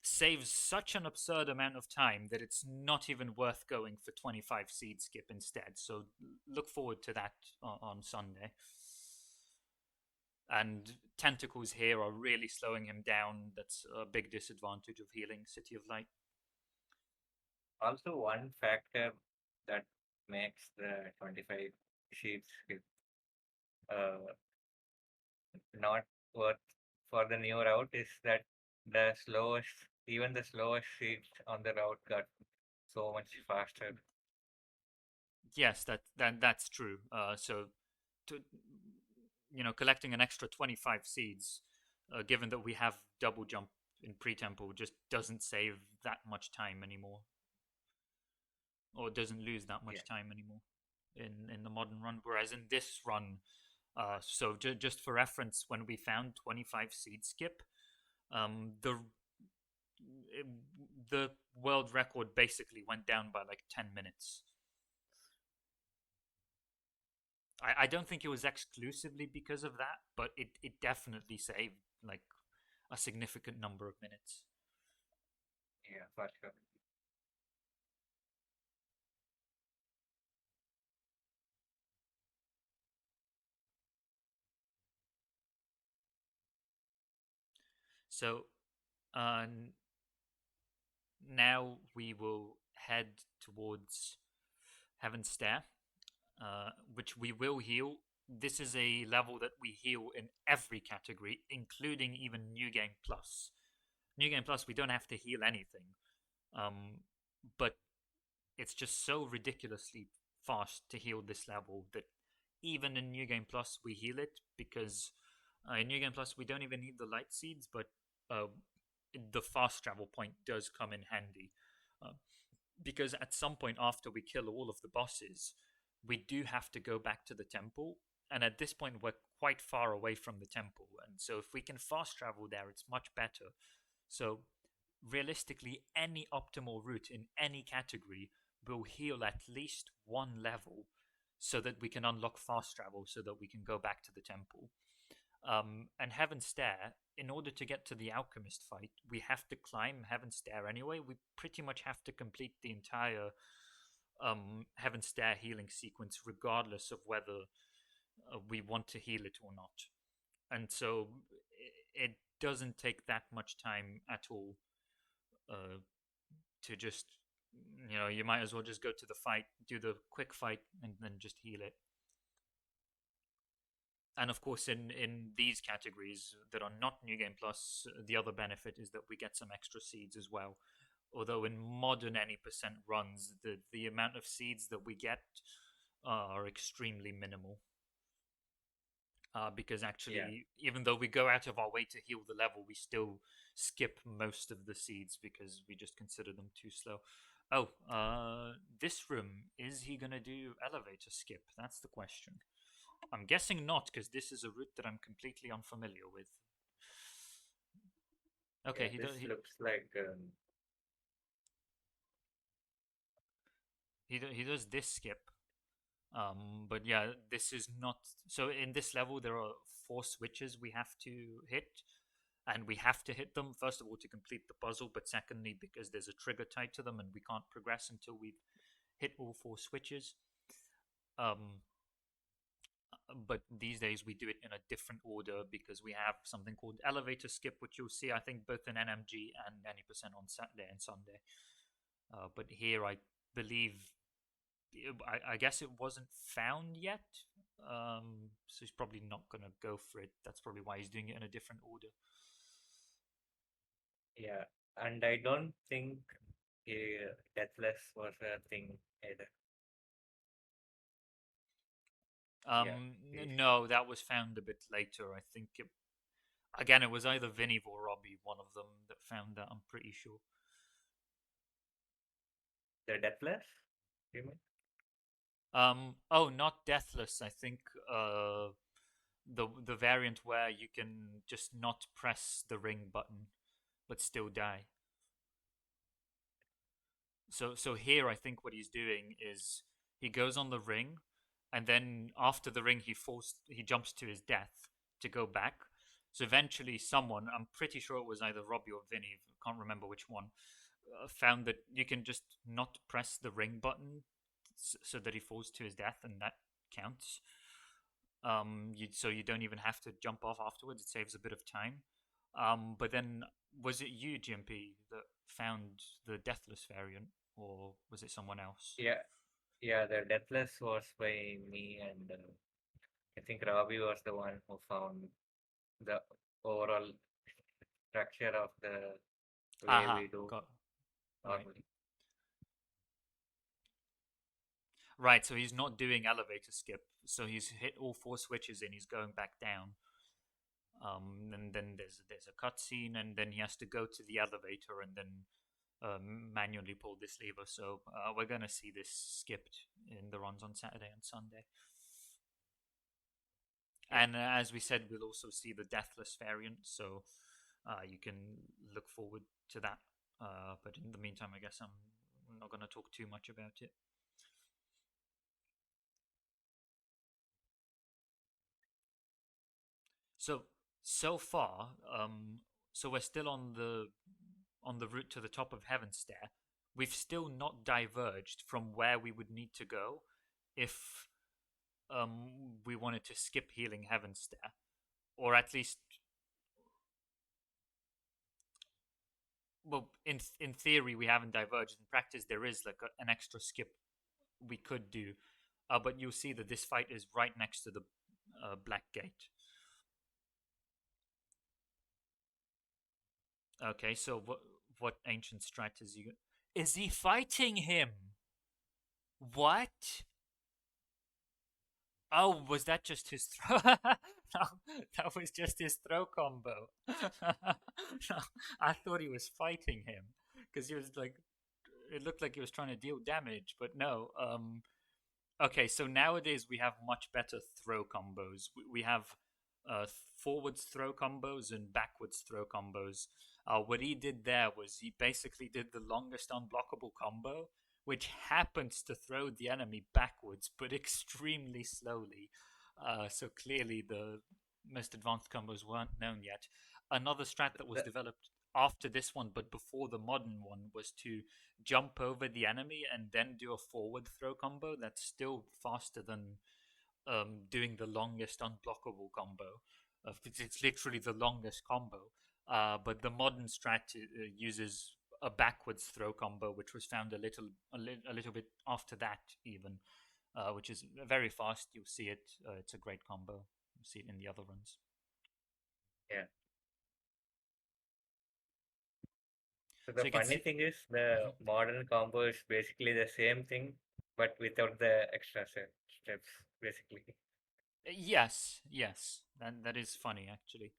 A: saves such an absurd amount of time that it's not even worth going for 25 seed skip instead. So, look forward to that on Sunday. And tentacles here are really slowing him down. That's a big disadvantage of healing City of Light.
B: also one factor that makes the 25 seats uh, not worth for the new route is that the slowest, even the slowest seats on the route got so much faster.
A: Yes, that's true. So, to, collecting an extra 25 seeds, given that we have double jump in pre-temple, just doesn't save that much time anymore, or doesn't lose that
B: Yeah.
A: much time anymore in the modern run. Whereas in this run, so just for reference, when we found 25 seed skip, the the world record basically went down by like 10 minutes. I don't think it was exclusively because of that, but it definitely saved like a significant number of minutes.
B: Yeah, for sure.
A: So uh, now we will head towards Heaven's Stair, which we will heal this is a level that we heal in every category, including even New Game Plus. New Game Plus, we don't have to heal anything, but it's just so ridiculously fast to heal this level that even in New Game Plus we heal it, because in New Game Plus we don't even need the light seeds, but uh, the fast travel point does come in handy. Uh, because at some point after we kill all of the bosses, we do have to go back to the temple, and at this point we're quite far away from the temple, and so if we can fast travel there, it's much better. So realistically, any optimal route in any category will heal at least one level, so that we can unlock fast travel, so that we can go back to the temple. And Heaven's Stair, in order to get to the Alchemist fight, we have to climb Heaven's Stair anyway. We pretty much have to complete the entire Heaven's Stair healing sequence, regardless of whether we want to heal it or not. And so it doesn't take that much time at all to just, you might as well just go to the fight, do the quick fight, and then just heal it. And of course, in these categories that are not New Game Plus, the other benefit is that we get some extra seeds as well. Although in modern any percent runs, the amount of seeds that we get are extremely minimal. Because actually, even though we go out of our way to heal the level, we still skip most of the seeds because we just consider them too slow. Oh, this room, is he gonna do elevator skip? That's the question. I'm guessing not, because this is a route that I'm completely unfamiliar with. Okay,
B: Yeah, this looks like
A: he does this skip. But yeah, this is not. So in this level, there are 4 switches we have to hit, and we have to hit them first of all to complete the puzzle, but secondly because there's a trigger tied to them, and we can't progress until we've hit all 4 switches. But these days we do it in a different order because we have something called elevator skip, which you'll see I think both in NMG and 90% on Saturday and Sunday. But here I believe, I guess it wasn't found yet, so he's probably not gonna go for it. That's probably why he's doing it in a different order.
B: yeah, and I don't think Deathless was a thing either.
A: No, that was found a bit later. I think again it was either Vinny or Robbie, one of them, that found that. I'm pretty sure.
B: The Deathless, you mean?
A: Oh, not Deathless. I think the variant where you can just not press the ring button but still die. So here I think what he's doing is he goes on the ring, and then after the ring he jumps to his death to go back. So eventually someone, I'm pretty sure it was either Robbie or Vinny, can't remember which one, found that you can just not press the ring button so that he falls to his death, and that counts. So you don't even have to jump off afterwards. It saves a bit of time. But then, was it you, GMP, that found the Deathless variant, or was it someone else?
B: Yeah, the Deathless was by me, and I think Ravi was the one who found the overall structure of the way
A: Aha,
B: we do
A: right.
B: normally.
A: Right, so he's not doing elevator skip. So he's hit all 4 switches and he's going back down. And then there's a cutscene, and then he has to go to the elevator and then manually pull this lever. So we're gonna see this skipped in the runs on Saturday and Sunday. And as we said, we'll also see the Deathless variant, so you can look forward to that. But in the meantime, I guess I'm not going to talk too much about it. So far, so we're still on the route to the top of Heaven's Stair. We've still not diverged from where we would need to go if we wanted to skip healing Heaven's Stair, or at least, well, in theory we haven't diverged. In practice, there is like an extra skip we could do, but you'll see that this fight is right next to Blackgate. Okay, so what ancient strat is he fighting him? What? Oh, was that just his throw? No, that was just his throw combo. No, I thought he was fighting him because he was like, it looked like he was trying to deal damage, but no. Okay, so nowadays we have much better throw combos. We have uh, forwards throw combos and backwards throw combos. What he did there was he basically did the longest unblockable combo, which happens to throw the enemy backwards, but extremely slowly. So clearly the most advanced combos weren't known yet. Another strat that was
B: The,
A: developed after this one, but before the modern one, was to jump over the enemy and then do a forward throw combo that's still faster than doing the longest unblockable combo. It's literally the longest combo. But the modern strat uses a backwards throw combo, which was found a little bit after that even, which is very fast. You'll see it. It's a great combo. You'll see it in the other runs.
B: yeah. So
A: So
B: the
A: you can
B: funny
A: see.
B: thing is, the modern combo is basically the same thing, but without the extra steps, basically.
A: Yes, yes, that is funny actually.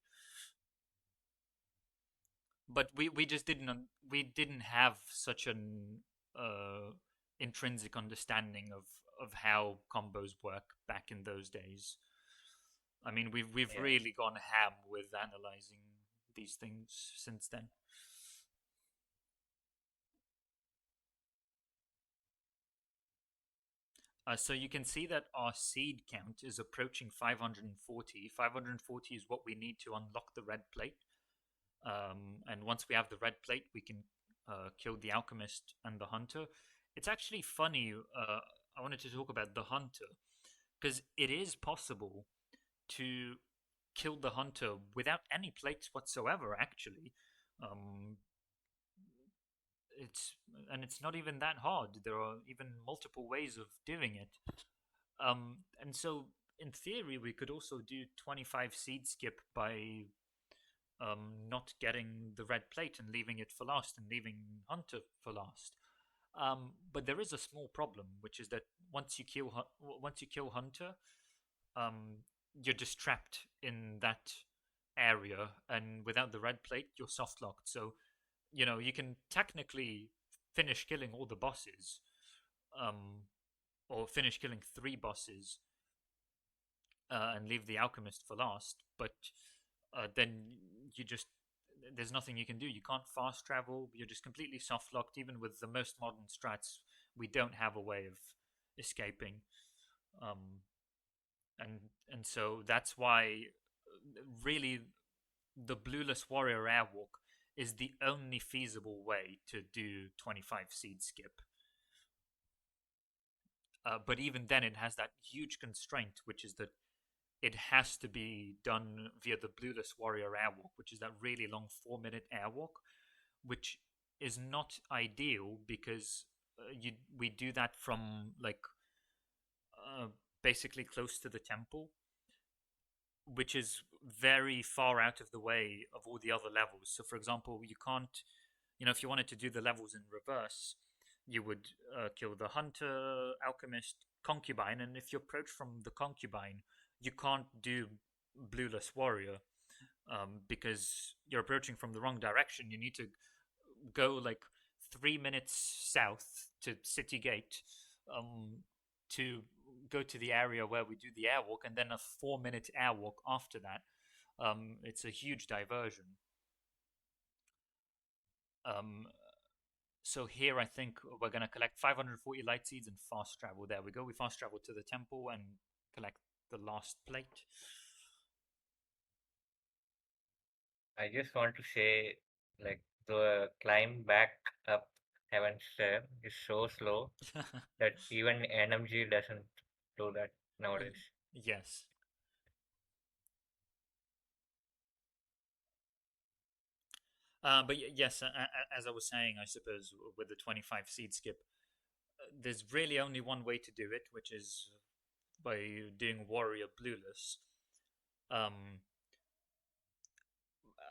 A: But we just didn't have such an uh, intrinsic understanding of how combos work back in those days. I mean, we've
B: Yeah.
A: really gone ham with analyzing these things since then. So you can see that our seed count is approaching 540. 540 is what we need to unlock the red plate. And once we have the red plate, we can kill the alchemist and the hunter. It's actually funny. I wanted to talk about the hunter because it is possible to kill the hunter without any plates whatsoever. Actually, um, it's it's not even that hard. There are even multiple ways of doing it. And so in theory, we could also do 25 seed skip by not getting the red plate and leaving it for last and leaving Hunter for last. But there is a small problem, which is that once you kill Hunter, um, you're just trapped in that area, and without the red plate, you're soft locked. So you can technically finish killing all the bosses, um, or finish killing 3 bosses, and leave the alchemist for last. But then you just there's nothing you can do. You can't fast travel. You're just completely soft locked. Even with the most modern strats, we don't have a way of escaping. Um, and so that's why really the blueless warrior airwalk is the only feasible way to do 25 seed skip. But even then, it has that huge constraint, which is that it has to be done via the Blueless Warrior Airwalk, which is that really long 4-minute airwalk, which is not ideal because we do that from like uh, basically close to the temple, which is very far out of the way of all the other levels. So, for example, you can't, if you wanted to do the levels in reverse, you would kill the hunter, alchemist, concubine, and if you approach from the concubine, you can't do blueless warrior because you're approaching from the wrong direction. You need to go like 3 minutes south to City Gate to go to the area where we do the airwalk, and then a 4-minute airwalk after that. It's a huge diversion. Um, so here I think we're going to collect 540 light seeds and fast travel. There we go. We fast travel to the temple and collect the last plate.
B: I just want to say, like, the climb back up Heaven's Stair is so slow that even NMG doesn't do that nowadays.
A: Yes. But yes, as I was saying, I suppose with the 25 seed skip, there's really only one way to do it, which is by doing warrior blueless. Um,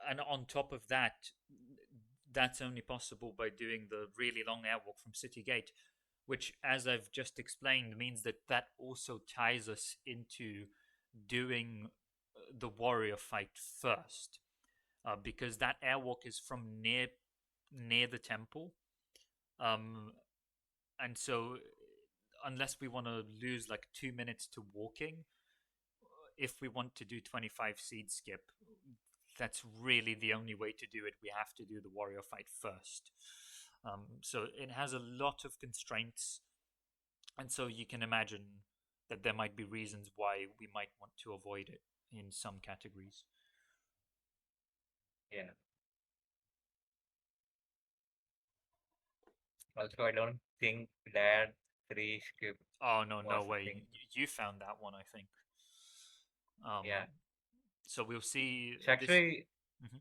A: and on top of that, that's only possible by doing the really long airwalk from City Gate, which, as I've just explained, means that that also ties us into doing the warrior fight first, because that airwalk is from near the temple, um, and so unless we want to lose like 2 minutes to walking, if we want to do 25 seed skip, that's really the only way to do it. We have to do the warrior fight first. So it has a lot of constraints, and so you can imagine that there might be reasons why we might want to avoid it in some categories.
B: Yeah. Also, I don't think Dad 3 skip
A: Oh no, no
B: was a
A: way!
B: thing.
A: You found that one, I think. Um,
B: Yeah.
A: so we'll see
B: It's
A: this.
B: actually
A: Mhm.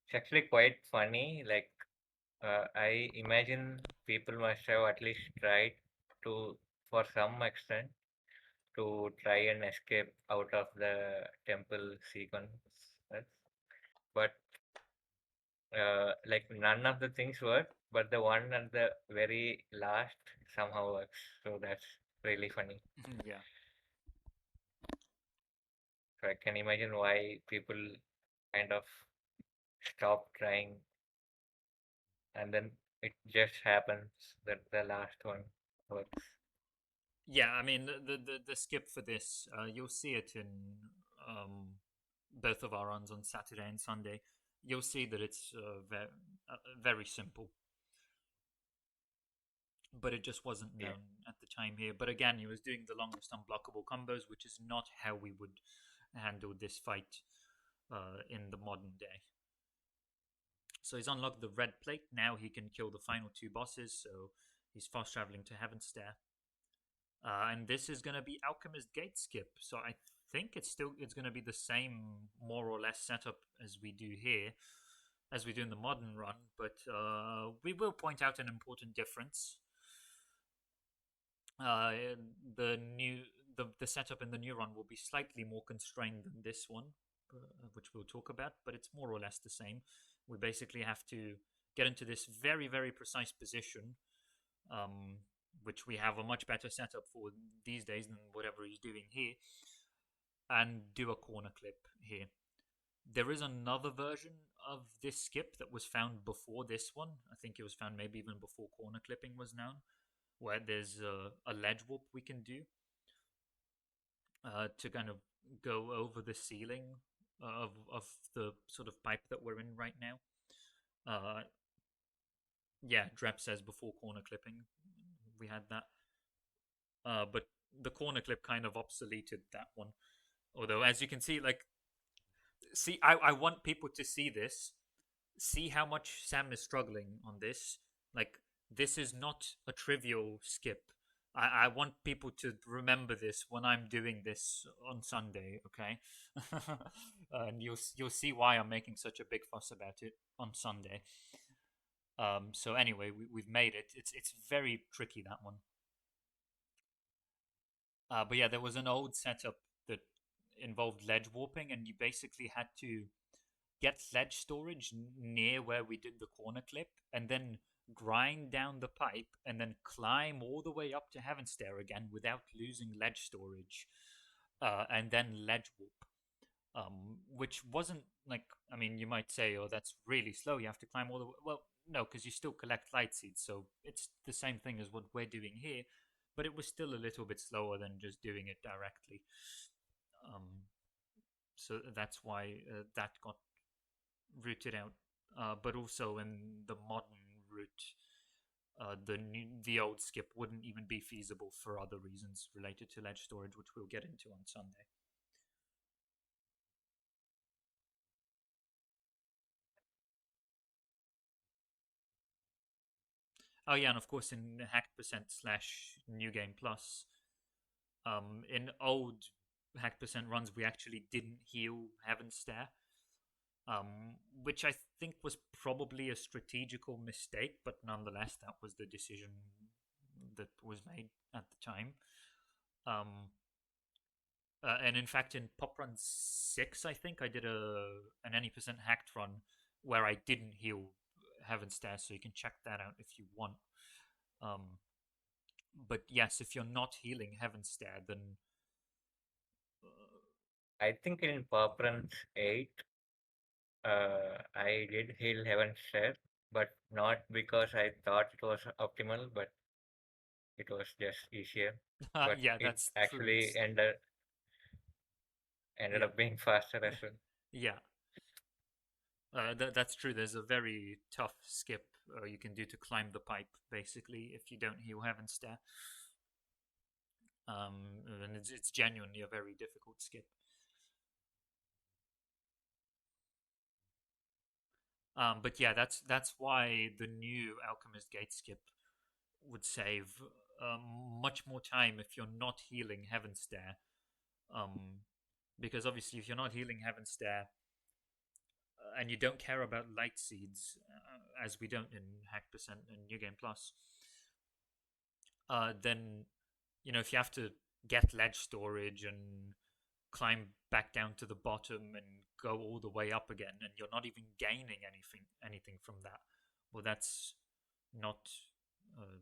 B: it's actually quite funny. Like I imagine people must have at least tried to, for some extent, to try and escape out of the temple sequence. But like none of the things work, but the one at the very last somehow works. So that's really funny.
A: Yeah.
B: So I can imagine why people kind of stop trying, and then it just happens that the last one works.
A: Yeah, I mean the skip for this, you'll see it in both of our runs on Saturday and Sunday. You'll see that it's very simple, but it just wasn't
B: Yeah.
A: known at the time here. But again, he was doing the longest unblockable combos, which is not how we would handle this fight in the modern day. So he's unlocked the red plate. Now he can kill the final two bosses. So he's fast traveling to Heaven's Stair. And this is going to be Alchemist Gate skip. So I think it's going to be the same more or less setup as we do here, as we do in the modern run. But we will point out an important difference. Uh, the new the setup in the new run will be slightly more constrained than this one, which we'll talk about. But it's more or less the same. We basically have to get into this very precise position. Um, which we have a much better setup for these days than whatever he's doing here, and do a corner clip here. There is another version of this skip that was found before this one. I think it was found maybe even before corner clipping was known, where there's a ledge warp we can do to kind of go over the ceiling of the sort of pipe that we're in right now. Uh, yeah, Drep says before corner clipping we had that. But the corner clip kind of obsoleted that one. Although, as you can see, like, see, I want people to see this. See how much Sam is struggling on this. Like, this is not a trivial skip. I want people to remember this when I'm doing this on Sunday, okay? And you'll see why I'm making such a big fuss about it on Sunday. So anyway, we've made it. It's very tricky, that one. But yeah, there was an old setup that involved ledge warping, and you basically had to get ledge storage near where we did the corner clip, and then grind down the pipe, and then climb all the way up to Heaven's Stair again without losing ledge storage, and then ledge warp. Which wasn't like, I mean, you might say, oh, that's really slow. You have to climb all the way. Well, no, because you still collect light seeds, so it's the same thing as what we're doing here, but it was still a little bit slower than just doing it directly. So that's why that got rooted out. But also in the modern route, the old skip wouldn't even be feasible for other reasons related to ledge storage, which we'll get into on Sunday. Oh yeah, and of course in hacked percent slash new game plus, in old hacked percent runs we actually didn't heal Heaven's Stair, which I think was probably a strategical mistake, but nonetheless that was the decision that was made at the time. Um, And in fact, in Pop Run 6, I think I did an any percent hacked run where I didn't heal Heaven's Stairs, so you can check that out if you want. But yes, if you're not healing Heaven's Stair, then
B: I think in Perprance 8, I did heal Heaven's Share, but not because I thought it was optimal, but it was just easier. But
A: yeah,
B: it
A: that's true.
B: actually
A: It's
B: ended
A: yeah,
B: up being faster as well.
A: yeah. That's true. There's a very tough skip you can do to climb the pipe, basically, if you don't heal Heaven's Stair. And it's genuinely a very difficult skip. But yeah, that's why the new Alchemist Gate skip would save much more time if you're not healing Heaven's Stair. Because obviously, if you're not healing Heaven's Stair and you don't care about light seeds, as we don't in Hack Percent and New Game Plus, then if you have to get ledge storage and climb back down to the bottom and go all the way up again, and you're not even gaining anything from that, well, that's not uh,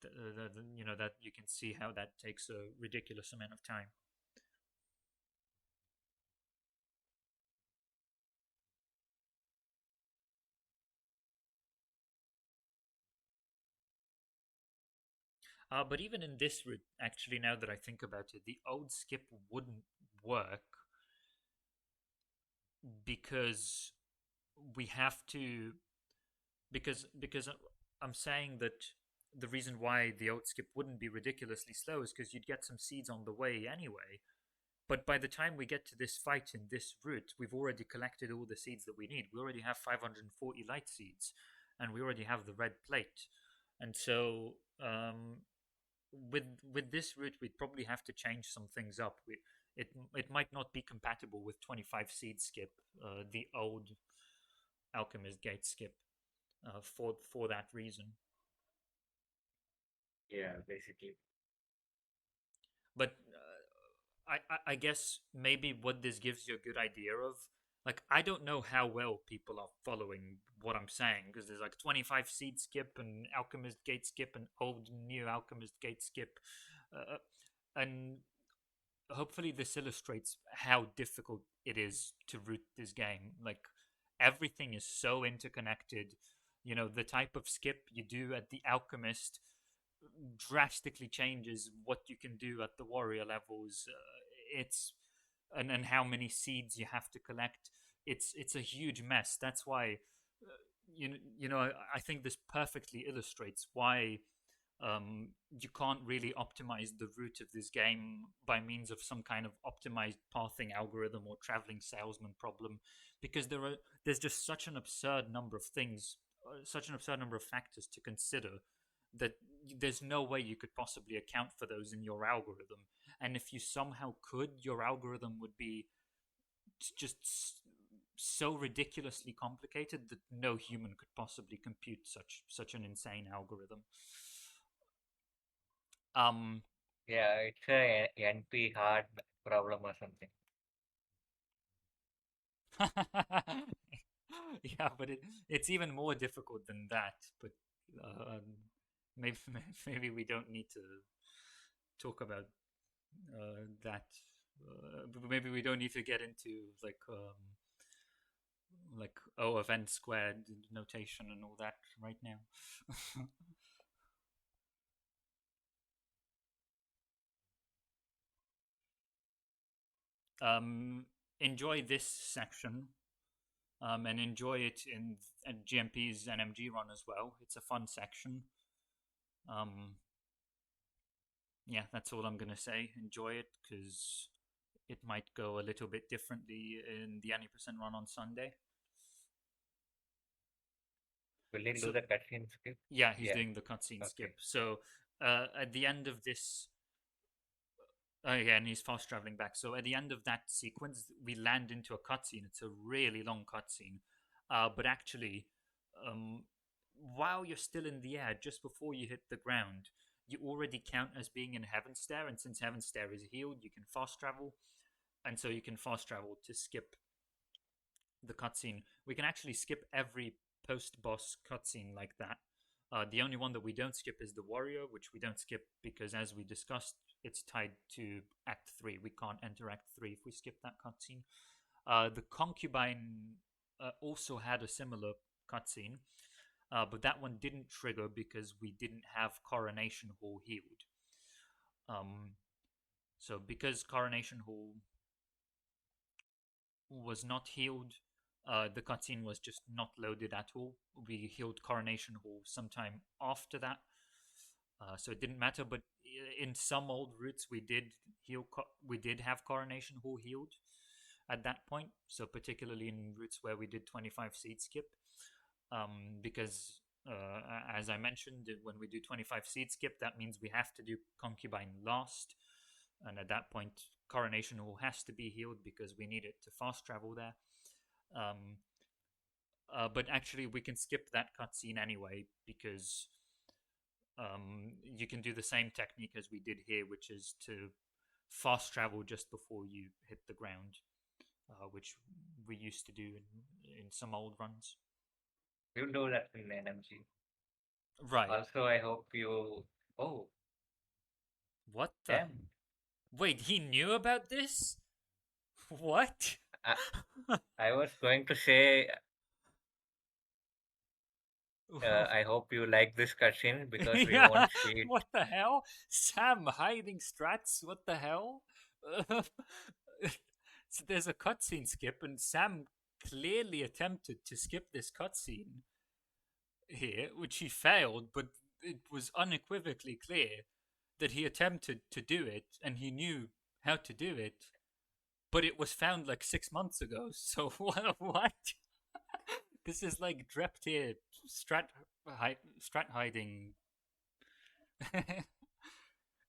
A: that you can see how that takes a ridiculous amount of time. But even in this route, actually, now that I think about it, the old skip wouldn't work because we have to because I'm saying that the reason why the old skip wouldn't be ridiculously slow is because you'd get some seeds on the way anyway. But by the time we get to this fight in this route, we've already collected all the seeds that we need. We already have 540 light seeds, and we already have the red plate. And so, with this route, we'd probably have to change some things up. It might not be compatible with 25 seed skip, the old Alchemist Gate skip, for that reason.
B: Yeah, basically.
A: But I guess maybe what this gives you a good idea of, like, I don't know how well people are following what I'm saying, because there's like 25 seed skip and Alchemist Gate skip and old new Alchemist Gate skip, and hopefully this illustrates how difficult it is to root this game. Like, everything is so interconnected. The type of skip you do at the Alchemist drastically changes what you can do at the warrior levels. It's and how many seeds you have to collect. It's a huge mess. That's why I think this perfectly illustrates why you can't really optimize the route of this game by means of some kind of optimized pathing algorithm or traveling salesman problem, because there's just such an absurd number of things, such an absurd number of factors to consider, that there's no way you could possibly account for those in your algorithm. And if you somehow could, your algorithm would be just so ridiculously complicated that no human could possibly compute such an insane algorithm. Um,
B: Yeah, it's a NP hard problem or something.
A: yeah, but it's even more difficult than that. But maybe maybe we don't need to talk about that. Maybe we don't need to get into like event squared notation and all that right now. Enjoy this section, and enjoy it in GMP's NMG run as well. It's a fun section. Um, yeah, that's all I'm gonna say. Enjoy it, because it might go a little bit differently in the 90% run on Sunday.
B: Will he
A: So
B: do the cutscene skip?
A: yeah, he's
B: Yeah.
A: doing the cutscene
B: Okay.
A: skip. So at the end of this, yeah, and he's fast traveling back. So at the end of that sequence, we land into a cutscene. It's a really long cutscene, but actually, while you're still in the air, just before you hit the ground, you already count as being in Heaven's Stair, and since Heaven's Stair is healed, you can fast travel, and so you can fast travel to skip the cutscene. We can actually skip every post-boss cutscene like that. The only one that we don't skip is the warrior, which we don't skip because, as we discussed, it's tied to Act 3. We can't enter Act 3 if we skip that cutscene. The concubine also had a similar cutscene, but that one didn't trigger because we didn't have Coronation Hall healed. So because Coronation Hall was not healed, the cutscene was just not loaded at all. We healed Coronation Hall sometime after that, so it didn't matter. But in some old routes, we did have Coronation Hall healed at that point. So particularly in routes where we did 25 seed skip, because as I mentioned, when we do 25 seed skip, that means we have to do Concubine last, and at that point, Coronation Hall has to be healed because we need it to fast travel there. But actually, we can skip that cutscene anyway because you can do the same technique as we did here, which is to fast travel just before you hit the ground, which we used to do in some old runs.
B: You do that in NMG.
A: Right.
B: Also, I hope you. Oh,
A: What the?
B: damn.
A: Wait, he knew about this? What?
B: I was going to say, I hope you like this cutscene because we
A: Yeah,
B: won't see it.
A: what the hell? Sam hiding strats? What the hell? So there's a cutscene skip, and Sam clearly attempted to skip this cutscene here, which he failed, but it was unequivocally clear that he attempted to do it, and he knew how to do it, but it was found like 6 months ago. So what? This is like Drep tier strat hiding.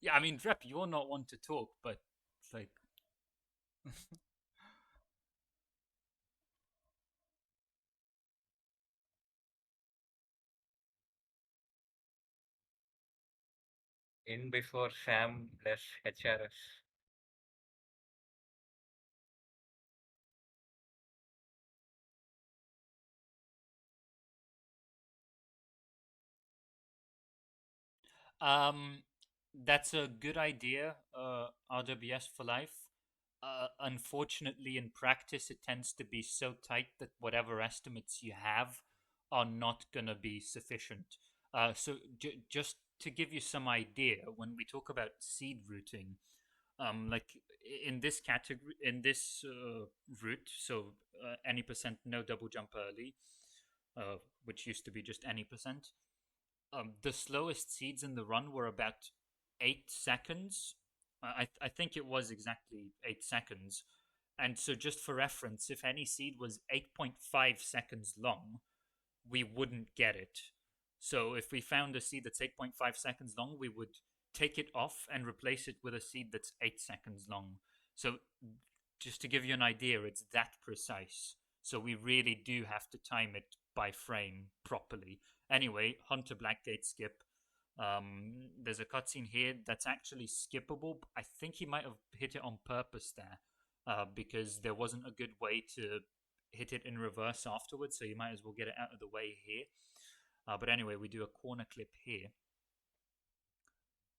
A: Yeah, I mean, Drep, you're not one to talk, but it's like.
B: In before Sam less HRS.
A: That's a good idea, RWS for life. Unfortunately, in practice, it tends to be so tight that whatever estimates you have are not going to be sufficient. So, just to give you some idea, when we talk about seed routing, like in this category, in this route, so any percent no double jump early, which used to be just any percent. The slowest seeds in the run were about 8 seconds. I think it was exactly 8 seconds. And so, just for reference, if any seed was 8.5 seconds long, we wouldn't get it. So, if we found a seed that's 8.5 seconds long, we would take it off and replace it with a seed that's 8 seconds long. So, just to give you an idea, it's that precise. So, we really do have to time it by frame properly. Anyway, Hunter Blackgate skip. There's a cutscene here that's actually skippable. I think he might have hit it on purpose there, because there wasn't a good way to hit it in reverse afterwards, so you might as well get it out of the way here. But anyway, we do a corner clip here,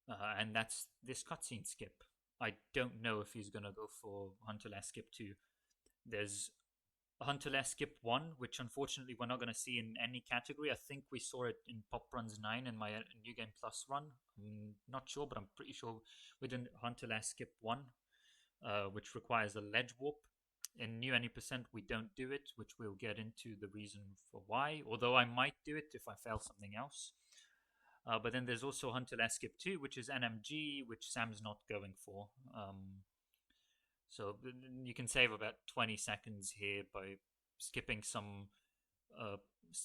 A: and that's this cutscene skip. I don't know if he's gonna go for Hunter Last Skip 2. There's Hunter Last Skip 1, which unfortunately we're not going to see in any category. I think we saw it in Pop Runs 9 in my New Game Plus run. I'm not sure, but I'm pretty sure we did Hunter Last Skip 1, which requires a ledge warp. In New Any Percent, we don't do it, which we'll get into the reason for why, although I might do it if I fail something else. But then there's also Hunter Last Skip 2, which is NMG, which Sam's not going for. So you can save about 20 seconds here by skipping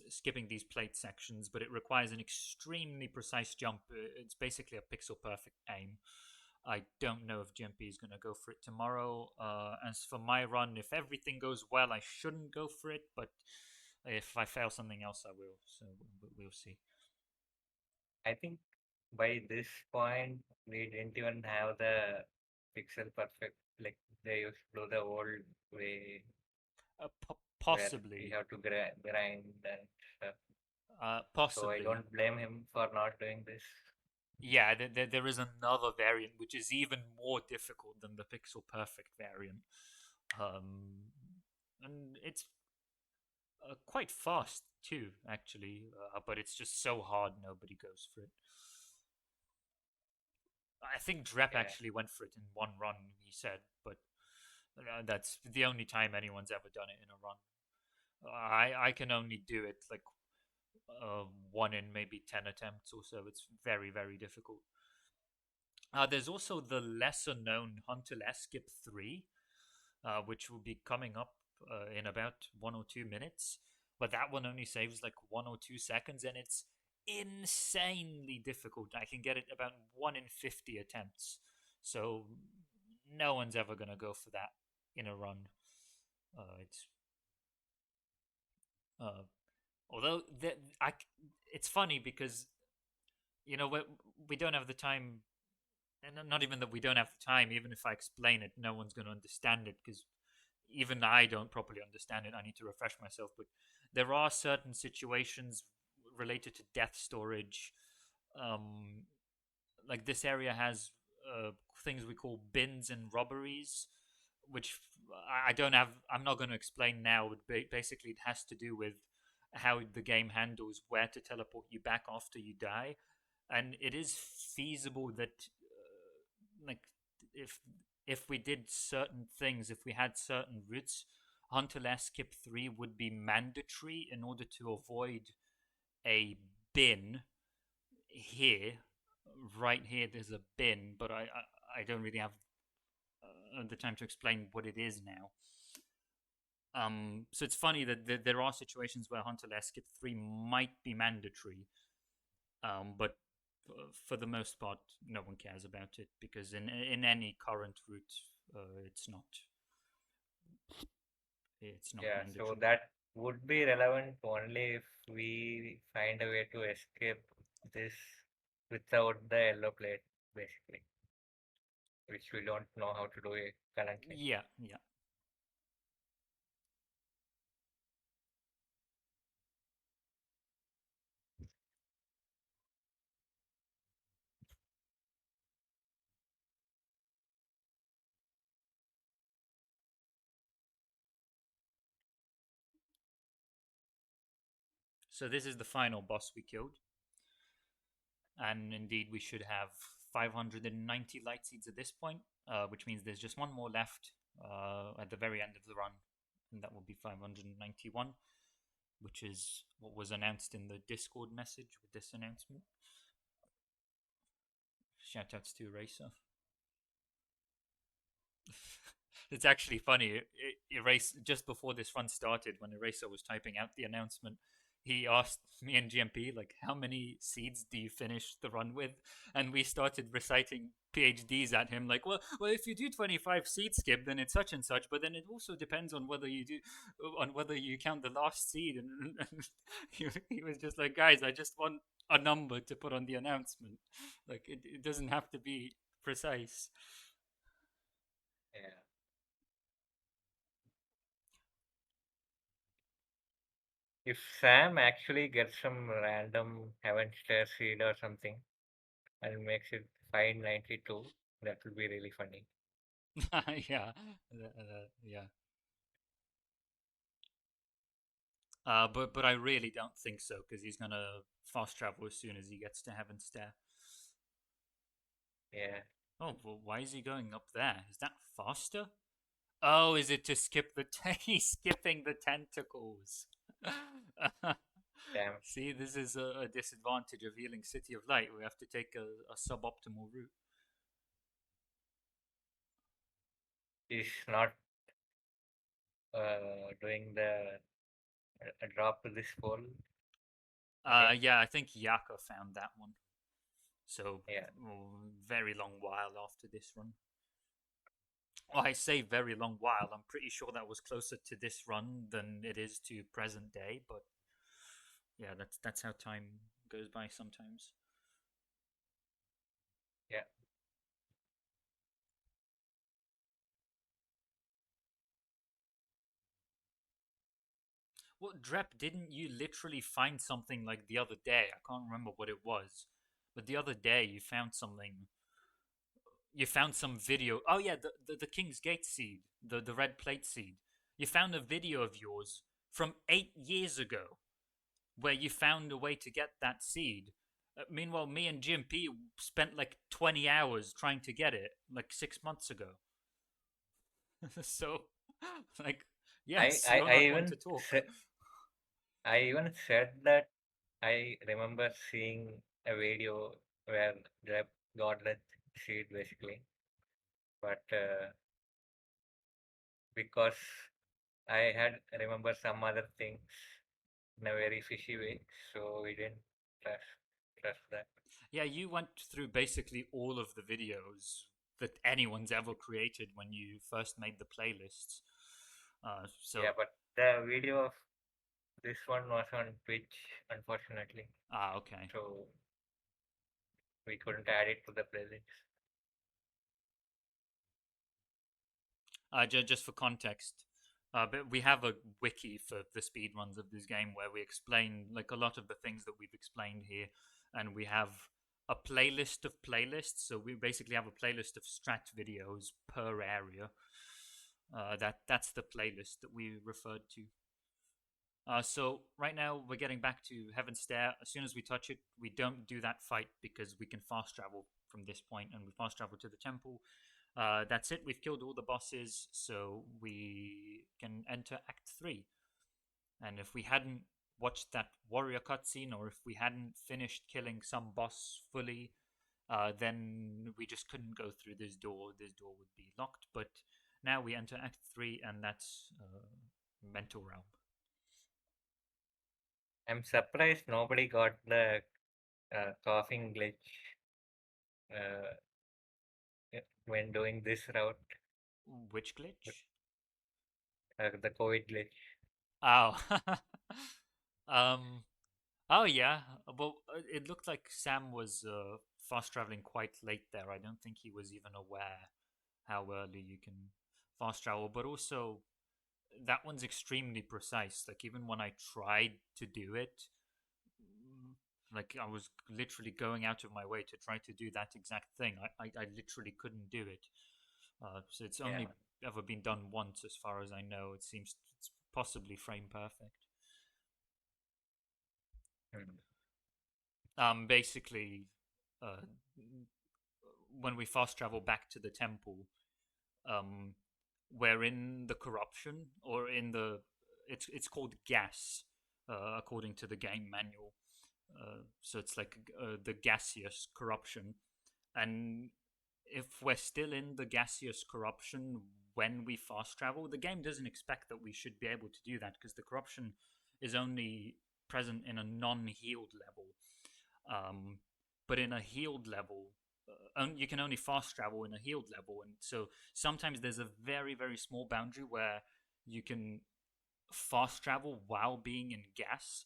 A: skipping these plate sections, but it requires an extremely precise jump. It's basically a pixel perfect aim. I don't know if GMP is going to go for it tomorrow. As for my run, if everything goes well, I shouldn't go for it, but if I fail something else, I will. So we'll see.
B: I think by this point we didn't even have the pixel perfect. Like they used to do the old way where we
A: Possibly.
B: have to grind and stuff. So I
A: Possibly.
B: don't blame him for not doing this.
A: Yeah, there is another variant which is even more difficult than the pixel perfect variant. Um, and it's quite fast too, actually, but it's just so hard nobody goes for it. I think Drep
B: Yeah,
A: actually went for it in one run, he said, but that's the only time anyone's ever done it in a run. I can only do it like one in maybe 10 attempts or so. It's very, very difficult. There's also the lesser known Hunter Less Skip 3, which will be coming up in about 1 or 2 minutes. But that one only saves like 1 or 2 seconds, and it's insanely difficult. I can get it about 1 in 50 attempts. So no one's ever going to go for that in a run. It's uh, although it's funny because we don't have the time, and not even that we don't have the time. Even if I explain it, no one's going to understand it because even I don't properly understand it. I need to refresh myself. But there are certain situations related to death storage. Um, like this area has things we call bins and robberies, which I don't have. I'm not going to explain now. But basically, it has to do with how the game handles where to teleport you back after you die, and it is feasible that like if if we did certain things, if we had certain routes, Hunter Less Skip 3 would be mandatory in order to avoid a bin here. Right here, there's a bin, but I don't really have the time to explain what it is now. So it's funny that there are situations where Hunter Less Skip 3 might be mandatory, but for the most part, no one cares about it because in any current route, it's not. It's not
B: yeah. So
A: mandatory.
B: that would be relevant only if we find a way to escape this without the yellow plate, basically, which we don't know how to do it currently.
A: Yeah, yeah. So this is the final boss we killed, and indeed we should have 590 light seeds at this point, which means there's just one more left at the very end of the run, and that will be 591, which is what was announced in the Discord message with this announcement. Shoutouts to Eraser. It's actually funny. Eraser, just before this run started, when Eraser was typing out the announcement, he asked me and GMP like, "How many seeds do you finish the run with?" And we started reciting PhDs at him, like, "Well, if you do 25 seed skip, then it's such and such. But then it also depends on whether you count the last seed." And he was just like, "Guys, I just want a number to put on the announcement. Like, it doesn't have to be precise."
B: Yeah. If Sam actually gets some random heaven star seed or something and makes it 592, that would be really funny.
A: Yeah, yeah. But I really don't think so because he's gonna fast travel as soon as he gets to Heaven's Stair.
B: Yeah.
A: Oh, well, why is he going up there? Is that faster? Oh, is it to skip the? He's skipping the tentacles.
B: Damn.
A: See, this is a disadvantage of healing City of Light. We have to take a suboptimal route.
B: He's not doing the drop to this hole again.
A: Yeah, I think Yaka found that one. So,
B: Yeah.
A: very long while after this run. Well, I say very long while. I'm pretty sure that was closer to this run than it is to present day, but yeah, that's how time goes by sometimes.
B: Yeah.
A: Well, Drep, didn't you literally find something like the other day? I can't remember what it was, but the other day you found something. You found some video. Oh yeah, the King's Gate seed, the red plate seed. You found a video of yours from 8 years ago where you found a way to get that seed. Meanwhile, me and GMP spent like 20 hours trying to get it, like 6 months ago. So, like,
B: I,
A: yes,
B: I,
A: you're
B: I
A: not one to
B: even
A: talk.
B: said I even said that I remember seeing a video where Grab got that seed basically, but because I had remember some other things in a very fishy way, so we didn't trust trust that.
A: Yeah, you went through basically all of the videos that anyone's ever created when you first made the playlists.
B: Yeah,
A: So,
B: but the video of this one was on Twitch, unfortunately,
A: okay.
B: so we couldn't add it to the playlist.
A: Just for context, but we have a wiki for the speedruns of this game where we explain like a lot of the things that we've explained here, and we have a playlist of playlists. So we basically have a playlist of strat videos per area. That's the playlist that we referred to. So right now we're getting back to Heaven's Stair. As soon as we touch it, we don't do that fight because we can fast travel from this point, and we fast travel to the temple. That's it. We've killed all the bosses, so we can enter Act 3. And if we hadn't watched that warrior cutscene, or if we hadn't finished killing some boss fully, then we just couldn't go through this door. This door would be locked. But now we enter Act 3, and that's Mental Realm.
B: I'm surprised nobody got the coughing glitch when doing this route,
A: Which glitch?
B: the COVID glitch.
A: Oh. um. Oh yeah. Well, it looked like Sam was fast traveling quite late there. I don't think he was even aware how early you can fast travel. But also, that one's extremely precise. Like even when I tried to do it, like I was literally going out of my way to try to do that exact thing. I literally couldn't do it. So it's
B: Yeah.
A: only ever been done once, as far as I know. It seems it's possibly frame perfect.
B: Mm.
A: Basically, uh, when we fast travel back to the temple, um, we're in the corruption, or in the it's called gas, according to the game manual. So it's like the gaseous corruption, and if we're still in the gaseous corruption when we fast travel, the game doesn't expect that we should be able to do that because the corruption is only present in a non-healed level. Um, but in a healed level, you can only fast travel in a healed level, and so sometimes there's a very very small boundary where you can fast travel while being in gas.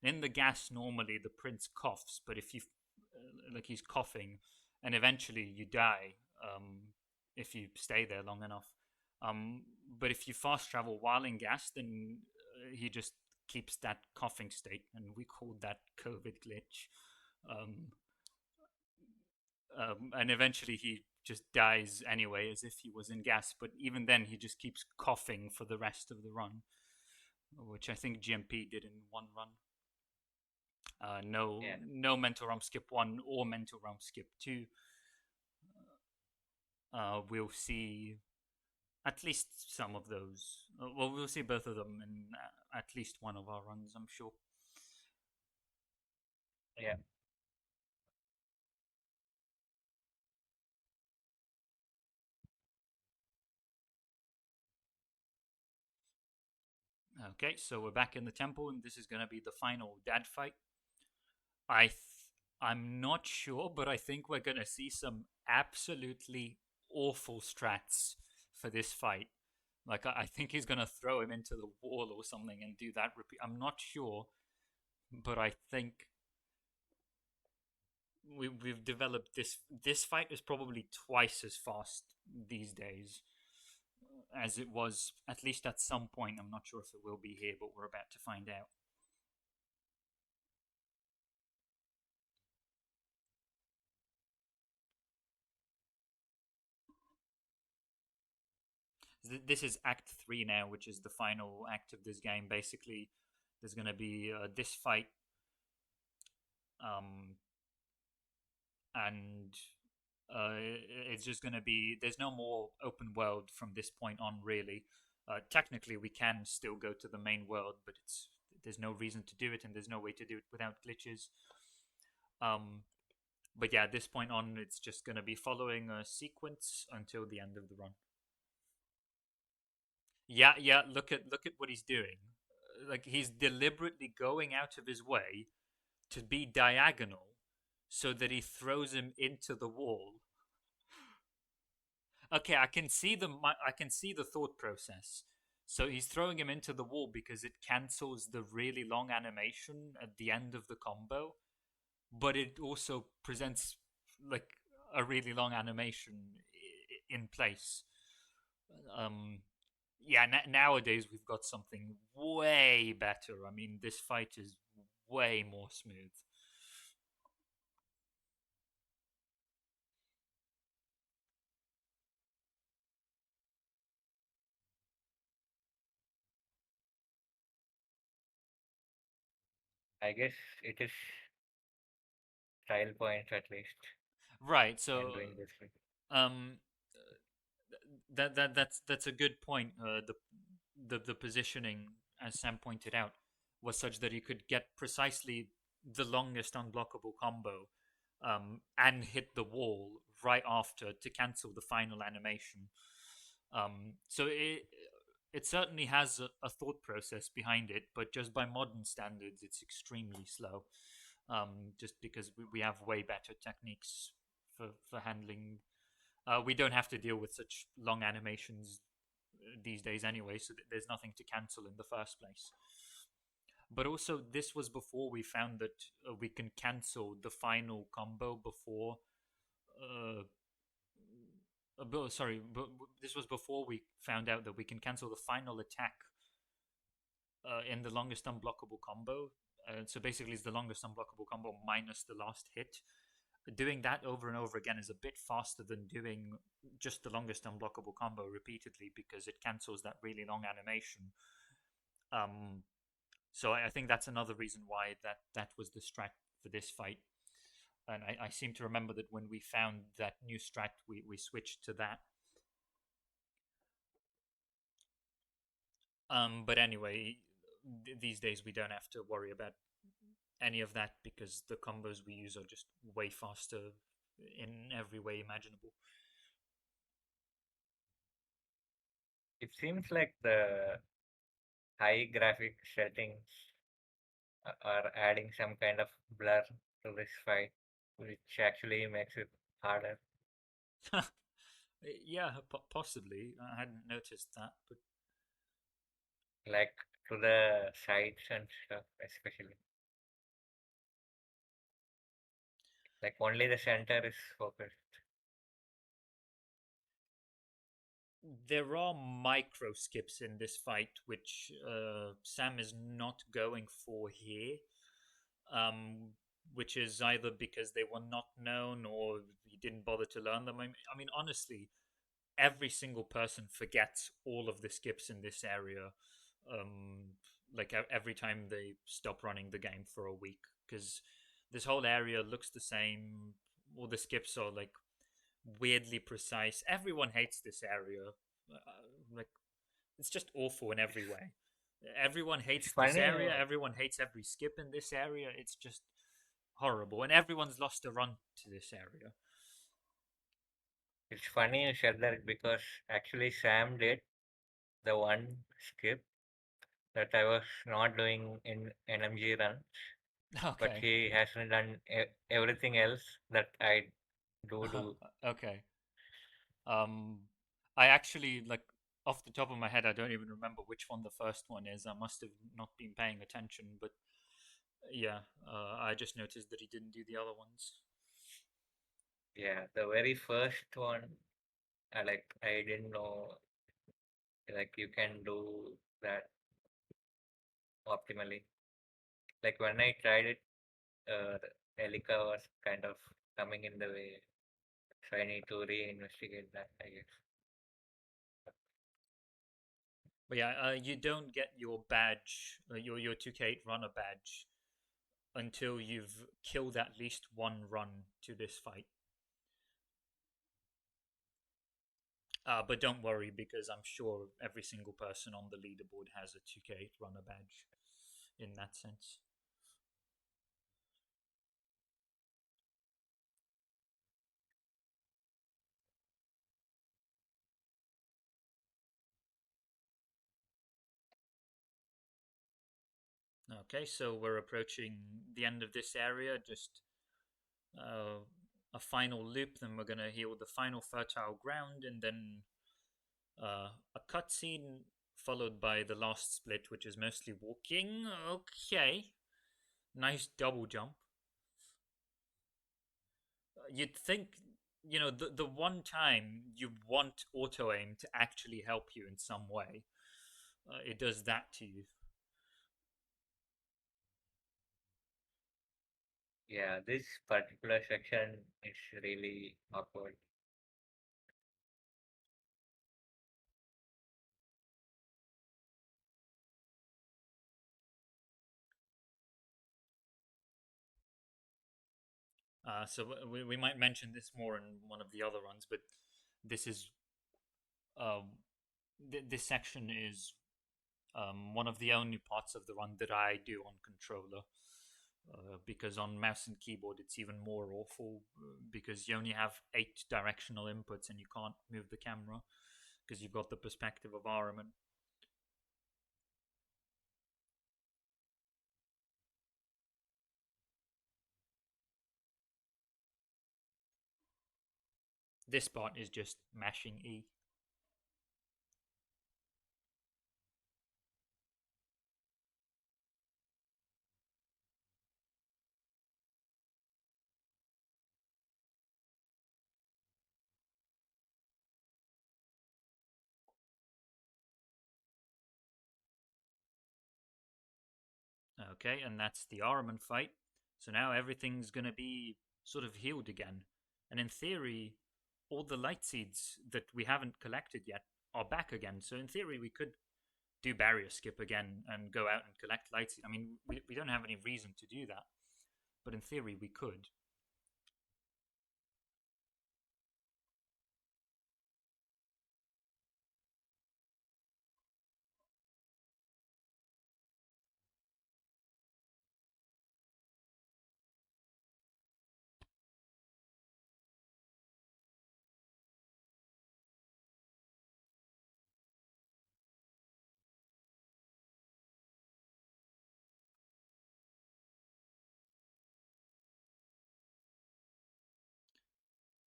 A: In the gas, normally the prince coughs, but if you like he's coughing, and eventually you die if you stay there long enough. But if you fast travel while in gas, then he just keeps that coughing state, and we called that COVID glitch. Um, and eventually he just dies anyway, as if he was in gas. But even then, he just keeps coughing for the rest of the run, which I think GMP did in one run.
B: Yeah.
A: No mental realm skip 1 or mental realm skip 2. We'll see at least some of those. Well, we'll see both of them in at least one of our runs, I'm sure.
B: Yeah.
A: Okay, so we're back in the temple, and this is going to be the final dad fight. I'm not sure, but I think we're going to see some absolutely awful strats for this fight. Like, I think he's going to throw him into the wall or something and do that repeat. I'm not sure, but I think we've developed this fight is probably twice as fast these days as it was at least at some point. I'm not sure if it will be here, but we're about to find out. This is Act 3 now, which is the final act of this game. Basically, there's going to be this fight, um, and it's just going to be. There's no more open world from this point on, really. Technically, we can still go to the main world, but there's no reason to do it, and there's no way to do it without glitches. But yeah, at this point on, it's just going to be following a sequence until the end of the run. Yeah, yeah. Look at what he's doing. Like he's deliberately going out of his way to be diagonal, so that he throws him into the wall. Okay, I can see the thought process. So he's throwing him into the wall because it cancels the really long animation at the end of the combo, but it also presents like a really long animation in place. Um, yeah, nowadays we've got something way better. I mean, this fight is way more smooth.
B: I guess it is trial points at least.
A: Right.
B: And
A: So,
B: doing this.
A: um, that's a good point. The positioning, as Sam pointed out, was such that he could get precisely the longest unblockable combo, and hit the wall right after to cancel the final animation. So it certainly has a thought process behind it, but just by modern standards, it's extremely slow. Just because we have way better techniques for handling. We don't have to deal with such long animations these days anyway, so there's nothing to cancel in the first place. But also, this was before we found that we can cancel the final combo before. Uh, sorry, but this was before we found out that we can cancel the final attack in the longest unblockable combo. So basically, it's the longest unblockable combo minus the last hit. Doing that over and over again is a bit faster than doing just the longest unblockable combo repeatedly because it cancels that really long animation. So I think that's another reason why that was the strat for this fight. And I seem to remember that when we found that new strat, we switched to that. But anyway, these days we don't have to worry about any of that because the combos we use are just way faster in every way imaginable.
B: It seems like the high graphic settings are adding some kind of blur to this fight, which actually makes it harder.
A: Yeah, possibly. I hadn't noticed that, but
B: Like to the sides and stuff, especially. Like only the center is focused.
A: there are micro skips in this fight, which Sam is not going for here. Which is either because they were not known or he didn't bother to learn them. I mean, honestly, every single person forgets all of the skips in this area. Like every time they stop running the game for a week, because this whole area looks the same. All the skips are like weirdly precise. Everyone hates this area. Like it's just awful in every way. Everyone
B: It's
A: hates this
B: funny.
A: area. Everyone hates every skip in this area. It's just horrible, and everyone's lost a run to this area.
B: It's funny you said that because actually Sam did the one skip that I was not doing in NMG runs, but
A: Okay.
B: he hasn't done everything else that I do.
A: Okay. Um, I actually like off the top of my head, I don't even remember which one the first one is. I must have not been paying attention, but yeah, I just noticed that he didn't do the other ones.
B: Yeah, the very first one, I didn't know like you can do that optimally. Like when I tried it, Elika was kind of coming in the way, so I need to re-investigate that, I guess.
A: But yeah, you don't get your badge, your 2K8 runner badge, until you've killed at least one run to this fight. But don't worry, because I'm sure every single person on the leaderboard has a 2K8 runner badge in that sense. Okay, so we're approaching the end of this area, just a final loop, then we're gonna heal the final fertile ground, and then a cutscene followed by the last split, which is mostly walking. Okay, nice double jump. You'd think, the one time you want auto aim to actually help you in some way, it does that to you.
B: Yeah, this particular section is really awkward.
A: So we might mention this more in one of the other runs, but this is this section is one of the only parts of the run that I do on controller. Because on mouse and keyboard it's even more awful, because you only have 8 directional inputs and you can't move the camera because you've got the perspective of Ahriman. This part is just mashing E. Okay, and that's the Ahriman fight. So now everything's gonna be sort of healed again. And in theory, all the light seeds that we haven't collected yet are back again. So in theory, we could do barrier skip again and go out and collect light seeds. I mean, we don't have any reason to do that, but in theory, we could.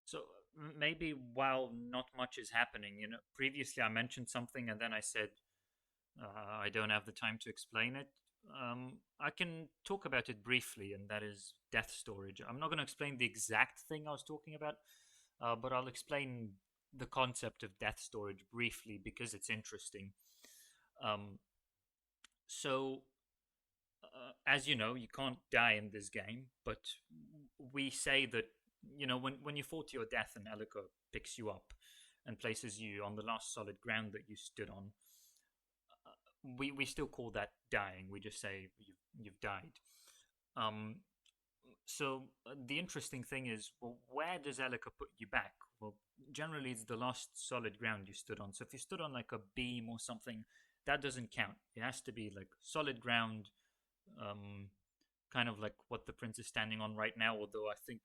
A: So maybe while not much is happening, previously I mentioned something and then I said I don't have the time to explain it. I can talk about it briefly, and that is death storage. I'm not going to explain the exact thing I was talking about, but I'll explain the concept of death storage briefly because it's interesting. Um, so, as you know, you can't die in this game, but we say that when you fall to your death and Elika picks you up and places you on the last solid ground that you stood on, we still call that dying. We just say you've died. Um, so the interesting thing is, well, where does Elika put you back? Well, generally it's the last solid ground you stood on. So if you stood on like a beam or something, that doesn't count. It has to be like solid ground, um, kind of like what the prince is standing on right now. Although I think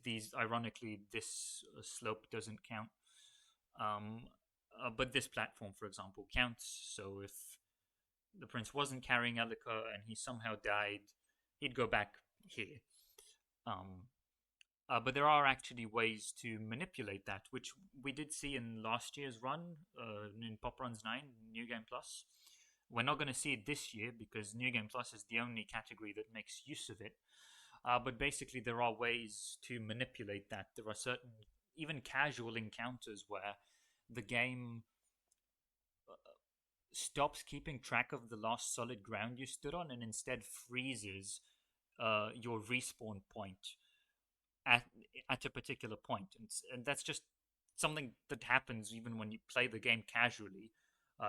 A: these ironically this slope doesn't count. Um, but this platform, for example, counts. So if the prince wasn't carrying Elika and he somehow died, he'd go back here. Um, but there are actually ways to manipulate that, which we did see in last year's run, in Pop Runs 9, New Game Plus. We're not going to see it this year because New Game Plus is the only category that makes use of it. But basically, there are ways to manipulate that. There are certain, even casual encounters where the game stops keeping track of the last solid ground you stood on and instead freezes your respawn point at at a particular point, and that's just something that happens even when you play the game casually,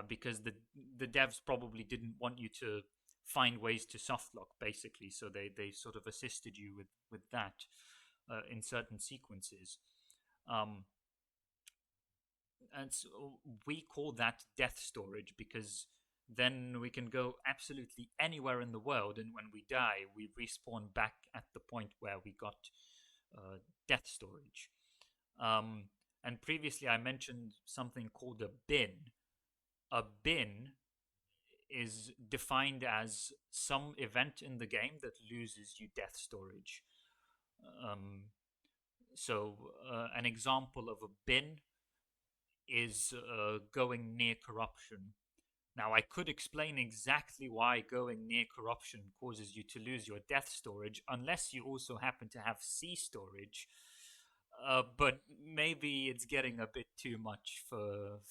A: because the devs probably didn't want you to find ways to softlock basically, so they sort of assisted you with that in certain sequences. Um, and so we call that death storage because then we can go absolutely anywhere in the world, and when we die, we respawn back at the point where we got death storage. Um, and previously, I mentioned something called a bin. A bin is defined as some event in the game that loses you death storage. Um, an example of a bin is going near corruption. Now, I could explain exactly why going near corruption causes you to lose your death storage, unless you also happen to have C storage. But maybe it's getting a bit too much for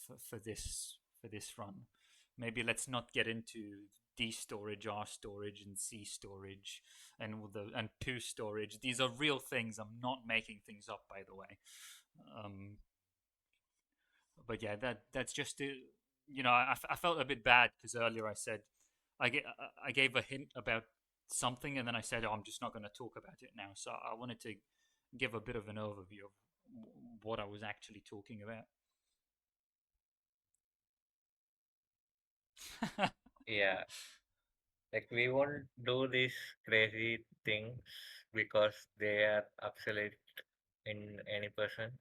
A: this run. Maybe let's not get into D storage, R storage, and C storage, and poo storage. These are real things. I'm not making things up, by the way. Um, but yeah, that's just I felt a bit bad because earlier I said I gave a hint about something, and then I said, oh, I'm just not going to talk about it now. So I wanted to give a bit of an overview of what I was actually talking about.
B: Yeah, like we won't do these crazy things because they are obsolete in any person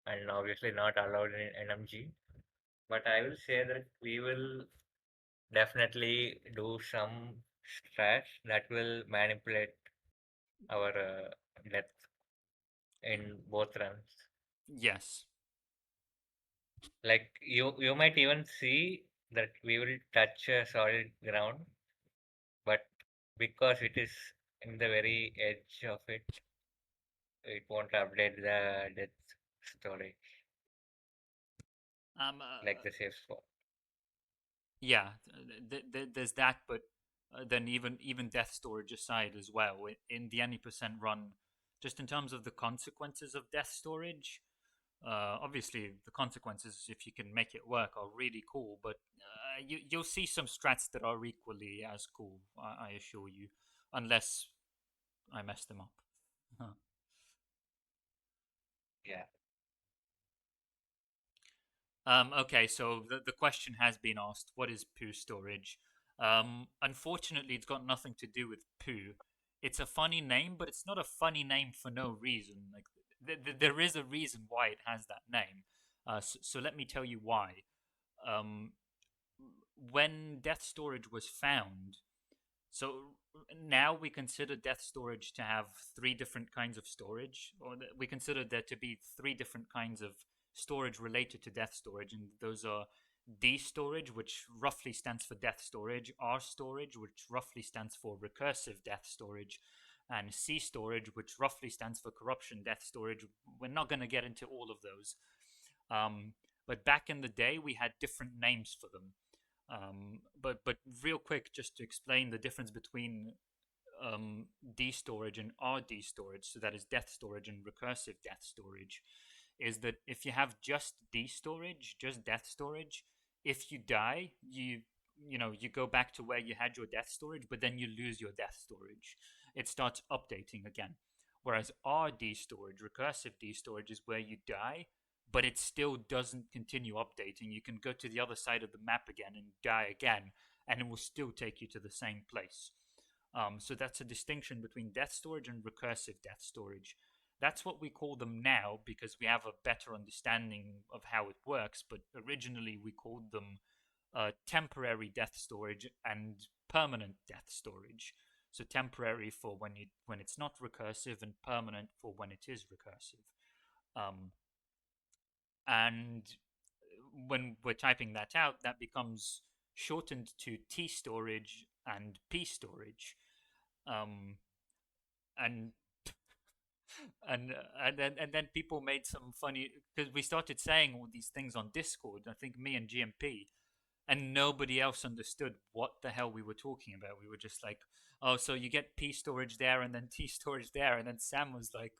B: and obviously not allowed in NMG. But I will say that we will definitely do some strats that will manipulate our death in both runs.
A: Yes.
B: Like you might even see that we will touch a solid ground, but because it is in the very edge of it, it won't update the death storage
A: Um.
B: like the safe spot.
A: Yeah. There's that, but then even death storage aside as well, in the any percent run, just in terms of the consequences of death storage. Obviously, the consequences, if you can make it work, are really cool. But you'll see some strats that are equally as cool. I assure you, unless I mess them up. Huh.
B: Yeah.
A: Okay, so the question has been asked: what is poo storage? Unfortunately, it's got nothing to do with poo. It's a funny name, but it's not a funny name for no reason. Like there is a reason why it has that name. So let me tell you why. Um, when death storage was found, so now we consider death storage to have three different kinds of storage, or we consider there to be three different kinds of storage related to death storage, and those are D storage, which roughly stands for death storage, R storage, which roughly stands for recursive death storage, and C storage, which roughly stands for corruption death storage. We're not going to get into all of those. But back in the day, we had different names for them. But real quick, just to explain the difference between D storage and RD storage, so that is death storage and recursive death storage, is that if you have just D storage, just death storage, if you die, you go back to where you had your death storage, but then you lose your death storage. It starts updating again. Whereas RD storage, recursive D storage, is where you die, but it still doesn't continue updating. You can go to the other side of the map again and die again, and it will still take you to the same place. So that's a distinction between death storage and recursive death storage. That's what we call them now because we have a better understanding of how it works, but originally we called them temporary death storage and permanent death storage. So temporary for when it's not recursive, and permanent for when it is recursive. Um, and when we're typing that out, that becomes shortened to T storage and P storage. Um, and and then people made some funny, because we started saying all these things on Discord. I think me and GMP, and nobody else understood what the hell we were talking about. We were just like, "Oh, so you get P storage there, and then T storage there," and then Sam was like,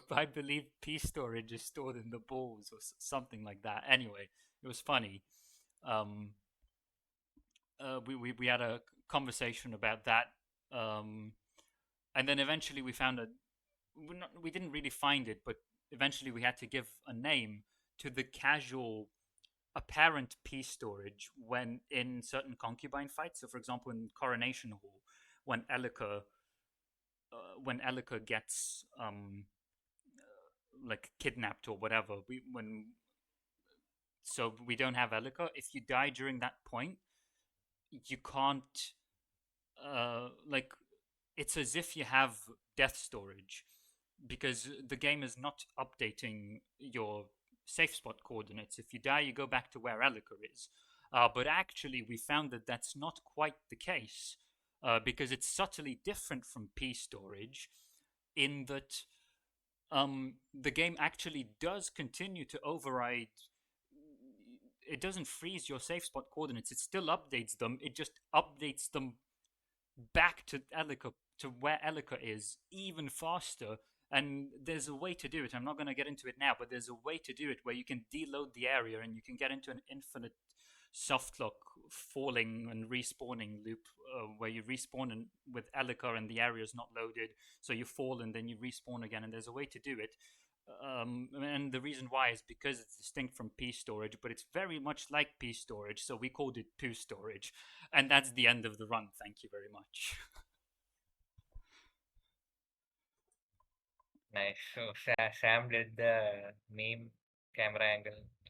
A: "I believe P storage is stored in the balls or something like that." Anyway, it was funny. Um, we had a conversation about that, and then eventually we found we didn't really find it, but eventually we had to give a name to the casual apparent peace storage when in certain concubine fights. So, for example, in Coronation Hall, when Elika gets like kidnapped or whatever, we don't have Elika. If you die during that point, you can't like it's as if you have death storage, because the game is not updating your safe spot coordinates. If you die, you go back to where Elika is. But actually, we found that that's not quite the case, because it's subtly different from P storage in that the game actually does continue to override. It doesn't freeze your safe spot coordinates. It still updates them. It just updates them back to Elika, to where Elika is, even faster. And there's a way to do it. I'm not going to get into it now, but there's a way to do it where you can deload the area and you can get into an infinite softlock falling and respawning loop, where you respawn with Elika and the area is not loaded, so you fall and then you respawn again. And there's a way to do it. And the reason why is because it's distinct from P storage, but it's very much like P storage, so we called it Poo storage. And that's the end of the run. Thank you very much.
B: Nice. So Sam did the meme camera angle